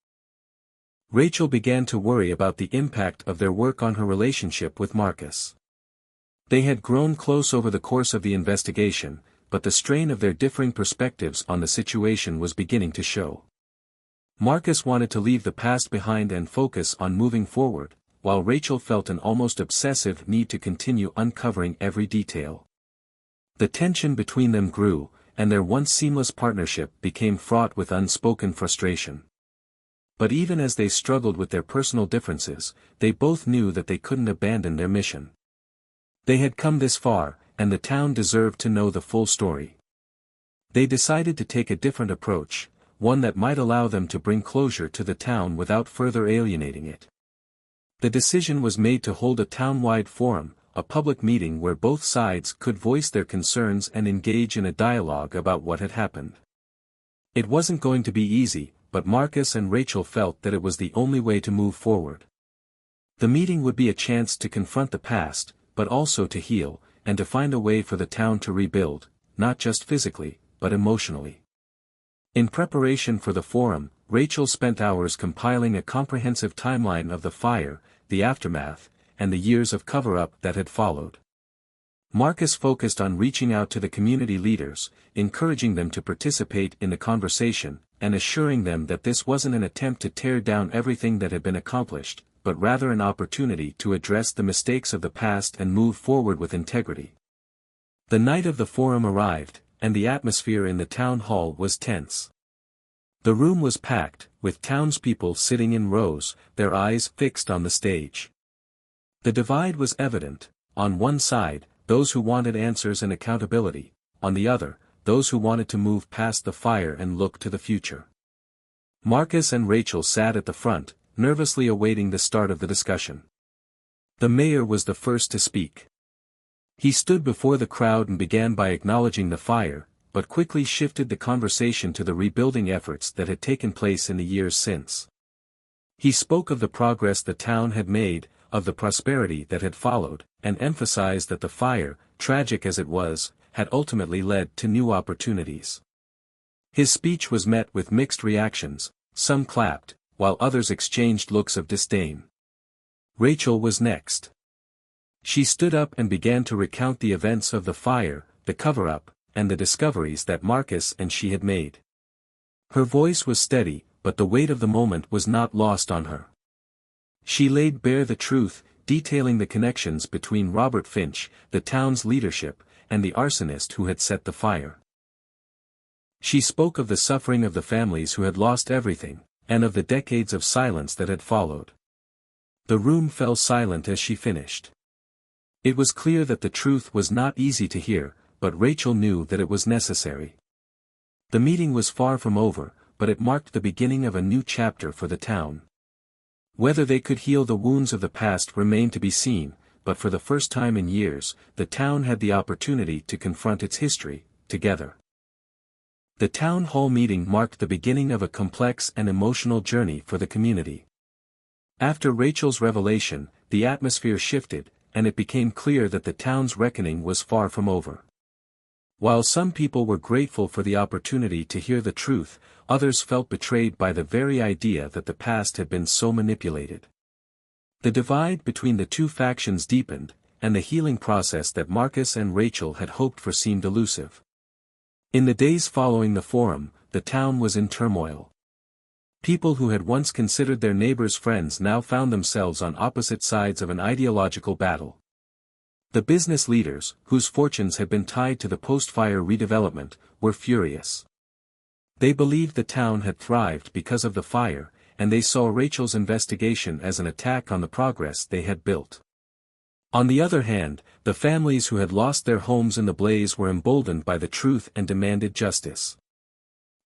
Rachel began to worry about the impact of their work on her relationship with Marcus. They had grown close over the course of the investigation, but the strain of their differing perspectives on the situation was beginning to show. Marcus wanted to leave the past behind and focus on moving forward, while Rachel felt an almost obsessive need to continue uncovering every detail. The tension between them grew, and their once seamless partnership became fraught with unspoken frustration. But even as they struggled with their personal differences, they both knew that they couldn't abandon their mission. They had come this far, and the town deserved to know the full story. They decided to take a different approach, one that might allow them to bring closure to the town without further alienating it. The decision was made to hold a town-wide forum, a public meeting where both sides could voice their concerns and engage in a dialogue about what had happened. It wasn't going to be easy, but Marcus and Rachel felt that it was the only way to move forward. The meeting would be a chance to confront the past, but also to heal, and to find a way for the town to rebuild, not just physically, but emotionally. In preparation for the forum, Rachel spent hours compiling a comprehensive timeline of the fire, the aftermath, and the years of cover-up that had followed. Marcus focused on reaching out to the community leaders, encouraging them to participate in the conversation, and assuring them that this wasn't an attempt to tear down everything that had been accomplished, but rather an opportunity to address the mistakes of the past and move forward with integrity. The night of the forum arrived, and the atmosphere in the town hall was tense. The room was packed, with townspeople sitting in rows, their eyes fixed on the stage. The divide was evident: on one side, those who wanted answers and accountability; on the other, those who wanted to move past the fire and look to the future. Marcus and Rachel sat at the front, nervously awaiting the start of the discussion. The mayor was the first to speak. He stood before the crowd and began by acknowledging the fire, but quickly shifted the conversation to the rebuilding efforts that had taken place in the years since. He spoke of the progress the town had made, of the prosperity that had followed, and emphasized that the fire, tragic as it was, had ultimately led to new opportunities. His speech was met with mixed reactions. Some clapped, while others exchanged looks of disdain. Rachel was next. She stood up and began to recount the events of the fire, the cover-up, and the discoveries that Marcus and she had made. Her voice was steady, but the weight of the moment was not lost on her. She laid bare the truth, detailing the connections between Robert Finch, the town's leadership, and the arsonist who had set the fire. She spoke of the suffering of the families who had lost everything, and of the decades of silence that had followed. The room fell silent as she finished. It was clear that the truth was not easy to hear, but Rachel knew that it was necessary. The meeting was far from over, but it marked the beginning of a new chapter for the town. Whether they could heal the wounds of the past remained to be seen, but for the first time in years, the town had the opportunity to confront its history, together. The town hall meeting marked the beginning of a complex and emotional journey for the community. After Rachel's revelation, the atmosphere shifted, and it became clear that the town's reckoning was far from over. While some people were grateful for the opportunity to hear the truth, others felt betrayed by the very idea that the past had been so manipulated. The divide between the two factions deepened, and the healing process that Marcus and Rachel had hoped for seemed elusive. In the days following the forum, the town was in turmoil. People who had once considered their neighbors friends now found themselves on opposite sides of an ideological battle. The business leaders, whose fortunes had been tied to the post-fire redevelopment, were furious. They believed the town had thrived because of the fire, and they saw Rachel's investigation as an attack on the progress they had built. On the other hand, the families who had lost their homes in the blaze were emboldened by the truth and demanded justice.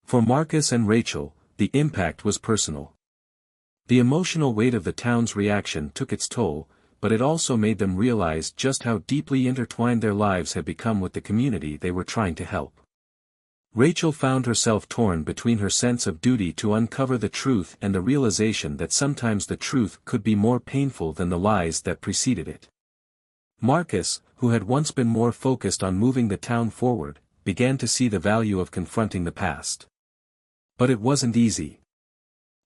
For Marcus and Rachel, the impact was personal. The emotional weight of the town's reaction took its toll, but it also made them realize just how deeply intertwined their lives had become with the community they were trying to help. Rachel found herself torn between her sense of duty to uncover the truth and the realization that sometimes the truth could be more painful than the lies that preceded it. Marcus, who had once been more focused on moving the town forward, began to see the value of confronting the past. But it wasn't easy.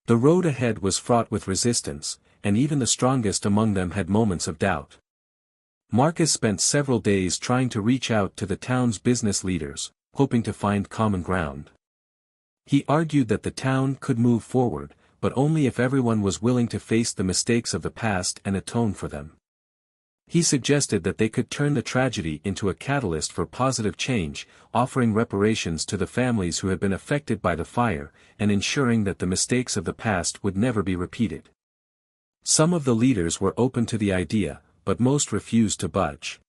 The road ahead was fraught with resistance, and even the strongest among them had moments of doubt. Marcus spent several days trying to reach out to the town's business leaders, hoping to find common ground. He argued that the town could move forward, but only if everyone was willing to face the mistakes of the past and atone for them. He suggested that they could turn the tragedy into a catalyst for positive change, offering reparations to the families who had been affected by the fire, and ensuring that the mistakes of the past would never be repeated. Some of the leaders were open to the idea, but most refused to budge.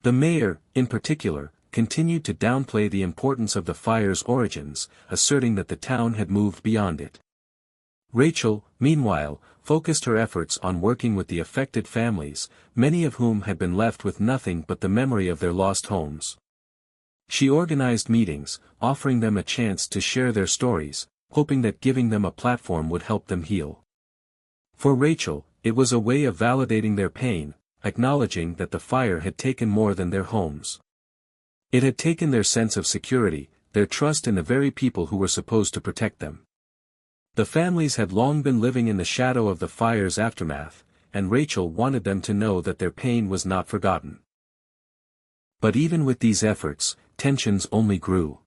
The mayor, in particular, continued to downplay the importance of the fire's origins, asserting that the town had moved beyond it. Rachel, meanwhile, focused her efforts on working with the affected families, many of whom had been left with nothing but the memory of their lost homes. She organized meetings, offering them a chance to share their stories, hoping that giving them a platform would help them heal. For Rachel, it was a way of validating their pain, acknowledging that the fire had taken more than their homes. It had taken their sense of security, their trust in the very people who were supposed to protect them. The families had long been living in the shadow of the fire's aftermath, and Rachel wanted them to know that their pain was not forgotten. But even with these efforts, tensions only grew.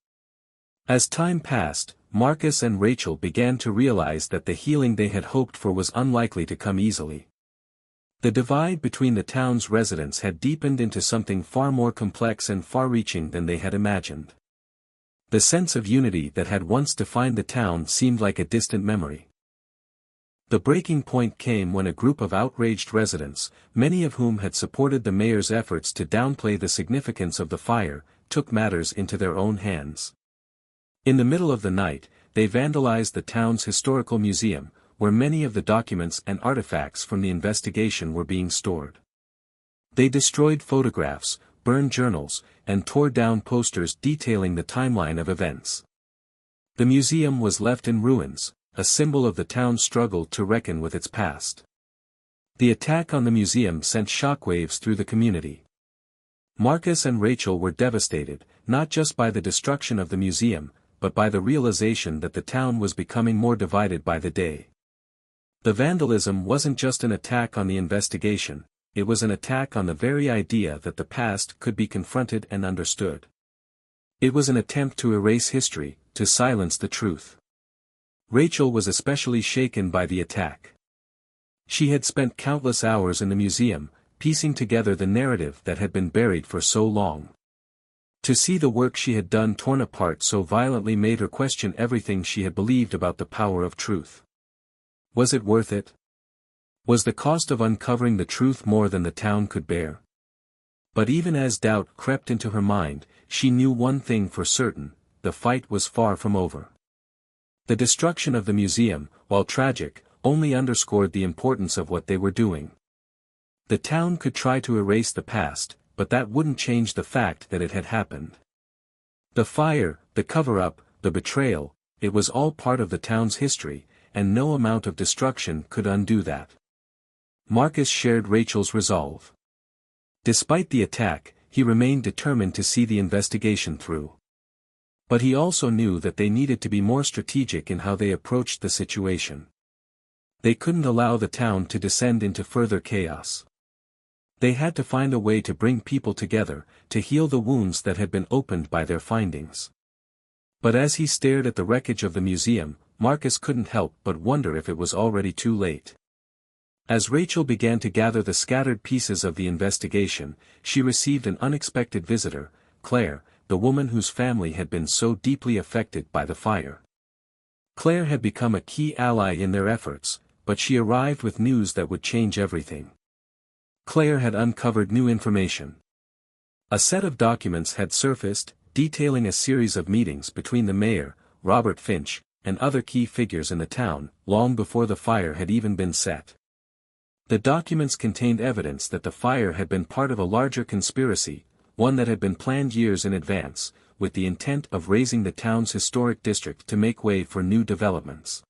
As time passed, Marcus and Rachel began to realize that the healing they had hoped for was unlikely to come easily. The divide between the town's residents had deepened into something far more complex and far-reaching than they had imagined. The sense of unity that had once defined the town seemed like a distant memory. The breaking point came when a group of outraged residents, many of whom had supported the mayor's efforts to downplay the significance of the fire, took matters into their own hands. In the middle of the night, they vandalized the town's historical museum, where many of the documents and artifacts from the investigation were being stored. They destroyed photographs, burned journals, and tore down posters detailing the timeline of events. The museum was left in ruins, a symbol of the town's struggle to reckon with its past. The attack on the museum sent shockwaves through the community. Marcus and Rachel were devastated, not just by the destruction of the museum, but by the realization that the town was becoming more divided by the day. The vandalism wasn't just an attack on the investigation, it was an attack on the very idea that the past could be confronted and understood. It was an attempt to erase history, to silence the truth. Rachel was especially shaken by the attack. She had spent countless hours in the museum, piecing together the narrative that had been buried for so long. To see the work she had done torn apart so violently made her question everything she had believed about the power of truth. Was it worth it? Was the cost of uncovering the truth more than the town could bear? But even as doubt crept into her mind, she knew one thing for certain: the fight was far from over. The destruction of the museum, while tragic, only underscored the importance of what they were doing. The town could try to erase the past, but that wouldn't change the fact that it had happened. The fire, the cover-up, the betrayal, it was all part of the town's history, and no amount of destruction could undo that. Marcus shared Rachel's resolve. Despite the attack, he remained determined to see the investigation through. But he also knew that they needed to be more strategic in how they approached the situation. They couldn't allow the town to descend into further chaos. They had to find a way to bring people together, to heal the wounds that had been opened by their findings. But as he stared at the wreckage of the museum, Marcus couldn't help but wonder if it was already too late. As Rachel began to gather the scattered pieces of the investigation, she received an unexpected visitor, Claire, the woman whose family had been so deeply affected by the fire. Claire had become a key ally in their efforts, but she arrived with news that would change everything. Claire had uncovered new information. A set of documents had surfaced, detailing a series of meetings between the mayor, Robert Finch, and other key figures in the town, long before the fire had even been set. The documents contained evidence that the fire had been part of a larger conspiracy, one that had been planned years in advance, with the intent of raising the town's historic district to make way for new developments.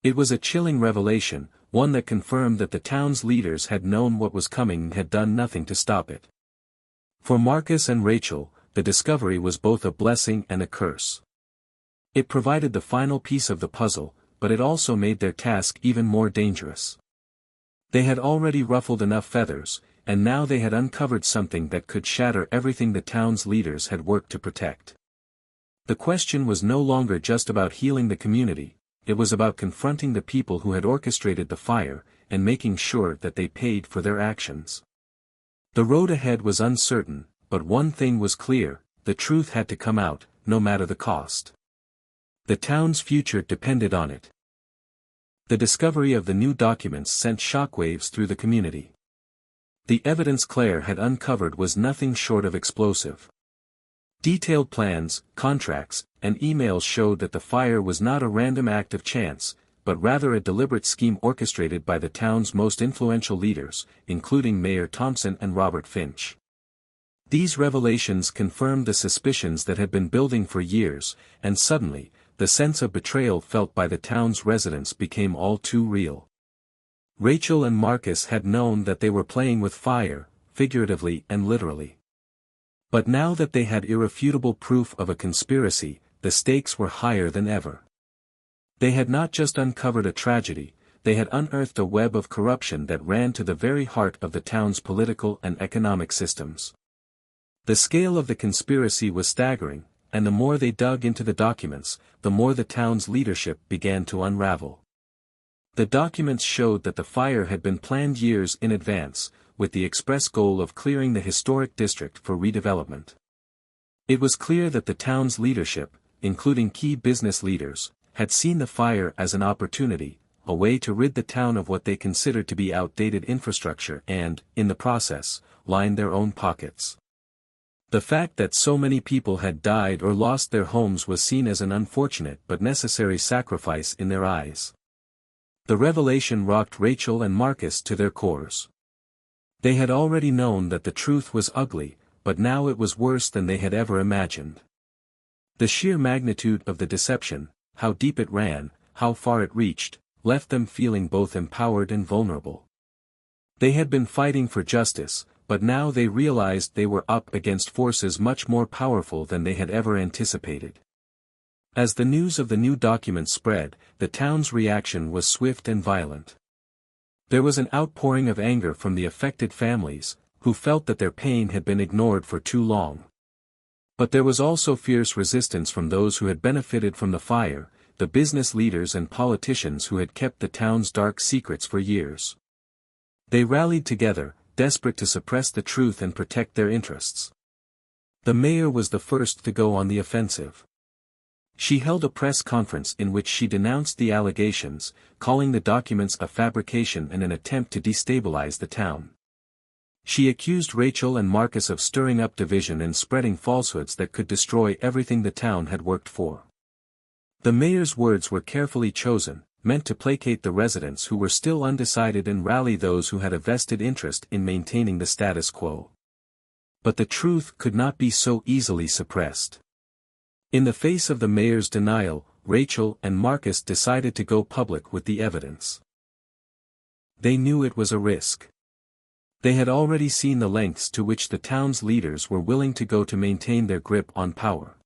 It was a chilling revelation, one that confirmed that the town's leaders had known what was coming and had done nothing to stop it. For Marcus and Rachel, the discovery was both a blessing and a curse. It provided the final piece of the puzzle, but it also made their task even more dangerous. They had already ruffled enough feathers, and now they had uncovered something that could shatter everything the town's leaders had worked to protect. The question was no longer just about healing the community, it was about confronting the people who had orchestrated the fire, and making sure that they paid for their actions. The road ahead was uncertain, but one thing was clear: the truth had to come out, no matter the cost. The town's future depended on it. The discovery of the new documents sent shockwaves through the community. The evidence Claire had uncovered was nothing short of explosive. Detailed plans, contracts, and emails showed that the fire was not a random act of chance, but rather a deliberate scheme orchestrated by the town's most influential leaders, including Mayor Thompson and Robert Finch. These revelations confirmed the suspicions that had been building for years, and suddenly, the sense of betrayal felt by the town's residents became all too real. Rachel and Marcus had known that they were playing with fire, figuratively and literally. But now that they had irrefutable proof of a conspiracy, the stakes were higher than ever. They had not just uncovered a tragedy, they had unearthed a web of corruption that ran to the very heart of the town's political and economic systems. The scale of the conspiracy was staggering, and the more they dug into the documents, the more the town's leadership began to unravel. The documents showed that the fire had been planned years in advance, with the express goal of clearing the historic district for redevelopment. It was clear that the town's leadership, including key business leaders, had seen the fire as an opportunity, a way to rid the town of what they considered to be outdated infrastructure and, in the process, line their own pockets. The fact that so many people had died or lost their homes was seen as an unfortunate but necessary sacrifice in their eyes. The revelation rocked Rachel and Marcus to their cores. They had already known that the truth was ugly, but now it was worse than they had ever imagined. The sheer magnitude of the deception, how deep it ran, how far it reached, left them feeling both empowered and vulnerable. They had been fighting for justice, but now they realized they were up against forces much more powerful than they had ever anticipated. As the news of the new documents spread, the town's reaction was swift and violent. There was an outpouring of anger from the affected families, who felt that their pain had been ignored for too long. But there was also fierce resistance from those who had benefited from the fire, the business leaders and politicians who had kept the town's dark secrets for years. They rallied together, desperate to suppress the truth and protect their interests. The mayor was the first to go on the offensive. She held a press conference in which she denounced the allegations, calling the documents a fabrication and an attempt to destabilize the town. She accused Rachel and Marcus of stirring up division and spreading falsehoods that could destroy everything the town had worked for. The mayor's words were carefully chosen, meant to placate the residents who were still undecided and rally those who had a vested interest in maintaining the status quo. But the truth could not be so easily suppressed. In the face of the mayor's denial, Rachel and Marcus decided to go public with the evidence. They knew it was a risk. They had already seen the lengths to which the town's leaders were willing to go to maintain their grip on power.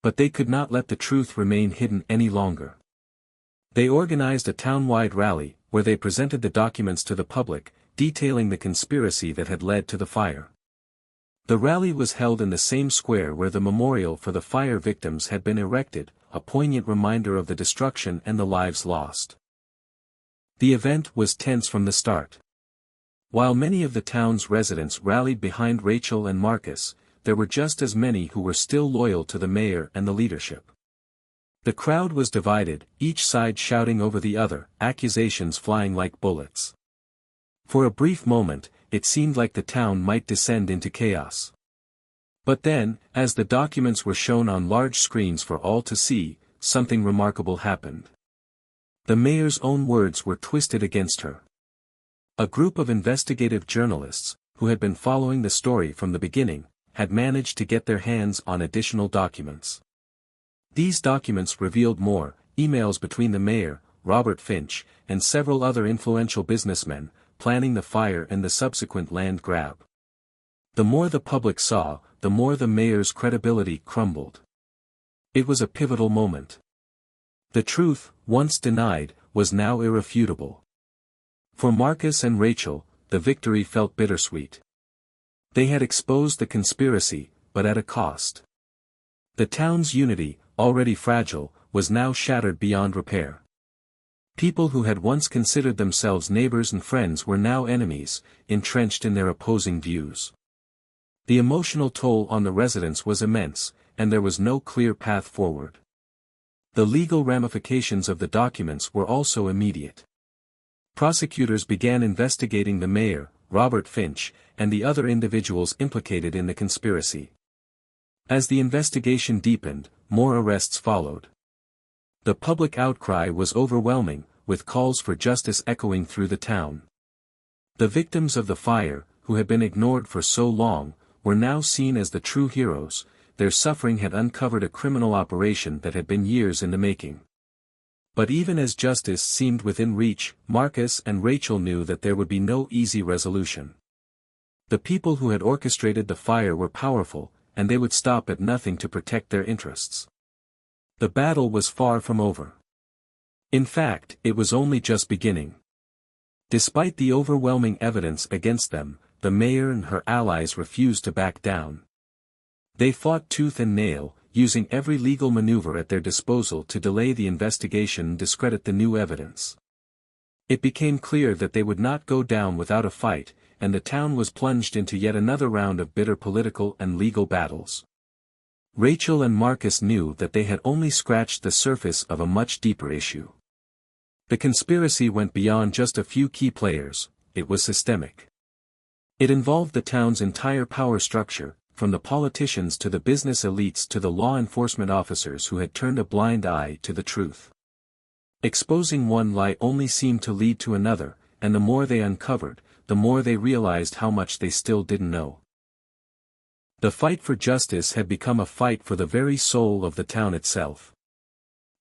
But they could not let the truth remain hidden any longer. They organized a town-wide rally, where they presented the documents to the public, detailing the conspiracy that had led to the fire. The rally was held in the same square where the memorial for the fire victims had been erected, a poignant reminder of the destruction and the lives lost. The event was tense from the start. While many of the town's residents rallied behind Rachel and Marcus, there were just as many who were still loyal to the mayor and the leadership. The crowd was divided, each side shouting over the other, accusations flying like bullets. For a brief moment, it seemed like the town might descend into chaos. But then, as the documents were shown on large screens for all to see, something remarkable happened. The mayor's own words were twisted against her. A group of investigative journalists, who had been following the story from the beginning, had managed to get their hands on additional documents. These documents revealed more, emails between the mayor, Robert Finch, and several other influential businessmen, planning the fire and the subsequent land grab. The more the public saw, the more the mayor's credibility crumbled. It was a pivotal moment. The truth, once denied, was now irrefutable. For Marcus and Rachel, the victory felt bittersweet. They had exposed the conspiracy, but at a cost. The town's unity, already fragile, was now shattered beyond repair. People who had once considered themselves neighbors and friends were now enemies, entrenched in their opposing views. The emotional toll on the residents was immense, and there was no clear path forward. The legal ramifications of the documents were also immediate. Prosecutors began investigating the mayor, Robert Finch, and the other individuals implicated in the conspiracy. As the investigation deepened, more arrests followed. The public outcry was overwhelming, with calls for justice echoing through the town. The victims of the fire, who had been ignored for so long, were now seen as the true heroes. Their suffering had uncovered a criminal operation that had been years in the making. But even as justice seemed within reach, Marcus and Rachel knew that there would be no easy resolution. The people who had orchestrated the fire were powerful, and they would stop at nothing to protect their interests. The battle was far from over. In fact, it was only just beginning. Despite the overwhelming evidence against them, the mayor and her allies refused to back down. They fought tooth and nail, using every legal maneuver at their disposal to delay the investigation and discredit the new evidence. It became clear that they would not go down without a fight, and the town was plunged into yet another round of bitter political and legal battles. Rachel and Marcus knew that they had only scratched the surface of a much deeper issue. The conspiracy went beyond just a few key players, it was systemic. It involved the town's entire power structure, from the politicians to the business elites to the law enforcement officers who had turned a blind eye to the truth. Exposing one lie only seemed to lead to another, and the more they uncovered, the more they realized how much they still didn't know. The fight for justice had become a fight for the very soul of the town itself.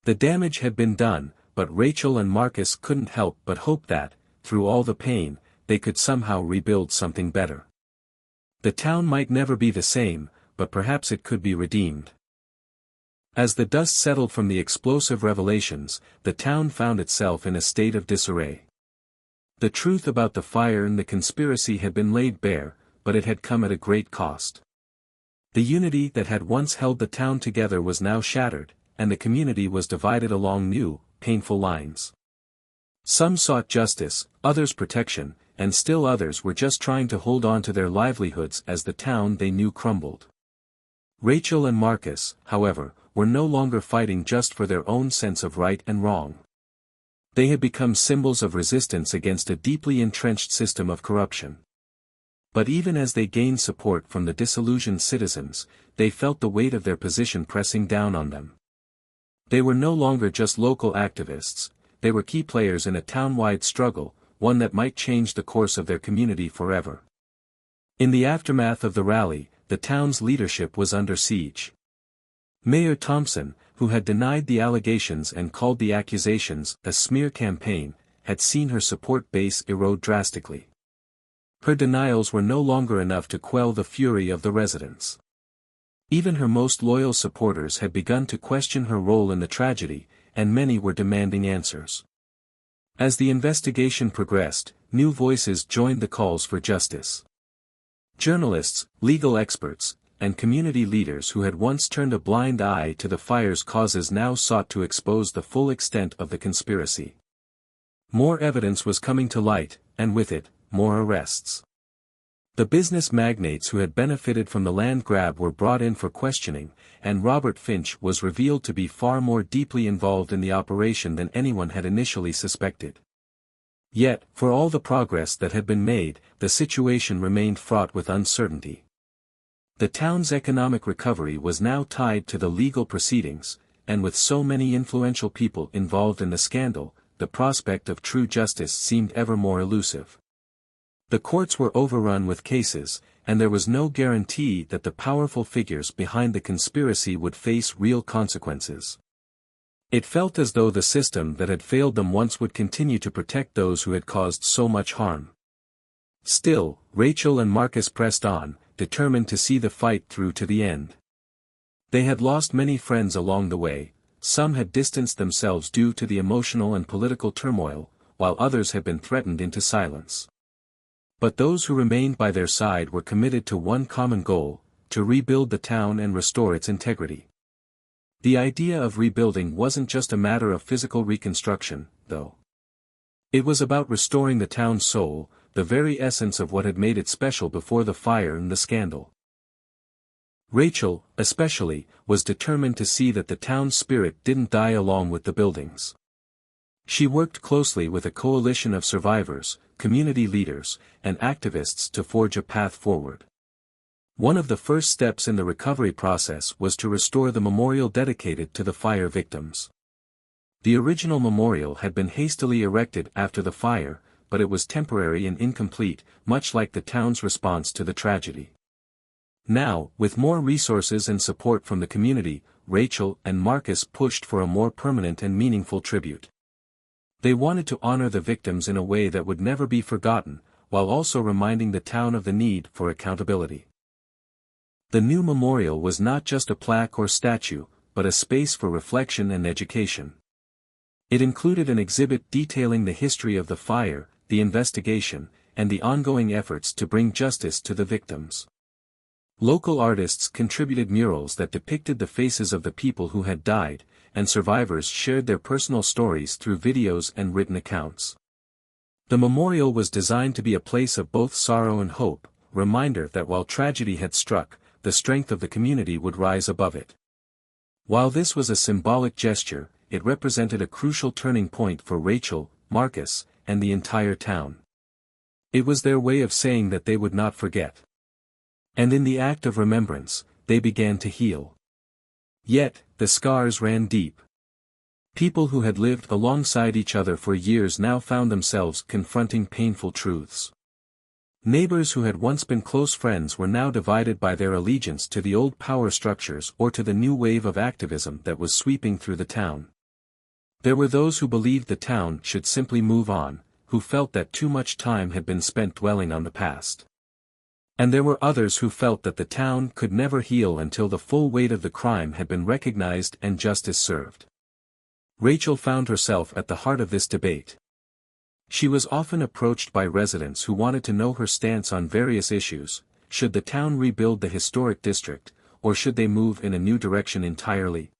The damage had been done, but Rachel and Marcus couldn't help but hope that, through all the pain, they could somehow rebuild something better. The town might never be the same, but perhaps it could be redeemed. As the dust settled from the explosive revelations, the town found itself in a state of disarray. The truth about the fire and the conspiracy had been laid bare, but it had come at a great cost. The unity that had once held the town together was now shattered, and the community was divided along new, painful lines. Some sought justice, others protection, and still others were just trying to hold on to their livelihoods as the town they knew crumbled. Rachel and Marcus, however, were no longer fighting just for their own sense of right and wrong. They had become symbols of resistance against a deeply entrenched system of corruption. But even as they gained support from the disillusioned citizens, they felt the weight of their position pressing down on them. They were no longer just local activists, they were key players in a town-wide struggle, one that might change the course of their community forever. In the aftermath of the rally, the town's leadership was under siege. Mayor Thompson, who had denied the allegations and called the accusations a smear campaign, had seen her support base erode drastically. Her denials were no longer enough to quell the fury of the residents. Even her most loyal supporters had begun to question her role in the tragedy, and many were demanding answers. As the investigation progressed, new voices joined the calls for justice. Journalists, legal experts, and community leaders who had once turned a blind eye to the fire's causes now sought to expose the full extent of the conspiracy. More evidence was coming to light, and with it, more arrests. The business magnates who had benefited from the land grab were brought in for questioning, and Robert Finch was revealed to be far more deeply involved in the operation than anyone had initially suspected. Yet, for all the progress that had been made, the situation remained fraught with uncertainty. The town's economic recovery was now tied to the legal proceedings, and with so many influential people involved in the scandal, the prospect of true justice seemed ever more elusive. The courts were overrun with cases, and there was no guarantee that the powerful figures behind the conspiracy would face real consequences. It felt as though the system that had failed them once would continue to protect those who had caused so much harm. Still, Rachel and Marcus pressed on, determined to see the fight through to the end. They had lost many friends along the way, some had distanced themselves due to the emotional and political turmoil, while others had been threatened into silence. But those who remained by their side were committed to one common goal, to rebuild the town and restore its integrity. The idea of rebuilding wasn't just a matter of physical reconstruction, though. It was about restoring the town's soul, the very essence of what had made it special before the fire and the scandal. Rachel, especially, was determined to see that the town's spirit didn't die along with the buildings. She worked closely with a coalition of survivors, community leaders, and activists to forge a path forward. One of the first steps in the recovery process was to restore the memorial dedicated to the fire victims. The original memorial had been hastily erected after the fire, but it was temporary and incomplete, much like the town's response to the tragedy. Now, with more resources and support from the community, Rachel and Marcus pushed for a more permanent and meaningful tribute. They wanted to honor the victims in a way that would never be forgotten, while also reminding the town of the need for accountability. The new memorial was not just a plaque or statue, but a space for reflection and education. It included an exhibit detailing the history of the fire, the investigation, and the ongoing efforts to bring justice to the victims. Local artists contributed murals that depicted the faces of the people who had died, and survivors shared their personal stories through videos and written accounts. The memorial was designed to be a place of both sorrow and hope, a reminder that while tragedy had struck, the strength of the community would rise above it. While this was a symbolic gesture, it represented a crucial turning point for Rachel, Marcus, and the entire town. It was their way of saying that they would not forget. And in the act of remembrance, they began to heal. Yet, the scars ran deep. People who had lived alongside each other for years now found themselves confronting painful truths. Neighbors who had once been close friends were now divided by their allegiance to the old power structures or to the new wave of activism that was sweeping through the town. There were those who believed the town should simply move on, who felt that too much time had been spent dwelling on the past. And there were others who felt that the town could never heal until the full weight of the crime had been recognized and justice served. Rachel found herself at the heart of this debate. She was often approached by residents who wanted to know her stance on various issues: should the town rebuild the historic district, or should they move in a new direction entirely?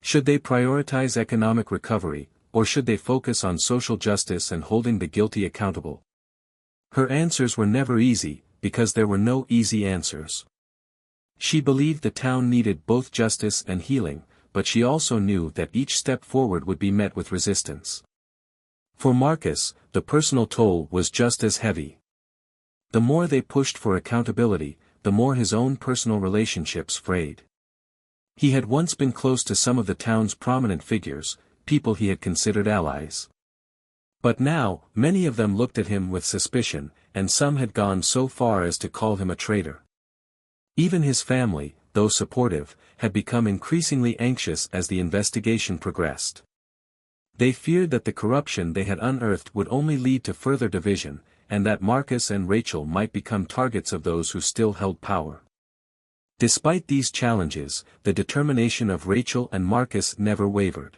Should they prioritize economic recovery, or should they focus on social justice and holding the guilty accountable? Her answers were never easy, because there were no easy answers. She believed the town needed both justice and healing, but she also knew that each step forward would be met with resistance. For Marcus, the personal toll was just as heavy. The more they pushed for accountability, the more his own personal relationships frayed. He had once been close to some of the town's prominent figures, people he had considered allies. But now, many of them looked at him with suspicion, and some had gone so far as to call him a traitor. Even his family, though supportive, had become increasingly anxious as the investigation progressed. They feared that the corruption they had unearthed would only lead to further division, and that Marcus and Rachel might become targets of those who still held power. Despite these challenges, the determination of Rachel and Marcus never wavered.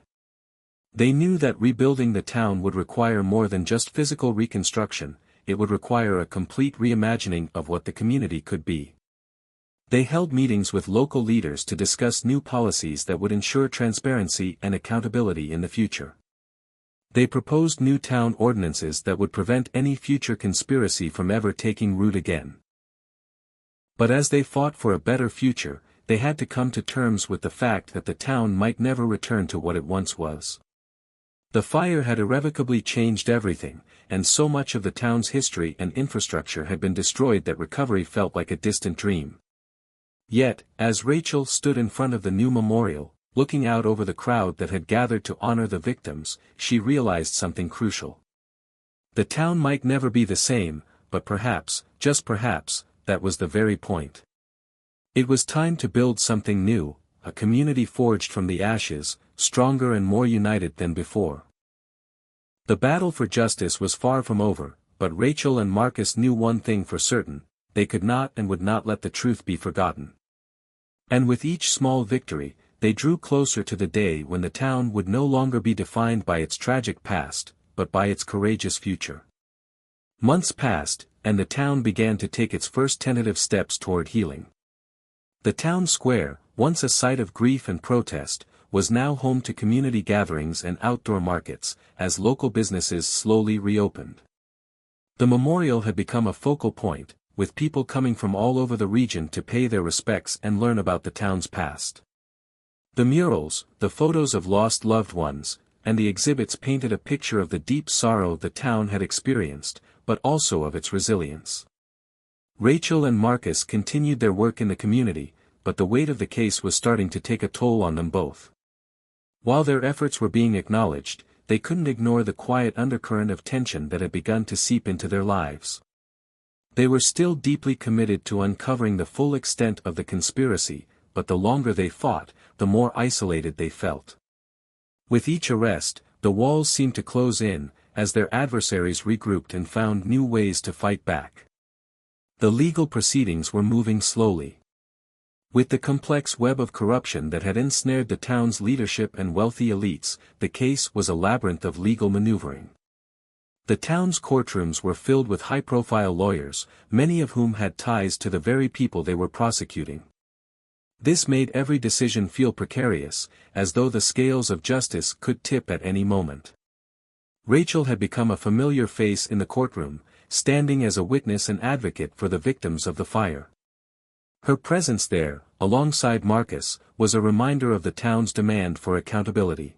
They knew that rebuilding the town would require more than just physical reconstruction, it would require a complete reimagining of what the community could be. They held meetings with local leaders to discuss new policies that would ensure transparency and accountability in the future. They proposed new town ordinances that would prevent any future conspiracy from ever taking root again. But as they fought for a better future, they had to come to terms with the fact that the town might never return to what it once was. The fire had irrevocably changed everything, and so much of the town's history and infrastructure had been destroyed that recovery felt like a distant dream. Yet, as Rachel stood in front of the new memorial, looking out over the crowd that had gathered to honor the victims, she realized something crucial. The town might never be the same, but perhaps, just perhaps, that was the very point. It was time to build something new, a community forged from the ashes, stronger and more united than before. The battle for justice was far from over, but Rachel and Marcus knew one thing for certain: they could not and would not let the truth be forgotten. And with each small victory, they drew closer to the day when the town would no longer be defined by its tragic past, but by its courageous future. Months passed, and the town began to take its first tentative steps toward healing. The town square, once a site of grief and protest, was now home to community gatherings and outdoor markets, as local businesses slowly reopened. The memorial had become a focal point, with people coming from all over the region to pay their respects and learn about the town's past. The murals, the photos of lost loved ones, and the exhibits painted a picture of the deep sorrow the town had experienced, but also of its resilience. Rachel and Marcus continued their work in the community, but the weight of the case was starting to take a toll on them both. While their efforts were being acknowledged, they couldn't ignore the quiet undercurrent of tension that had begun to seep into their lives. They were still deeply committed to uncovering the full extent of the conspiracy, but the longer they fought, the more isolated they felt. With each arrest, the walls seemed to close in, as their adversaries regrouped and found new ways to fight back. The legal proceedings were moving slowly. With the complex web of corruption that had ensnared the town's leadership and wealthy elites, the case was a labyrinth of legal maneuvering. The town's courtrooms were filled with high-profile lawyers, many of whom had ties to the very people they were prosecuting. This made every decision feel precarious, as though the scales of justice could tip at any moment. Rachel had become a familiar face in the courtroom, standing as a witness and advocate for the victims of the fire. Her presence there, alongside Marcus, was a reminder of the town's demand for accountability.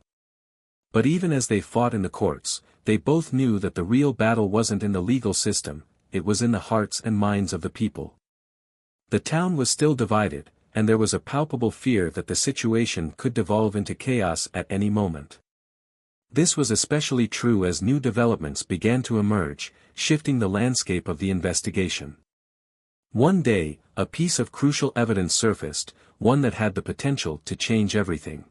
But even as they fought in the courts, they both knew that the real battle wasn't in the legal system, it was in the hearts and minds of the people. The town was still divided, and there was a palpable fear that the situation could devolve into chaos at any moment. This was especially true as new developments began to emerge, shifting the landscape of the investigation. One day, a piece of crucial evidence surfaced, one that had the potential to change everything.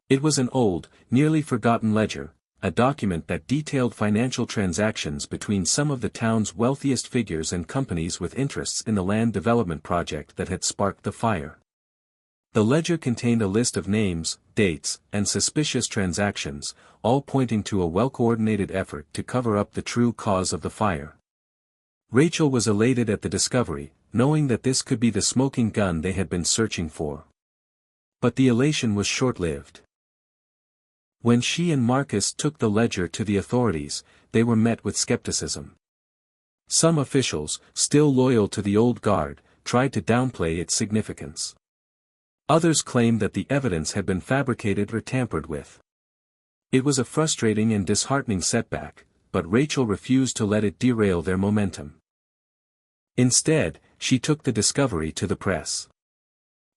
It was an old, nearly forgotten ledger, a document that detailed financial transactions between some of the town's wealthiest figures and companies with interests in the land development project that had sparked the fire. The ledger contained a list of names, dates, and suspicious transactions, all pointing to a well-coordinated effort to cover up the true cause of the fire. Rachel was elated at the discovery, knowing that this could be the smoking gun they had been searching for. But the elation was short-lived. When she and Marcus took the ledger to the authorities, they were met with skepticism. Some officials, still loyal to the old guard, tried to downplay its significance. Others claimed that the evidence had been fabricated or tampered with. It was a frustrating and disheartening setback, but Rachel refused to let it derail their momentum. Instead, she took the discovery to the press.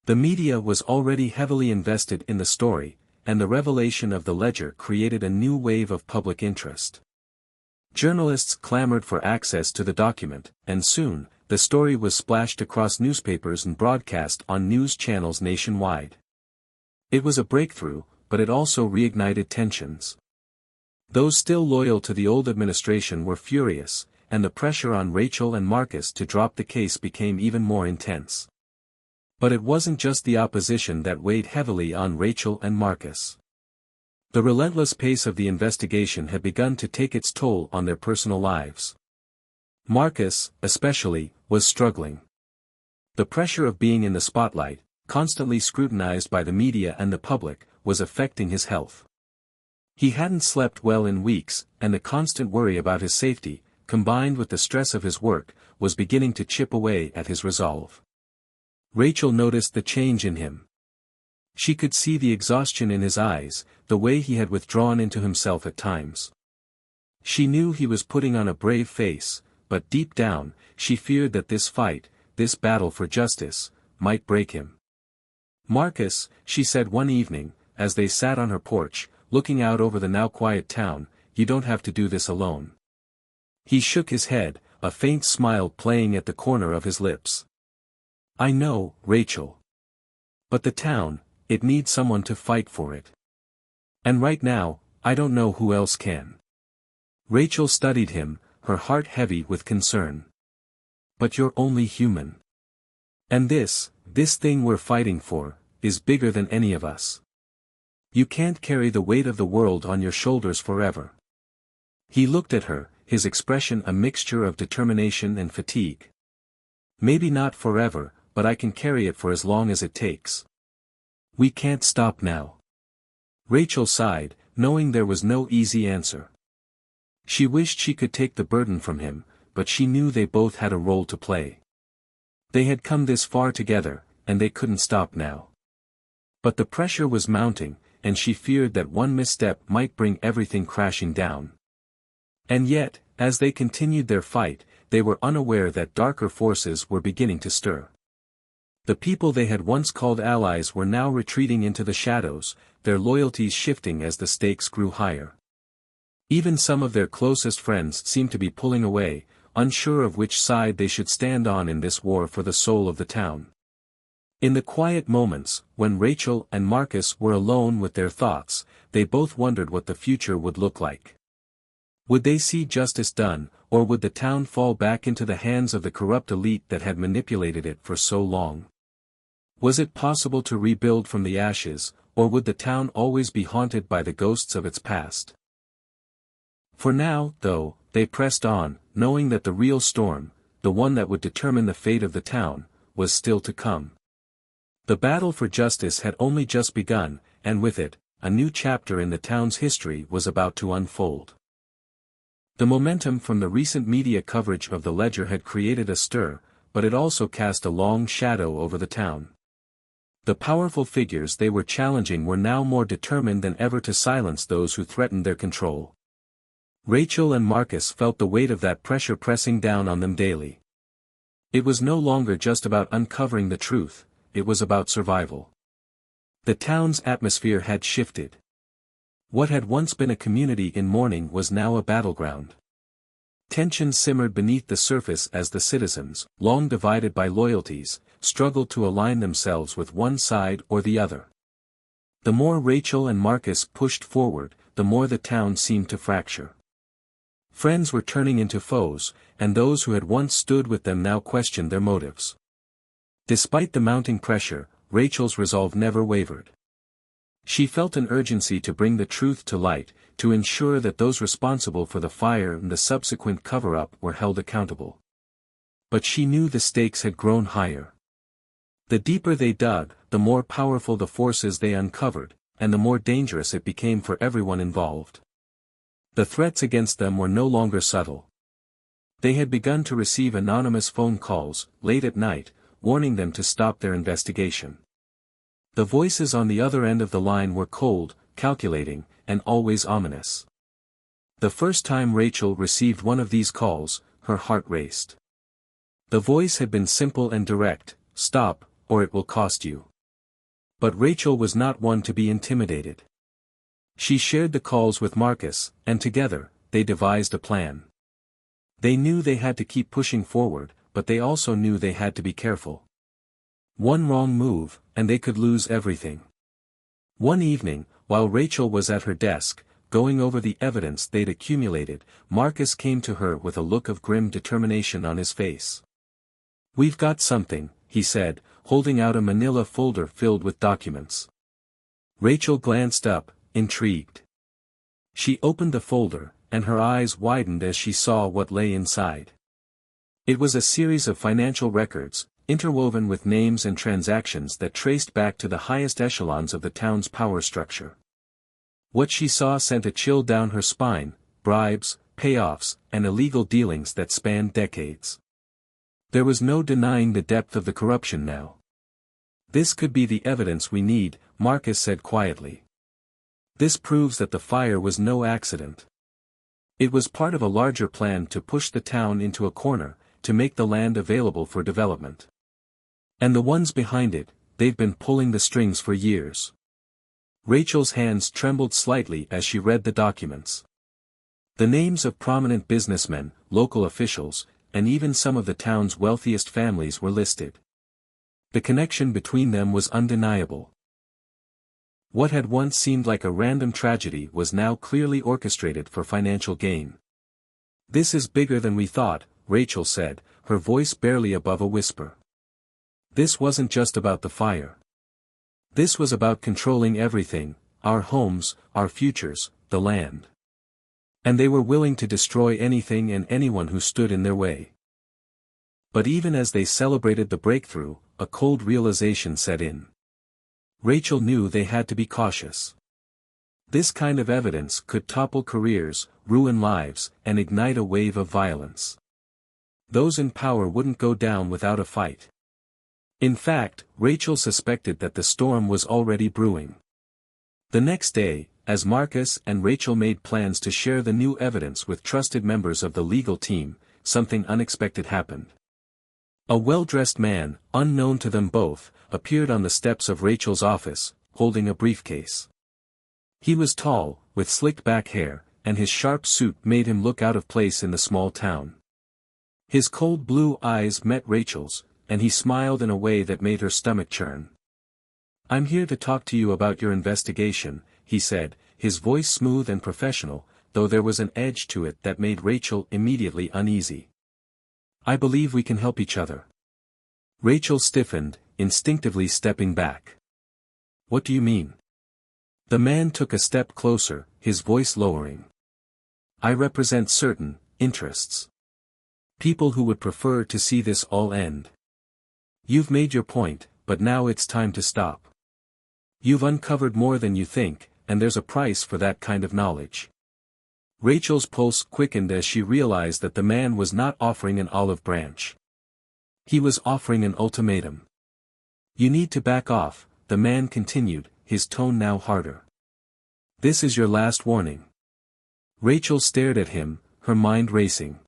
The media was already heavily invested in the story, and the revelation of the ledger created a new wave of public interest. Journalists clamored for access to the document, and soon, the story was splashed across newspapers and broadcast on news channels nationwide. It was a breakthrough, but it also reignited tensions. Those still loyal to the old administration were furious, and the pressure on Rachel and Marcus to drop the case became even more intense. But it wasn't just the opposition that weighed heavily on Rachel and Marcus. The relentless pace of the investigation had begun to take its toll on their personal lives. Marcus, especially, was struggling. The pressure of being in the spotlight, constantly scrutinized by the media and the public, was affecting his health. He hadn't slept well in weeks, and the constant worry about his safety, combined with the stress of his work, was beginning to chip away at his resolve. Rachel noticed the change in him. She could see the exhaustion in his eyes, the way he had withdrawn into himself at times. She knew he was putting on a brave face, but deep down, she feared that this fight, this battle for justice, might break him. "Marcus," she said one evening, as they sat on her porch, looking out over the now quiet town, "you don't have to do this alone." He shook his head, a faint smile playing at the corner of his lips. "I know, Rachel. But the town, it needs someone to fight for it. And right now, I don't know who else can." Rachel studied him, her heart heavy with concern. "But you're only human. And this thing we're fighting for, is bigger than any of us. You can't carry the weight of the world on your shoulders forever." He looked at her, his expression a mixture of determination and fatigue. "Maybe not forever, but I can carry it for as long as it takes. We can't stop now." Rachel sighed, knowing there was no easy answer. She wished she could take the burden from him, but she knew they both had a role to play. They had come this far together, and they couldn't stop now. But the pressure was mounting, and she feared that one misstep might bring everything crashing down. And yet, As they continued their fight, they were unaware that darker forces were beginning to stir. The people they had once called allies were now retreating into the shadows, their loyalties shifting as the stakes grew higher. Even some of their closest friends seemed to be pulling away, unsure of which side they should stand on in this war for the soul of the town. In the quiet moments, when Rachel and Marcus were alone with their thoughts, they both wondered what the future would look like. Would they see justice done, or would the town fall back into the hands of the corrupt elite that had manipulated it for so long? Was it possible to rebuild from the ashes, or would the town always be haunted by the ghosts of its past? For now, though, they pressed on, knowing that the real storm, the one that would determine the fate of the town, was still to come. The battle for justice had only just begun, and with it, a new chapter in the town's history was about to unfold. The momentum from the recent media coverage of the ledger had created a stir, but it also cast a long shadow over the town. The powerful figures they were challenging were now more determined than ever to silence those who threatened their control. Rachel and Marcus felt the weight of that pressure pressing down on them daily. It was no longer just about uncovering the truth, it was about survival. The town's atmosphere had shifted. What had once been a community in mourning was now a battleground. Tension simmered beneath the surface as the citizens, long divided by loyalties, struggled to align themselves with one side or the other. The more Rachel and Marcus pushed forward, the more the town seemed to fracture. Friends were turning into foes, and those who had once stood with them now questioned their motives. Despite the mounting pressure, Rachel's resolve never wavered. She felt an urgency to bring the truth to light, to ensure that those responsible for the fire and the subsequent cover-up were held accountable. But she knew the stakes had grown higher. The deeper they dug, the more powerful the forces they uncovered, and the more dangerous it became for everyone involved. The threats against them were no longer subtle. They had begun to receive anonymous phone calls, late at night, warning them to stop their investigation. The voices on the other end of the line were cold, calculating, and always ominous. The first time Rachel received one of these calls, her heart raced. The voice had been simple and direct: "Stop, or it will cost you." But Rachel was not one to be intimidated. She shared the calls with Marcus, and together, they devised a plan. They knew they had to keep pushing forward, but they also knew they had to be careful. One wrong move, and they could lose everything. One evening, while Rachel was at her desk, going over the evidence they'd accumulated, Marcus came to her with a look of grim determination on his face. "We've got something," he said, holding out a manila folder filled with documents. Rachel glanced up, intrigued. She opened the folder, and her eyes widened as she saw what lay inside. It was a series of financial records, interwoven with names and transactions that traced back to the highest echelons of the town's power structure. What she saw sent a chill down her spine: bribes, payoffs, and illegal dealings that spanned decades. There was no denying the depth of the corruption now. "This could be the evidence we need," Marcus said quietly. "This proves that the fire was no accident. It was part of a larger plan to push the town into a corner, to make the land available for development. And the ones behind it, they've been pulling the strings for years." Rachel's hands trembled slightly as she read the documents. The names of prominent businessmen, local officials, and even some of the town's wealthiest families were listed. The connection between them was undeniable. What had once seemed like a random tragedy was now clearly orchestrated for financial gain. "This is bigger than we thought," Rachel said, her voice barely above a whisper. "This wasn't just about the fire. This was about controlling everything: our homes, our futures, the land. And they were willing to destroy anything and anyone who stood in their way." But even as they celebrated the breakthrough, a cold realization set in. Rachel knew they had to be cautious. This kind of evidence could topple careers, ruin lives, and ignite a wave of violence. Those in power wouldn't go down without a fight. In fact, Rachel suspected that the storm was already brewing. The next day, as Marcus and Rachel made plans to share the new evidence with trusted members of the legal team, something unexpected happened. A well-dressed man, unknown to them both, appeared on the steps of Rachel's office, holding a briefcase. He was tall, with slicked back hair, and his sharp suit made him look out of place in the small town. His cold blue eyes met Rachel's, and he smiled in a way that made her stomach churn. "I'm here to talk to you about your investigation," he said, his voice smooth and professional, though there was an edge to it that made Rachel immediately uneasy. "I believe we can help each other." Rachel stiffened, instinctively stepping back. "What do you mean?" The man took a step closer, his voice lowering. "I represent certain interests. People who would prefer to see this all end. You've made your point, but now it's time to stop. You've uncovered more than you think, and there's a price for that kind of knowledge." Rachel's pulse quickened as she realized that the man was not offering an olive branch. He was offering an ultimatum. "You need to back off," the man continued, his tone now harder. "This is your last warning." Rachel stared at him, her mind racing.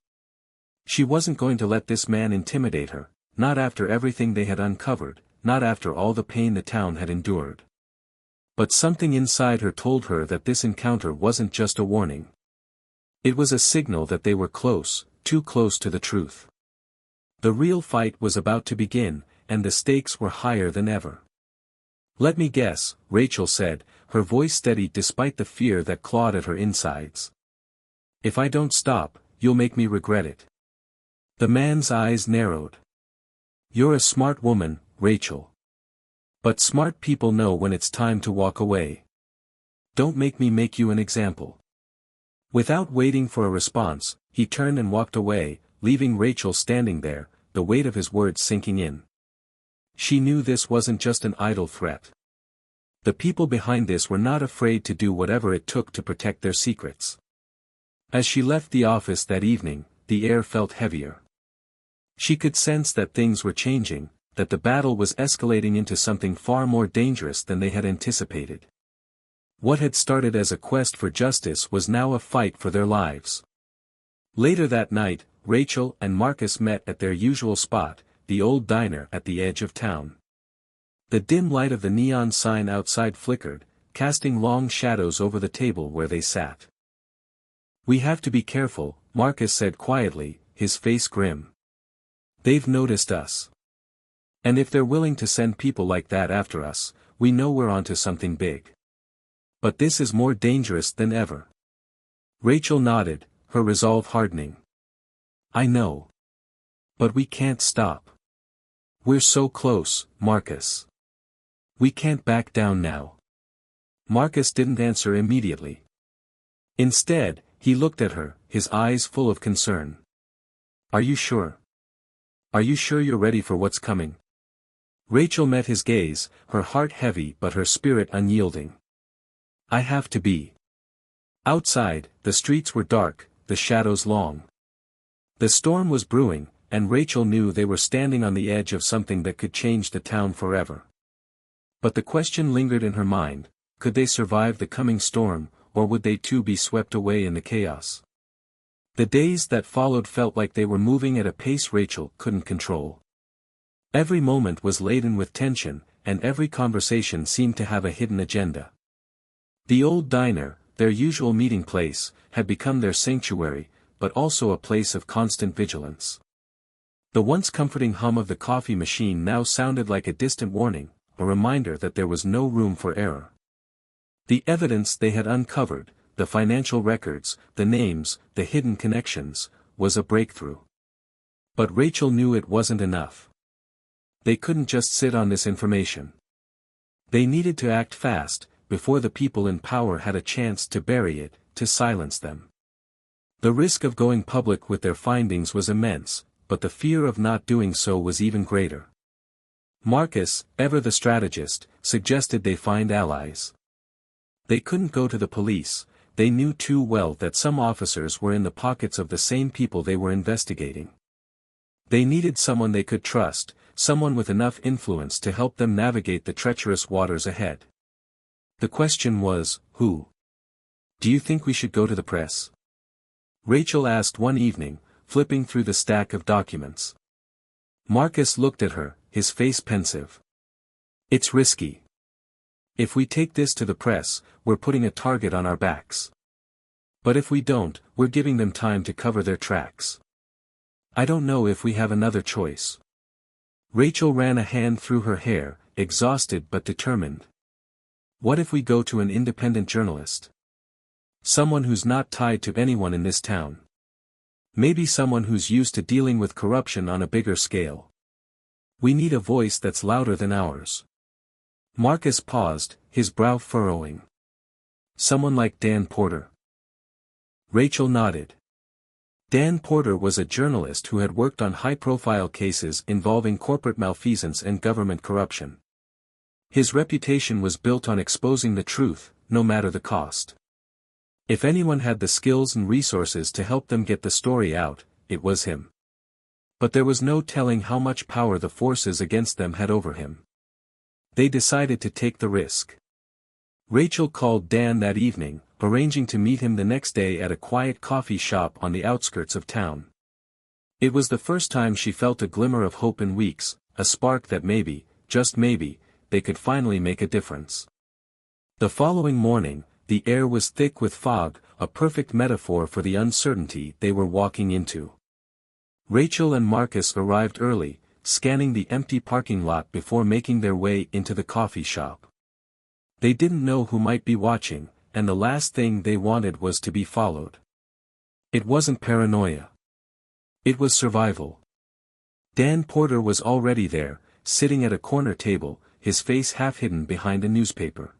She wasn't going to let this man intimidate her, not after everything they had uncovered, not after all the pain the town had endured. But something inside her told her that this encounter wasn't just a warning. It was a signal that they were close, too close to the truth. The real fight was about to begin, and the stakes were higher than ever. "Let me guess," Rachel said, her voice steady despite the fear that clawed at her insides. "If I don't stop, you'll make me regret it." The man's eyes narrowed. "You're a smart woman, Rachel. But smart people know when it's time to walk away. Don't make me make you an example." Without waiting for a response, he turned and walked away, leaving Rachel standing there, the weight of his words sinking in. She knew this wasn't just an idle threat. The people behind this were not afraid to do whatever it took to protect their secrets. As she left the office that evening, the air felt heavier. She could sense that things were changing, that the battle was escalating into something far more dangerous than they had anticipated. What had started as a quest for justice was now a fight for their lives. Later that night, Rachel and Marcus met at their usual spot, the old diner at the edge of town. The dim light of the neon sign outside flickered, casting long shadows over the table where they sat. "We have to be careful," Marcus said quietly, his face grim. "They've noticed us. And if they're willing to send people like that after us, we know we're onto something big. But this is more dangerous than ever." Rachel nodded, her resolve hardening. "I know. But we can't stop. We're so close, Marcus. We can't back down now." Marcus didn't answer immediately. Instead, he looked at her, his eyes full of concern. "Are you sure? Are you sure you're ready for what's coming?" Rachel met his gaze, her heart heavy but her spirit unyielding. "I have to be." Outside, the streets were dark, the shadows long. The storm was brewing, and Rachel knew they were standing on the edge of something that could change the town forever. But the question lingered in her mind, could they survive the coming storm, or would they too be swept away in the chaos? The days that followed felt like they were moving at a pace Rachel couldn't control. Every moment was laden with tension, and every conversation seemed to have a hidden agenda. The old diner, their usual meeting place, had become their sanctuary, but also a place of constant vigilance. The once comforting hum of the coffee machine now sounded like a distant warning, a reminder that there was no room for error. The evidence they had uncovered, the financial records, the names, the hidden connections, was a breakthrough. But Rachel knew it wasn't enough. They couldn't just sit on this information. They needed to act fast, before the people in power had a chance to bury it, to silence them. The risk of going public with their findings was immense, but the fear of not doing so was even greater. Marcus, ever the strategist, suggested they find allies. They couldn't go to the police. They knew too well that some officers were in the pockets of the same people they were investigating. They needed someone they could trust, someone with enough influence to help them navigate the treacherous waters ahead. The question was, who? Do you think we should go to the press? Rachel asked one evening, flipping through the stack of documents. Marcus looked at her, his face pensive. It's risky. If we take this to the press, we're putting a target on our backs. But if we don't, we're giving them time to cover their tracks. I don't know if we have another choice. Rachel ran a hand through her hair, exhausted but determined. What if we go to an independent journalist? Someone who's not tied to anyone in this town. Maybe someone who's used to dealing with corruption on a bigger scale. We need a voice that's louder than ours. Marcus paused, his brow furrowing. Someone like Dan Porter. Rachel nodded. Dan Porter was a journalist who had worked on high-profile cases involving corporate malfeasance and government corruption. His reputation was built on exposing the truth, no matter the cost. If anyone had the skills and resources to help them get the story out, it was him. But there was no telling how much power the forces against them had over him. They decided to take the risk. Rachel called Dan that evening, arranging to meet him the next day at a quiet coffee shop on the outskirts of town. It was the first time she felt a glimmer of hope in weeks, a spark that maybe, just maybe, they could finally make a difference. The following morning, the air was thick with fog, a perfect metaphor for the uncertainty they were walking into. Rachel and Marcus arrived early, scanning the empty parking lot before making their way into the coffee shop. They didn't know who might be watching, and the last thing they wanted was to be followed. It wasn't paranoia. It was survival. Dan Porter was already there, sitting at a corner table, his face half hidden behind a newspaper.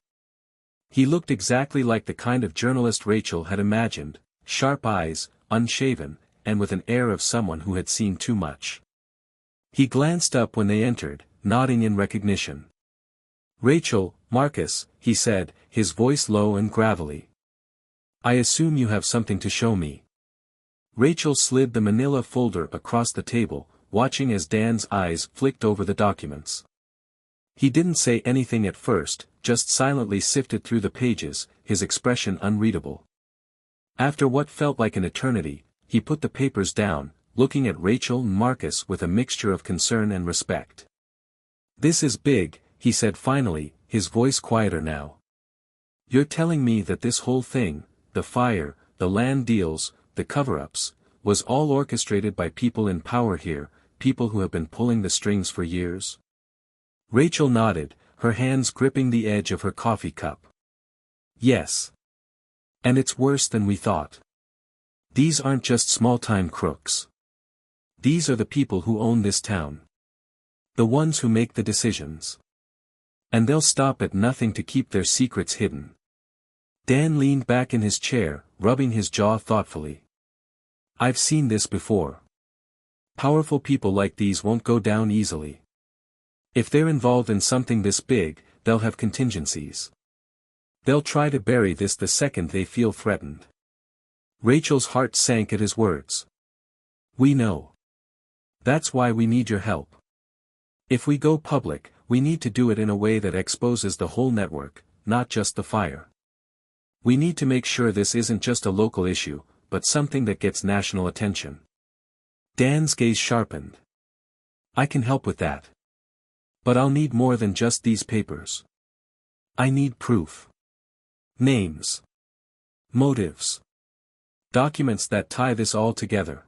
He looked exactly like the kind of journalist Rachel had imagined, sharp eyes, unshaven, and with an air of someone who had seen too much. He glanced up when they entered, nodding in recognition. Rachel, Marcus, he said, his voice low and gravelly. I assume you have something to show me. Rachel slid the manila folder across the table, watching as Dan's eyes flicked over the documents. He didn't say anything at first, just silently sifted through the pages, his expression unreadable. After what felt like an eternity, he put the papers down, looking at Rachel and Marcus with a mixture of concern and respect. This is big, he said finally, his voice quieter now. You're telling me that this whole thing, the fire, the land deals, the cover-ups, was all orchestrated by people in power here, people who have been pulling the strings for years? Rachel nodded, her hands gripping the edge of her coffee cup. Yes. And it's worse than we thought. These aren't just small-time crooks. These are the people who own this town. The ones who make the decisions. And they'll stop at nothing to keep their secrets hidden. Dan leaned back in his chair, rubbing his jaw thoughtfully. I've seen this before. Powerful people like these won't go down easily. If they're involved in something this big, they'll have contingencies. They'll try to bury this the second they feel threatened. Rachel's heart sank at his words. We know. That's why we need your help. If we go public, we need to do it in a way that exposes the whole network, not just the fire. We need to make sure this isn't just a local issue, but something that gets national attention. Dan's gaze sharpened. I can help with that. But I'll need more than just these papers. I need proof. Names. Motives. Documents that tie this all together.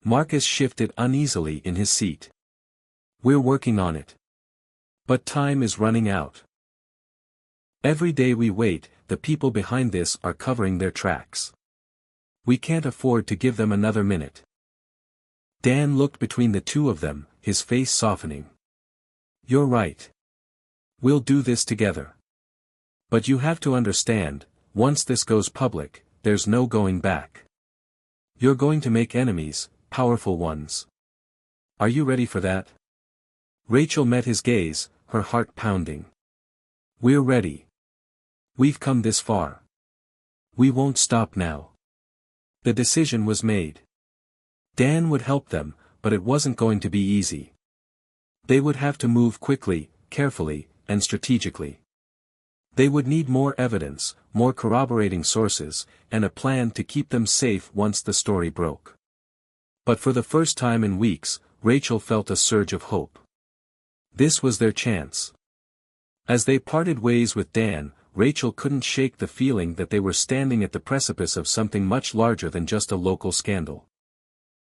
Marcus shifted uneasily in his seat. We're working on it. But time is running out. Every day we wait, the people behind this are covering their tracks. We can't afford to give them another minute. Dan looked between the two of them, his face softening. You're right. We'll do this together. But you have to understand, once this goes public, there's no going back. You're going to make enemies, powerful ones. Are you ready for that? Rachel met his gaze, her heart pounding. We're ready. We've come this far. We won't stop now. The decision was made. Dan would help them, but it wasn't going to be easy. They would have to move quickly, carefully, and strategically. They would need more evidence, more corroborating sources, and a plan to keep them safe once the story broke. But for the first time in weeks, Rachel felt a surge of hope. This was their chance. As they parted ways with Dan, Rachel couldn't shake the feeling that they were standing at the precipice of something much larger than just a local scandal.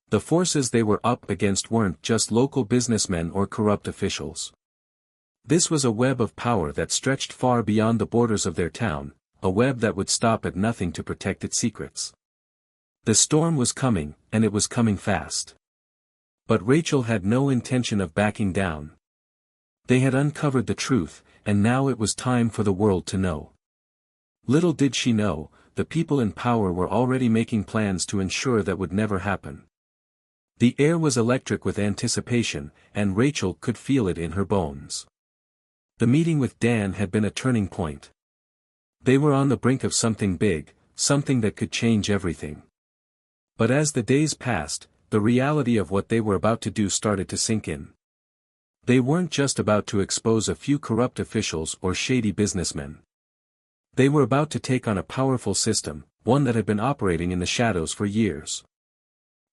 The forces they were up against weren't just local businessmen or corrupt officials. This was a web of power that stretched far beyond the borders of their town, a web that would stop at nothing to protect its secrets. The storm was coming, and it was coming fast. But Rachel had no intention of backing down. They had uncovered the truth, and now it was time for the world to know. Little did she know, the people in power were already making plans to ensure that would never happen. The air was electric with anticipation, and Rachel could feel it in her bones. The meeting with Dan had been a turning point. They were on the brink of something big, something that could change everything. But as the days passed, the reality of what they were about to do started to sink in. They weren't just about to expose a few corrupt officials or shady businessmen. They were about to take on a powerful system, one that had been operating in the shadows for years.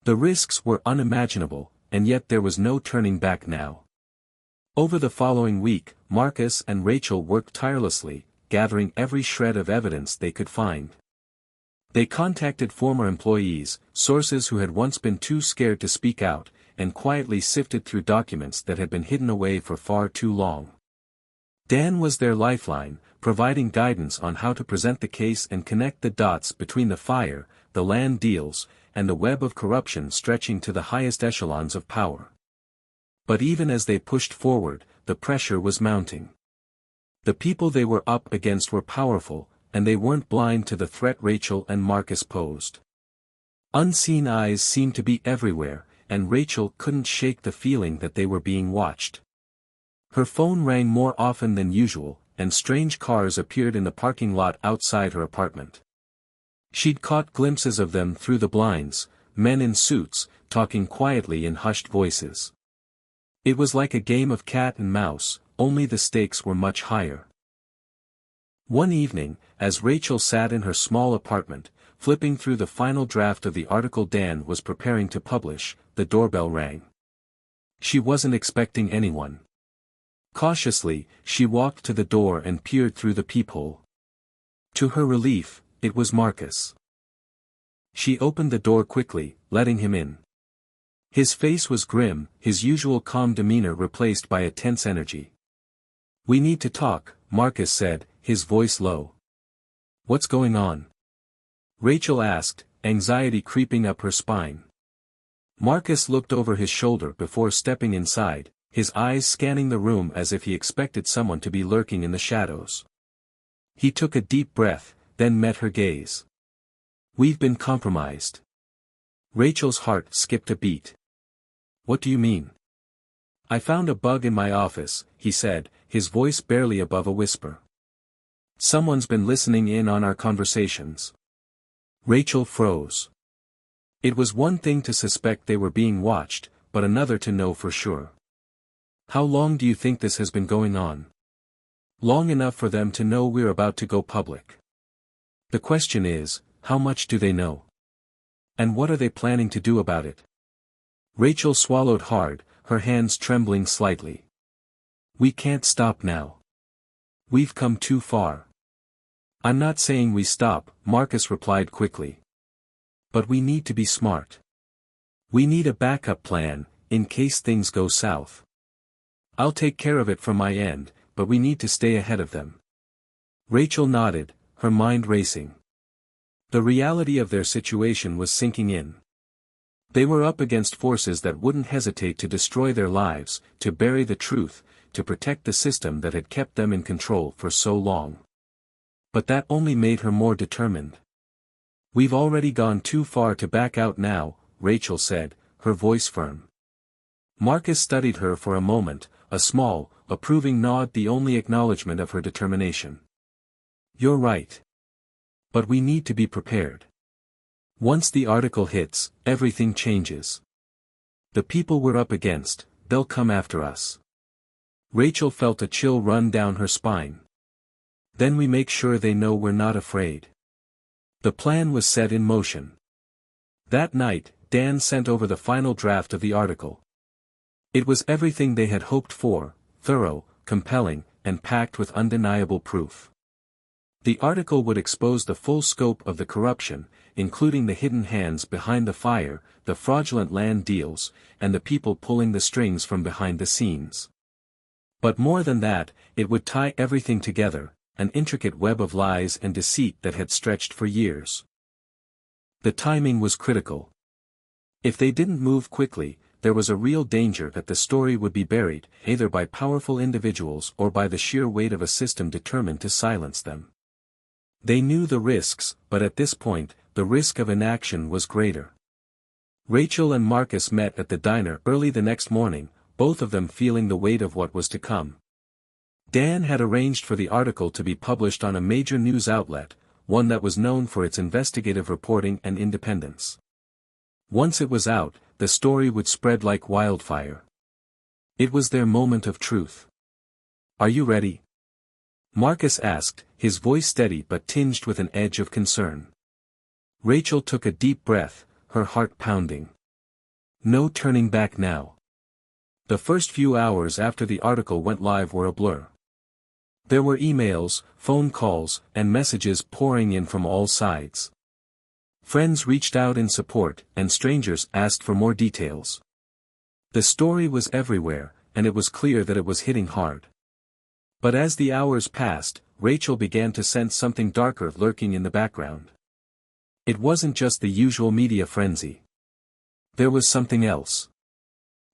The risks were unimaginable, and yet there was no turning back now. Over the following week, Marcus and Rachel worked tirelessly, gathering every shred of evidence they could find. They contacted former employees, sources who had once been too scared to speak out, and quietly sifted through documents that had been hidden away for far too long. Dan was their lifeline, providing guidance on how to present the case and connect the dots between the fire, the land deals, and the web of corruption stretching to the highest echelons of power. But even as they pushed forward, the pressure was mounting. The people they were up against were powerful, and they weren't blind to the threat Rachel and Marcus posed. Unseen eyes seemed to be everywhere, and Rachel couldn't shake the feeling that they were being watched. Her phone rang more often than usual, and strange cars appeared in the parking lot outside her apartment. She'd caught glimpses of them through the blinds, men in suits, talking quietly in hushed voices. It was like a game of cat and mouse, only the stakes were much higher. One evening, as Rachel sat in her small apartment, flipping through the final draft of the article Dan was preparing to publish, the doorbell rang. She wasn't expecting anyone. Cautiously, she walked to the door and peered through the peephole. To her relief, it was Marcus. She opened the door quickly, letting him in. His face was grim, his usual calm demeanor replaced by a tense energy. "We need to talk," Marcus said, his voice low. "What's going on?" Rachel asked, anxiety creeping up her spine. Marcus looked over his shoulder before stepping inside, his eyes scanning the room as if he expected someone to be lurking in the shadows. He took a deep breath, then met her gaze. "We've been compromised." Rachel's heart skipped a beat. "What do you mean?" "I found a bug in my office," he said, his voice barely above a whisper. "Someone's been listening in on our conversations." Rachel froze. It was one thing to suspect they were being watched, but another to know for sure. "How long do you think this has been going on?" "Long enough for them to know we're about to go public. The question is, how much do they know? And what are they planning to do about it?" Rachel swallowed hard, her hands trembling slightly. "We can't stop now. We've come too far." "I'm not saying we stop," Marcus replied quickly. "But we need to be smart. We need a backup plan, in case things go south. I'll take care of it from my end, but we need to stay ahead of them." Rachel nodded, her mind racing. The reality of their situation was sinking in. They were up against forces that wouldn't hesitate to destroy their lives, to bury the truth, to protect the system that had kept them in control for so long. But that only made her more determined. "We've already gone too far to back out now," Rachel said, her voice firm. Marcus studied her for a moment, a small, approving nod the only acknowledgement of her determination. "You're right. But we need to be prepared. Once the article hits, everything changes. The people we're up against, they'll come after us." Rachel felt a chill run down her spine. Then we make sure they know we're not afraid. The plan was set in motion. That night, Dan sent over the final draft of the article. It was everything they had hoped for, thorough, compelling, and packed with undeniable proof. The article would expose the full scope of the corruption, including the hidden hands behind the fire, the fraudulent land deals, and the people pulling the strings from behind the scenes. But more than that, it would tie everything together, an intricate web of lies and deceit that had stretched for years. The timing was critical. If they didn't move quickly, there was a real danger that the story would be buried, either by powerful individuals or by the sheer weight of a system determined to silence them. They knew the risks, but at this point, the risk of inaction was greater. Rachel and Marcus met at the diner early the next morning, both of them feeling the weight of what was to come. Dan had arranged for the article to be published on a major news outlet, one that was known for its investigative reporting and independence. Once it was out, the story would spread like wildfire. It was their moment of truth. "Are you ready?" Marcus asked, his voice steady but tinged with an edge of concern. Rachel took a deep breath, her heart pounding. No turning back now. The first few hours after the article went live were a blur. There were emails, phone calls, and messages pouring in from all sides. Friends reached out in support, and strangers asked for more details. The story was everywhere, and it was clear that it was hitting hard. But as the hours passed, Rachel began to sense something darker lurking in the background. It wasn't just the usual media frenzy. There was something else.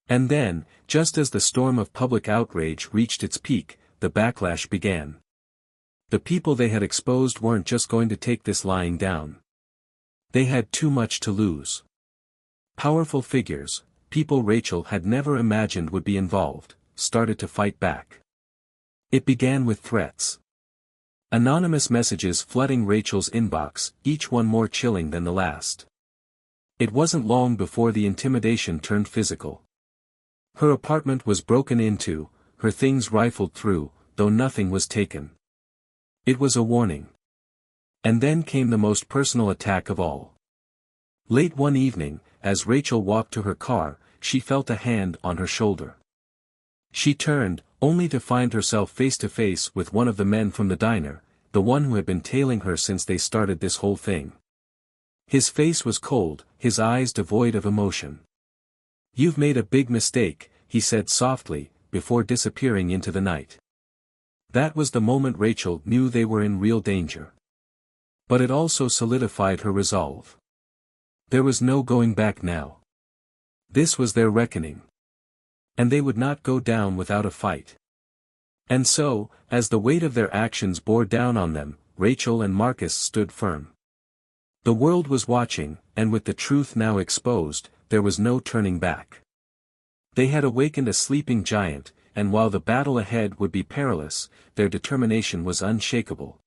And then, just as the storm of public outrage reached its peak, the backlash began. The people they had exposed weren't just going to take this lying down. They had too much to lose. Powerful figures, people Rachel had never imagined would be involved, started to fight back. It began with threats. Anonymous messages flooding Rachel's inbox, each one more chilling than the last. It wasn't long before the intimidation turned physical. Her apartment was broken into, her things rifled through, though nothing was taken. It was a warning. And then came the most personal attack of all. Late one evening, as Rachel walked to her car, she felt a hand on her shoulder. She turned, only to find herself face to face with one of the men from the diner, the one who had been tailing her since they started this whole thing. His face was cold, his eyes devoid of emotion. "You've made a big mistake," he said softly, before disappearing into the night. That was the moment Rachel knew they were in real danger. But it also solidified her resolve. There was no going back now. This was their reckoning. And they would not go down without a fight. And so, as the weight of their actions bore down on them, Rachel and Marcus stood firm. The world was watching, and with the truth now exposed, there was no turning back. They had awakened a sleeping giant, and while the battle ahead would be perilous, their determination was unshakable.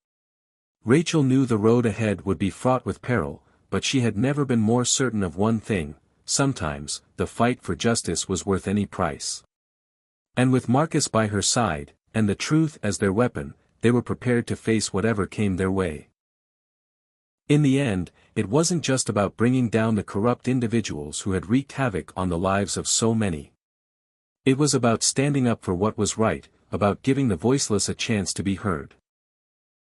Rachel knew the road ahead would be fraught with peril, but she had never been more certain of one thing: sometimes, the fight for justice was worth any price. And with Marcus by her side, and the truth as their weapon, they were prepared to face whatever came their way. In the end, it wasn't just about bringing down the corrupt individuals who had wreaked havoc on the lives of so many. It was about standing up for what was right, about giving the voiceless a chance to be heard.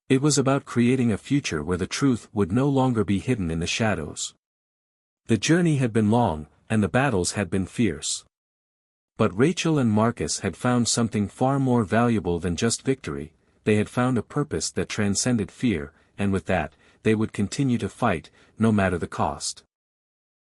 It was about creating a future where the truth would no longer be hidden in the shadows. The journey had been long, and the battles had been fierce. But Rachel and Marcus had found something far more valuable than just victory. They had found a purpose that transcended fear, and with that, they would continue to fight, no matter the cost.